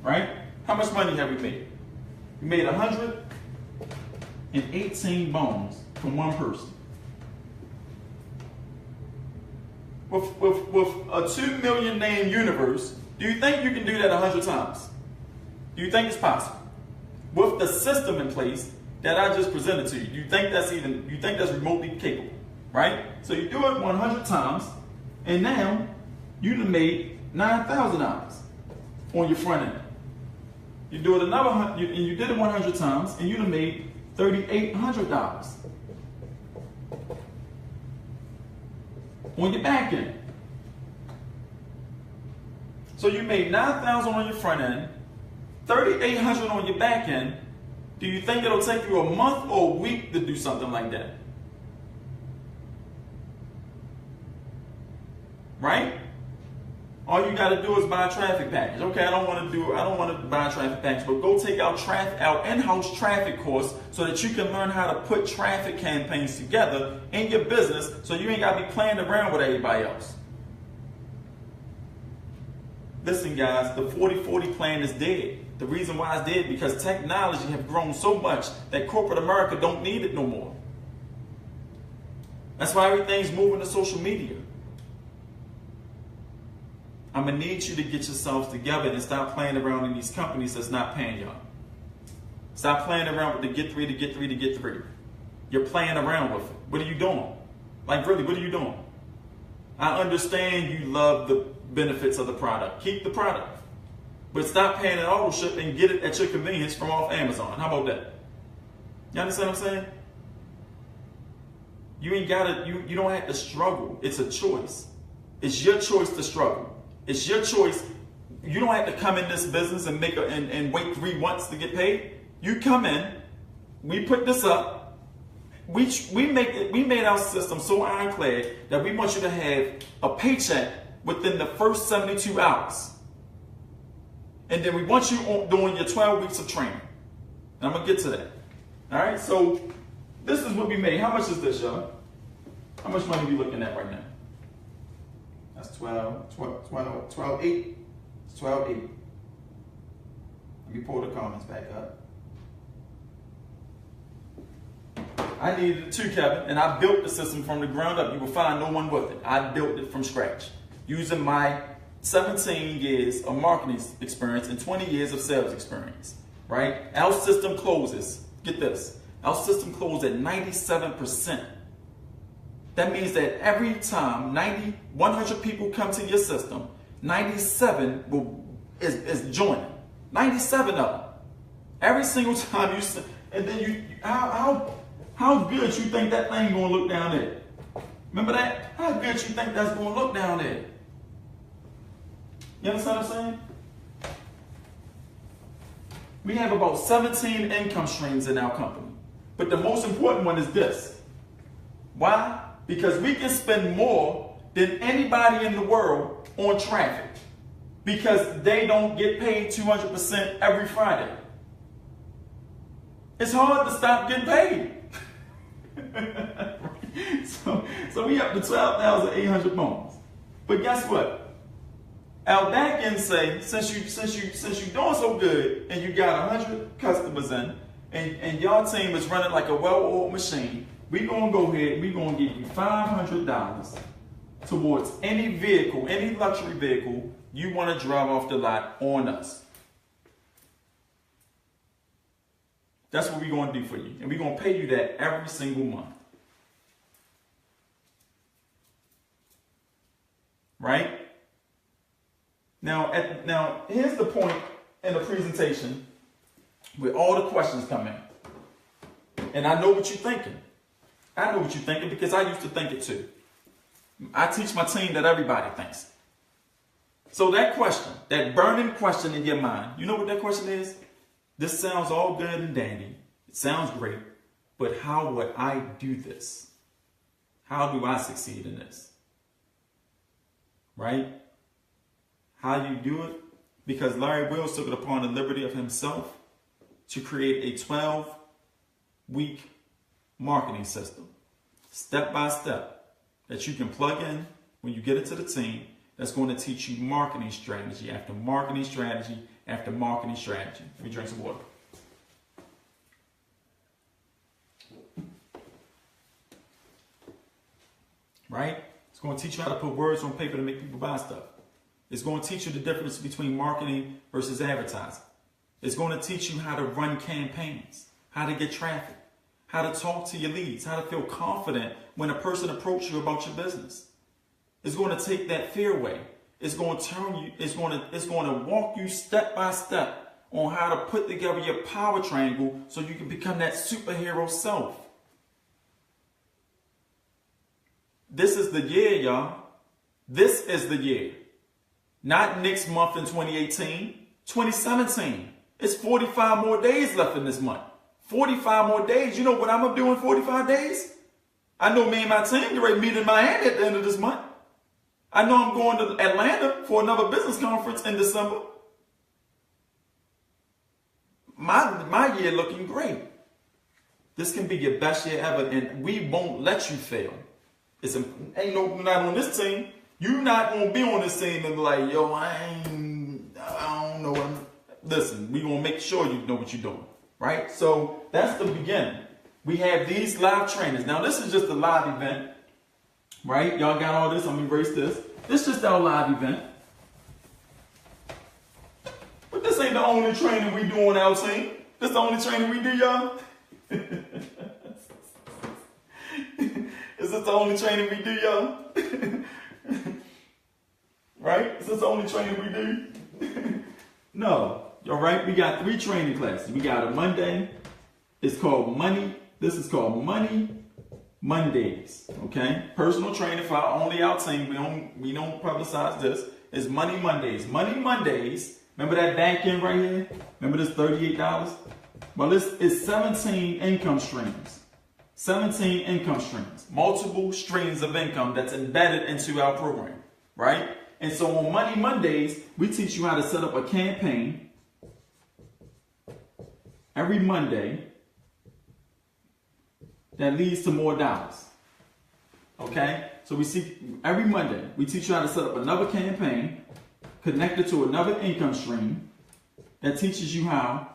right? How much money have we made? We made 118 bones from one person. With a 2 million name universe, do you think you can do that 100 times? Do you think it's possible? With the system in place that I just presented to you, you think that's remotely capable, right? So you do it 100 times, and now you done made $9,000 on your front end. You do it another, and you did it 100 times, and you done made $3,800 on your back end. So you made $9,000 on your front end, $3,800 on your back end. Do you think it'll take you a month or a week to do something like that? Right? All you got to do is buy a traffic package. Okay, I don't want to buy a traffic package, but go take out in-house traffic course so that you can learn how to put traffic campaigns together in your business so you ain't got to be playing around with everybody else. Listen, guys, the 40-40 plan is dead. The reason why it's dead because technology has grown so much that corporate America don't need it no more. That's why everything's moving to social media. I'm going to need you to get yourselves together and stop playing around in these companies that's not paying y'all. Stop playing around with the get three. You're playing around with it. What are you doing? Like, really, what are you doing? I understand you love the benefits of the product. Keep the product. But stop paying an auto ship and get it at your convenience from off Amazon. How about that? You understand what I'm saying? You ain't gotta, you don't have to struggle. It's a choice. It's your choice to struggle. It's your choice. You don't have to come in this business and and wait 3 months to get paid. You come in, we put this up, we made our system so ironclad that we want you to have a paycheck within the first 72 hours. And then we want you doing your 12 weeks of training. And I'm going to get to that. All right, so this is what we made. How much is this, y'all? How much money are we looking at right now? That's 12, 8. It's 12, 8. Let me pull the comments back up. I needed it too, Kevin, and I built the system from the ground up. You will find no one with it. I built it from scratch using my 17 years of marketing experience and 20 years of sales experience, right? Our system closes, get this, our system closes at 97%. That means that every time 100 people come to your system, 97 is joining. 97 of them. Every single time and then how good you think that thing gonna look down there? Remember that? How good you think that's gonna look down there? You understand what I'm saying? We have about 17 income streams in our company. But the most important one is this. Why? Because we can spend more than anybody in the world on traffic. Because they don't get paid 200% every Friday. It's hard to stop getting paid. So we up to 12,800 bones. But guess what? Our back end say, since you doing so good and you got 100 customers in and your team is running like a well-oiled machine, we're gonna go ahead, we're gonna give you $500 towards any vehicle, any luxury vehicle you want to drive off the lot on us. That's what we're gonna do for you. And we're gonna pay you that every single month. Right? Now, here's the point in the presentation where all the questions come in. And I know what you're thinking. I know what you're thinking because I used to think it too. I teach my team that everybody thinks. So that question, that burning question in your mind, you know what that question is? This sounds all good and dandy. It sounds great. But how would I do this? How do I succeed in this? Right? How do you do it? Because Larry Wills took it upon the liberty of himself to create a 12-week marketing system, step by step, that you can plug in when you get into the team that's going to teach you marketing strategy after marketing strategy after marketing strategy. Let me drink some water. Right? It's going to teach you how to put words on paper to make people buy stuff. It's going to teach you the difference between marketing versus advertising. It's going to teach you how to run campaigns, how to get traffic, how to talk to your leads, how to feel confident when a person approaches you about your business. It's going to take that fear away. It's going to turn you, it's going to walk you step by step on how to put together your power triangle so you can become that superhero self. This is the year, y'all. This is the year. Not next month in 2018, 2017. It's 45 more days left in this month. 45 more days. You know what I'm going to do in 45 days? I know me and my team get ready to meet in Miami at the end of this month. I know I'm going to Atlanta for another business conference in December. My year looking great. This can be your best year ever, and we won't let you fail. Not on this team. You're not going to be on this team and be like, yo, I don't know. Listen, we're going to make sure you know what you're doing. Right? So that's the beginning. We have these live trainings. Now, this is just a live event. Right? Y'all got all this. I'm going to erase this. This is just our live event. But this ain't the only training we do on our team. This the only training we do, y'all. Is this the only training we do, y'all? Right? Is this the only training we do? No. All right? We got 3 training classes. We got a Monday. It's called Money. This is called Money Mondays. Okay? Personal training for only our team. We don't publicize this. It's Money Mondays. Money Mondays. Remember that back end right here? Remember this $38? Well, this is 17 income streams. 17 income streams, multiple streams of income that's embedded into our program, right? And so on Money Mondays, we teach you how to set up a campaign every Monday that leads to more dollars, okay? So every Monday, we teach you how to set up another campaign connected to another income stream that teaches you how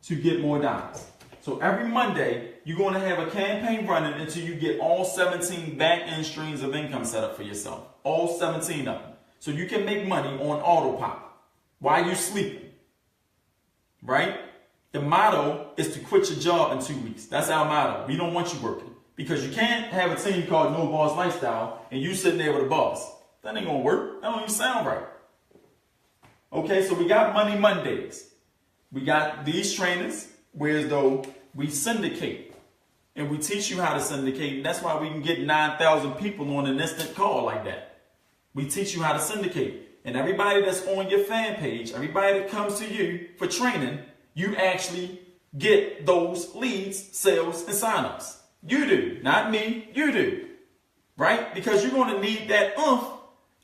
to get more dollars. So every Monday, you're going to have a campaign running until you get all 17 back-end streams of income set up for yourself. All 17 of them. So you can make money on autopilot while you're sleeping. Right? The motto is to quit your job in 2 weeks. That's our motto. We don't want you working. Because you can't have a team called No Boss Lifestyle and you sitting there with a boss. That ain't going to work. That don't even sound right. Okay, so we got Money Mondays. We got these trainers. Whereas though we syndicate and we teach you how to syndicate, and that's why we can get 9,000 people on an instant call like that. We teach you how to syndicate, and everybody that's on your fan page, everybody that comes to you for training, you actually get those leads, sales, and signups. You do, not me, you do, right? Because you're going to need that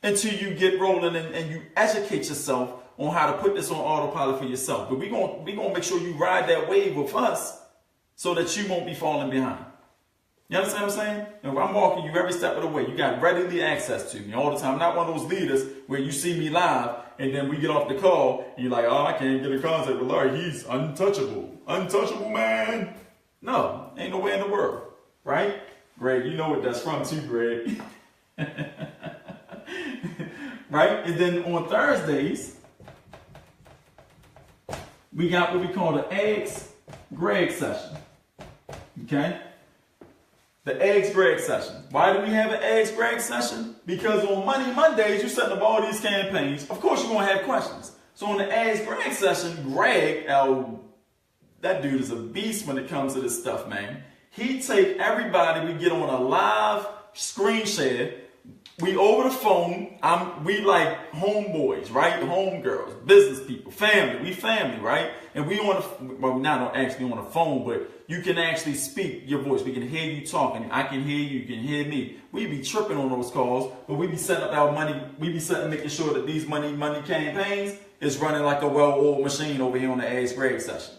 until you get rolling and you educate yourself on how to put this on autopilot for yourself. But we're gonna make sure you ride that wave with us so that you won't be falling behind. You understand what I'm saying? If I'm walking you every step of the way, you got readily access to me all the time. I'm not one of those leaders where you see me live and then we get off the call and you're like, oh, I can't get in contact with Larry. He's untouchable. Untouchable, man. No, ain't no way in the world. Right? Greg, you know what that's from too, Greg. Right? And then on Thursdays, we got what we call the Eggs Greg session. Okay? The Eggs Greg session. Why do we have an Eggs Greg session? Because on Money Mondays, you're setting up all these campaigns. Of course, you're going to have questions. So on the Eggs Greg session, Greg, that dude is a beast when it comes to this stuff, man. He take everybody, we get on a live screen share. We over the phone, we like homeboys, right? Homegirls, business people, family. We family, right? And we we're not actually on the phone, but you can actually speak your voice. We can hear you talking. I can hear you. You can hear me. We be tripping on those calls, but we be setting up our money. We be making sure that these money campaigns is running like a well-oiled machine over here on the Ask Greg session,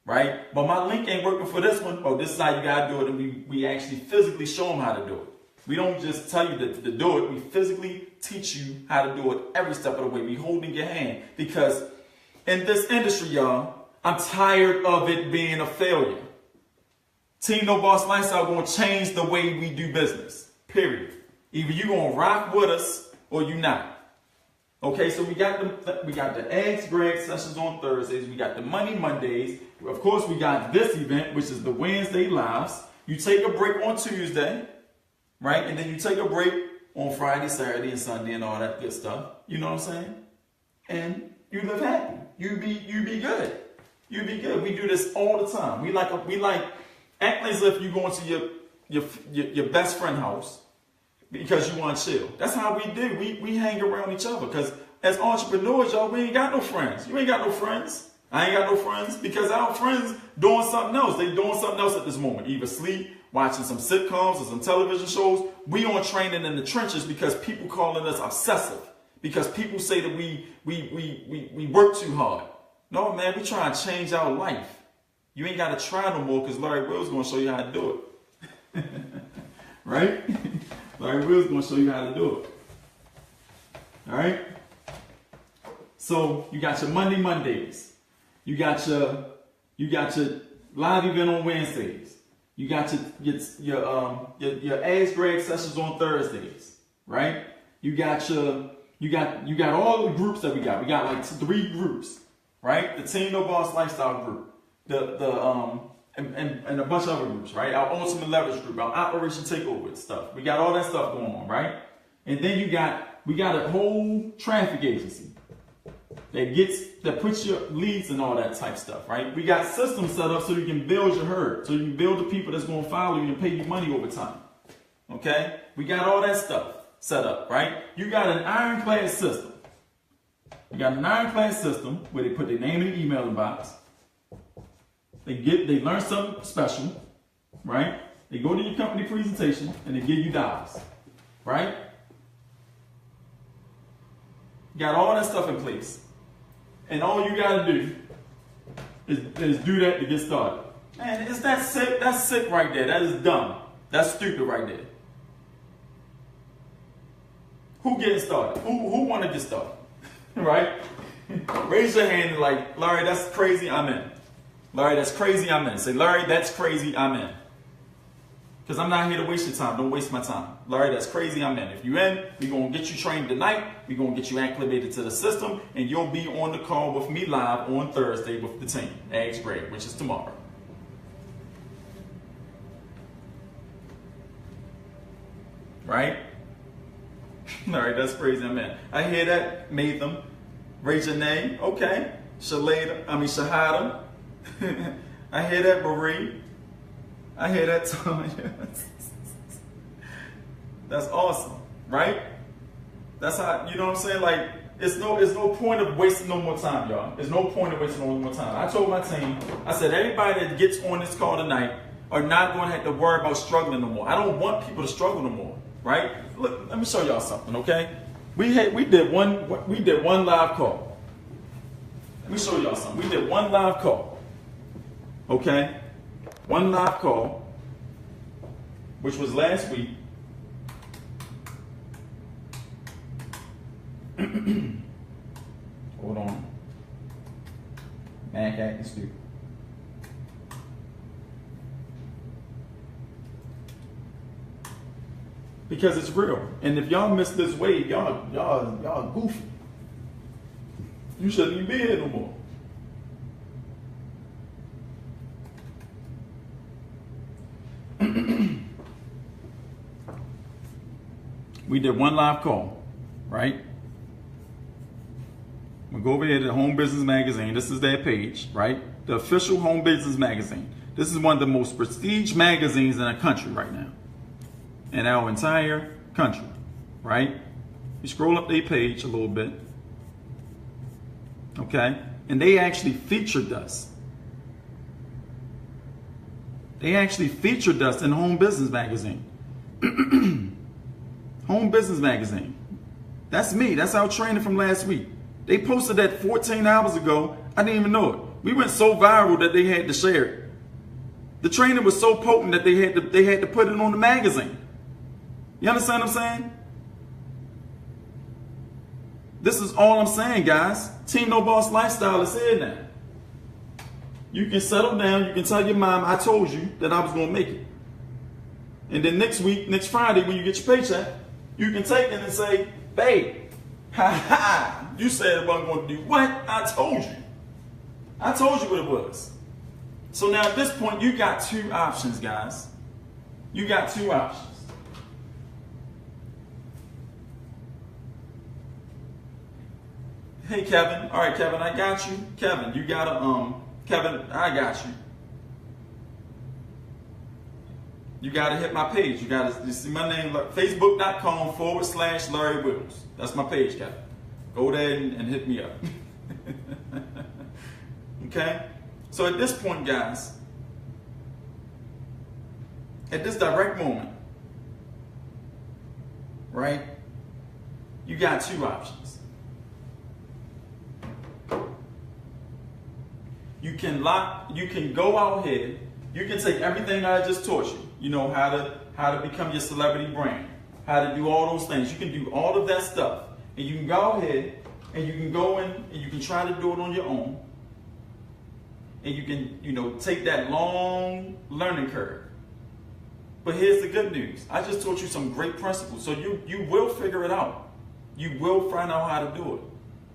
right? But my link ain't working for this one. Oh, this is how you gotta do it, and we actually physically show them how to do it. We don't just tell you to do it. We physically teach you how to do it every step of the way. We holding your hand. Because in this industry, y'all, I'm tired of it being a failure. Team No Boss Lifestyle going to change the way we do business. Period. Either you going to rock with us or you not. Okay, so we got the Ask Greg sessions on Thursdays. We got the Money Mondays. Of course, we got this event, which is the Wednesday Lives. You take a break on Tuesday, right? And then you take a break on Friday, Saturday, and Sunday, and all that good stuff. You know what I'm saying? And you live happy. You be good. You be good. We do this all the time. We like acting as if you're going to your best friend house because you want to chill. That's how we do. We hang around each other because as entrepreneurs, y'all, we ain't got no friends. You ain't got no friends. I ain't got no friends because our friends doing something else. They doing something else at this moment. Either sleep, watching some sitcoms or some television shows. We on training in the trenches because people calling us obsessive. Because people say that we work too hard. No, man, we trying to change our life. You ain't got to try no more because Larry Will's going to show you how to do it. Right? Larry Will's going to show you how to do it. All right? So you got your Mondays. You got your live event on Wednesdays. You got your Ask Greg sessions on Thursdays, right? You got all the groups that we got. We got like 3 groups, right? The Team No Boss Lifestyle group, and a bunch of other groups, right? Our Ultimate Leverage group, our Operation Takeover stuff. We got all that stuff going on, right? And then we got a whole traffic agency that puts your leads and all that type stuff, right? We got systems set up so you can build your herd, so you can build the people that's going to follow you and pay you money over time. Okay? We got all that stuff set up, right? You got an ironclad system. You got an ironclad system where they put their name in the email box. They learn something special, right? They go to your company presentation and they give you dollars, right? You got all that stuff in place. And all you got to do is do that to get started. Man, is that sick? That's sick right there. That is dumb. That's stupid right there. Who getting started? Who want to get started? Right? Raise your hand and like, Larry, that's crazy, I'm in. Larry, that's crazy, I'm in. Say, Larry, that's crazy, I'm in. Because I'm not here to waste your time. Don't waste my time. Larry, that's crazy, I'm in. If you're in, we're going to get you trained tonight. We're going to get you acclimated to the system. And you'll be on the call with me live on Thursday with the team. Ask Greg, which is tomorrow. Right? Larry, that's crazy, I'm in. I hear that, Matham. Raise your name. Okay. Shahada. I hear that, Marie. I hear that, Tanya. That's awesome, right? That's how, you know what I'm saying? Like, it's no point of wasting no more time, y'all. There's no point of wasting no more time. I told my team, I said, everybody that gets on this call tonight are not going to have to worry about struggling no more. I don't want people to struggle no more, right? Look, let me show y'all something, okay? We did one live call. Let me show y'all something. We did one live call, okay? One live call, which was last week. Hold on. Mac acting stupid. Because it's real. And if y'all miss this wave, y'all goofy. You shouldn't even be here no more. We did one live call, right? We'll go over here to Home Business Magazine. This is their page, right? The official Home Business Magazine. This is one of the most prestige magazines in the country right now. In our entire country, right? You scroll up their page a little bit, okay? And they actually featured us. They actually featured us in Home Business Magazine. Home Business Magazine. That's me. That's our training from last week. They posted that 14 hours ago. I didn't even know it. We went so viral that they had to share it. The training was so potent that they had to put it on the magazine. You understand what I'm saying? This is all I'm saying, guys. Team No Boss lifestyle is here now. You can settle down. You can tell your mom, I told you that I was going to make it. And then next week, next Friday, when you get your paycheck, you can take it and say, babe, you said I wasn't going to do what? I told you. I told you what it was. So now at this point, you got two options, guys. You got two options. Hey, Kevin. All right, Kevin, I got you. Kevin, you got to, Kevin, I got you. You got to hit my page. You got to see my name, facebook.com/Larry Wills. That's my page, Kevin. Go there and hit me up. Okay? So at this point, guys, at this direct moment, right, you got two options. You can go out here, you can take everything I just taught you. You know, how to become your celebrity brand, how to do all those things. You can do all of that stuff. And you can go ahead and you can go in and you can try to do it on your own. And you can, take that long learning curve. But here's the good news. I just taught you some great principles. So you will figure it out. You will find out how to do it.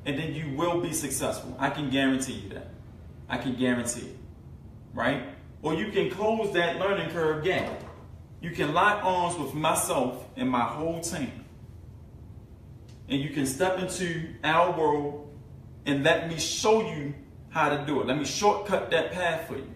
And then you will be successful. I can guarantee you that. I can guarantee it. Right? Or you can close that learning curve gap. You can lock arms with myself and my whole team. And you can step into our world and let me show you how to do it. Let me shortcut that path for you.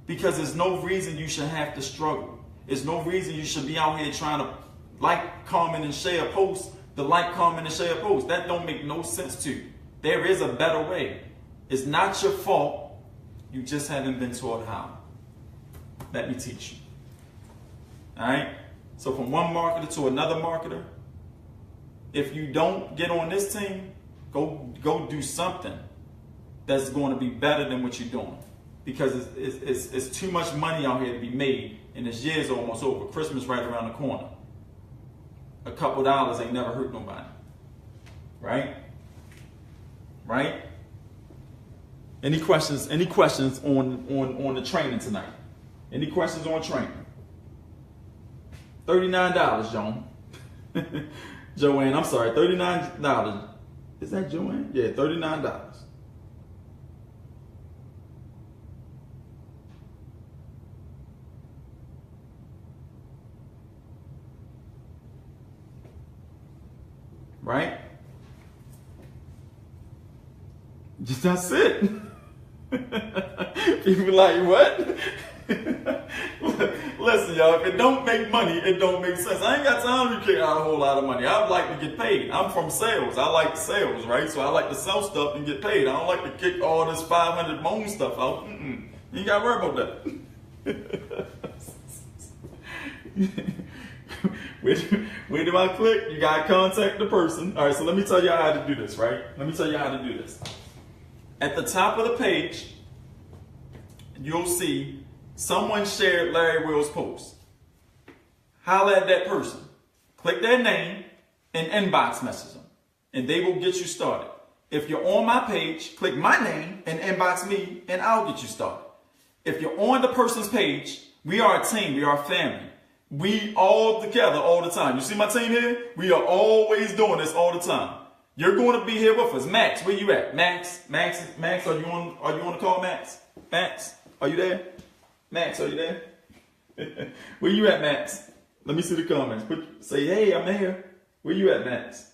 Because there's no reason you should have to struggle. There's no reason you should be out here trying to like, comment, and share a post. Like, comment, and share a post. That don't make no sense to you. There is a better way. It's not your fault. You just haven't been taught how. Let me teach you. All right? So from one marketer to another marketer, if you don't get on this team, go do something that's going to be better than what you're doing. Because it's too much money out here to be made, and this year's almost over. Christmas right around the corner. A couple dollars ain't never hurt nobody. Right? Right? Any questions on the training tonight? Any questions on training? $39, Joan. Joanne, I'm sorry, $39. Is that Joanne? Yeah, $39. Right? Just that's it. People like, what? Listen, y'all, if it don't make money, it don't make sense. I ain't got time to kick out a whole lot of money. I like to get paid. I'm from sales. I like sales, right? So I like to sell stuff and get paid. I don't like to kick all this 500 moan stuff out. You ain't got to worry about that. Where do I click? You got to contact the person. All right, so let me tell you how to do this, right? Let me tell you how to do this. At the top of the page, you'll see someone shared Larry Will's post. Holler at that person. Click their name and inbox message them. And they will get you started. If you're on my page, click my name and inbox me and I'll get you started. If you're on the person's page, we are a team. We are a family. We all together all the time. You see my team here? We are always doing this all the time. You're going to be here with us. Max, where you at? Max, are you on the call, Max? Max, are you there? Max, are you there? Where you at, Max? Let me see the comments. Say, hey, I'm here. Where you at, Max?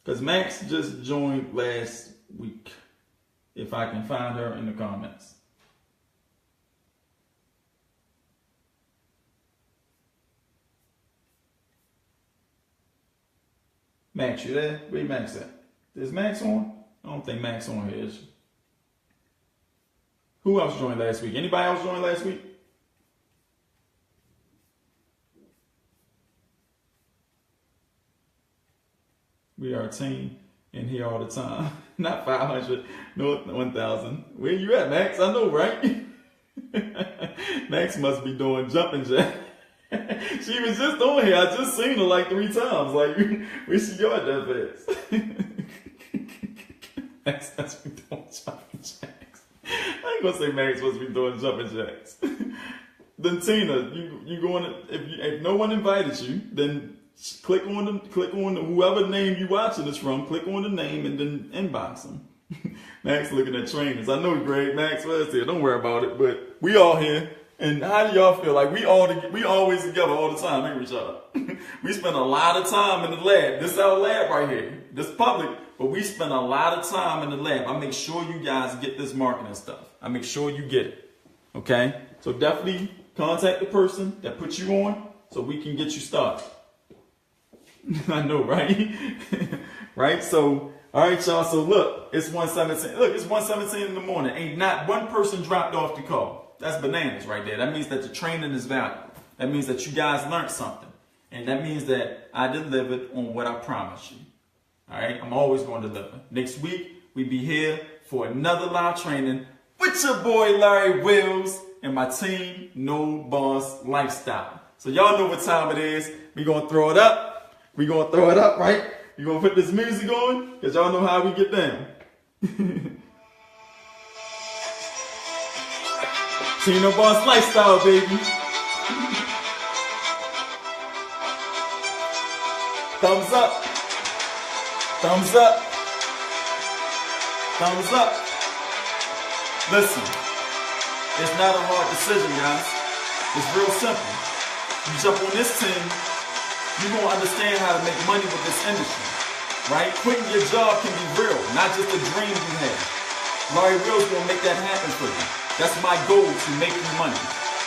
Because Max just joined last week. If I can find her in the comments. Max, you there? Where Max at? Is Max on? I don't think Max on here, is she? Who else joined last week? Anybody else joined last week? We are a team in here all the time. Not 500, no 1,000. Where you at, Max? I know, right? Max must be doing jumping jack. She was just on here. I just seen her like 3 times. Like, where she go at that fast? That's we doing jumping jacks. I ain't gonna say Max supposed to be doing jumping jacks. Then Tina, you going to, if no one invited you, then click on whoever name you watching this from. Click on the name and then inbox them. Max looking at trainers. I know, Greg. Max was here. Don't worry about it. But we all here. And how do y'all feel? Like we always together all the time, ain't we, y'all? We spend a lot of time in the lab. This is our lab right here. This public, but we spend a lot of time in the lab. I make sure you guys get this marketing stuff. I make sure you get it. Okay? So definitely contact the person that put you on so we can get you started. I know, right? Right? So, all right, y'all. So look, it's 1:17. Look, it's 1:17 in the morning. Ain't not one person dropped off the call. That's bananas right there. That means that the training is valuable. That means that you guys learned something. And that means that I delivered on what I promised you. All right? I'm always going to deliver. Next week, we be here for another live training with your boy Larry Wills and my team, No Boss Lifestyle. So y'all know what time it is. We going to throw it up. We going to throw it up, right? We going to put this music on because y'all know how we get down. Team No Boss Lifestyle, baby. Thumbs up. Thumbs up. Thumbs up. Listen, it's not a hard decision, guys. It's real simple. You jump on this team, you're going to understand how to make money with this industry, right? Quitting your job can be real, not just a dream you have. Larry Will's going to make that happen for you. That's my goal, to make you money,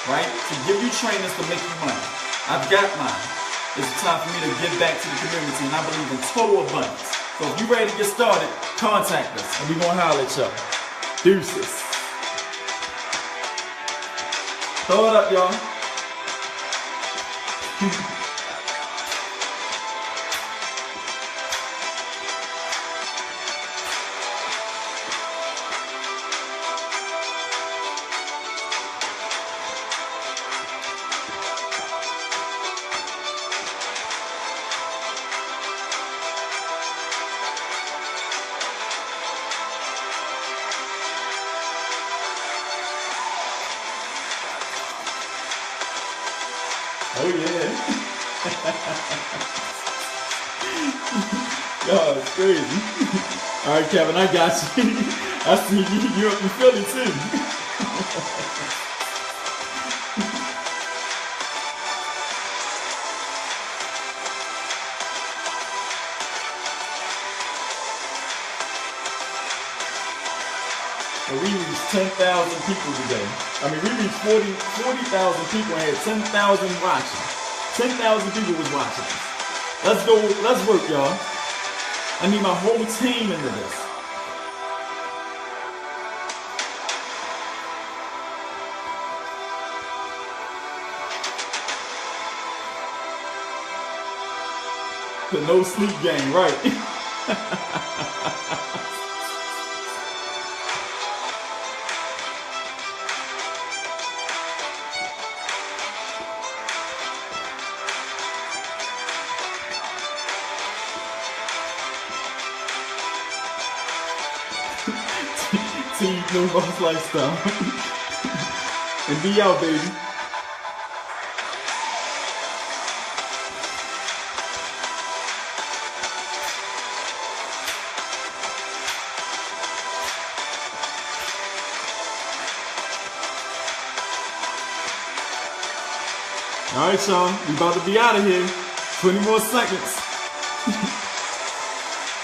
right? To give you trainers to make you money. I've got mine. It's time for me to give back to the community, and I believe in total abundance. So if you're ready to get started, contact us, and we're going to holler at y'all. Deuces. Throw it up, y'all. Oh yeah. Y'all, it's crazy. Alright, Kevin, I got you. I see you up in Philly too. And we reached 10,000 people today. I mean, we reached 40,000 people and had 10,000 watching. 10,000 people was watching us. Let's go, let's work, y'all. I need my whole team into this. The no sleep game, right? Team No Boss Lifestyle. And be out, baby. Alright, y'all. We about to be out of here. 20 more seconds.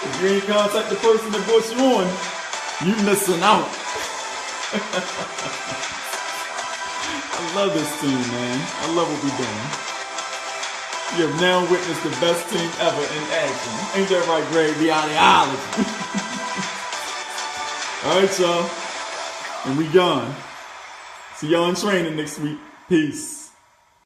If you ain't contact the person that brought you on, you missing out. I love this team, man. I love what we're doing. You have now witnessed the best team ever in action. Ain't that right, Greg? The ideology. Alright, y'all. And we gone. See y'all in training next week. Peace.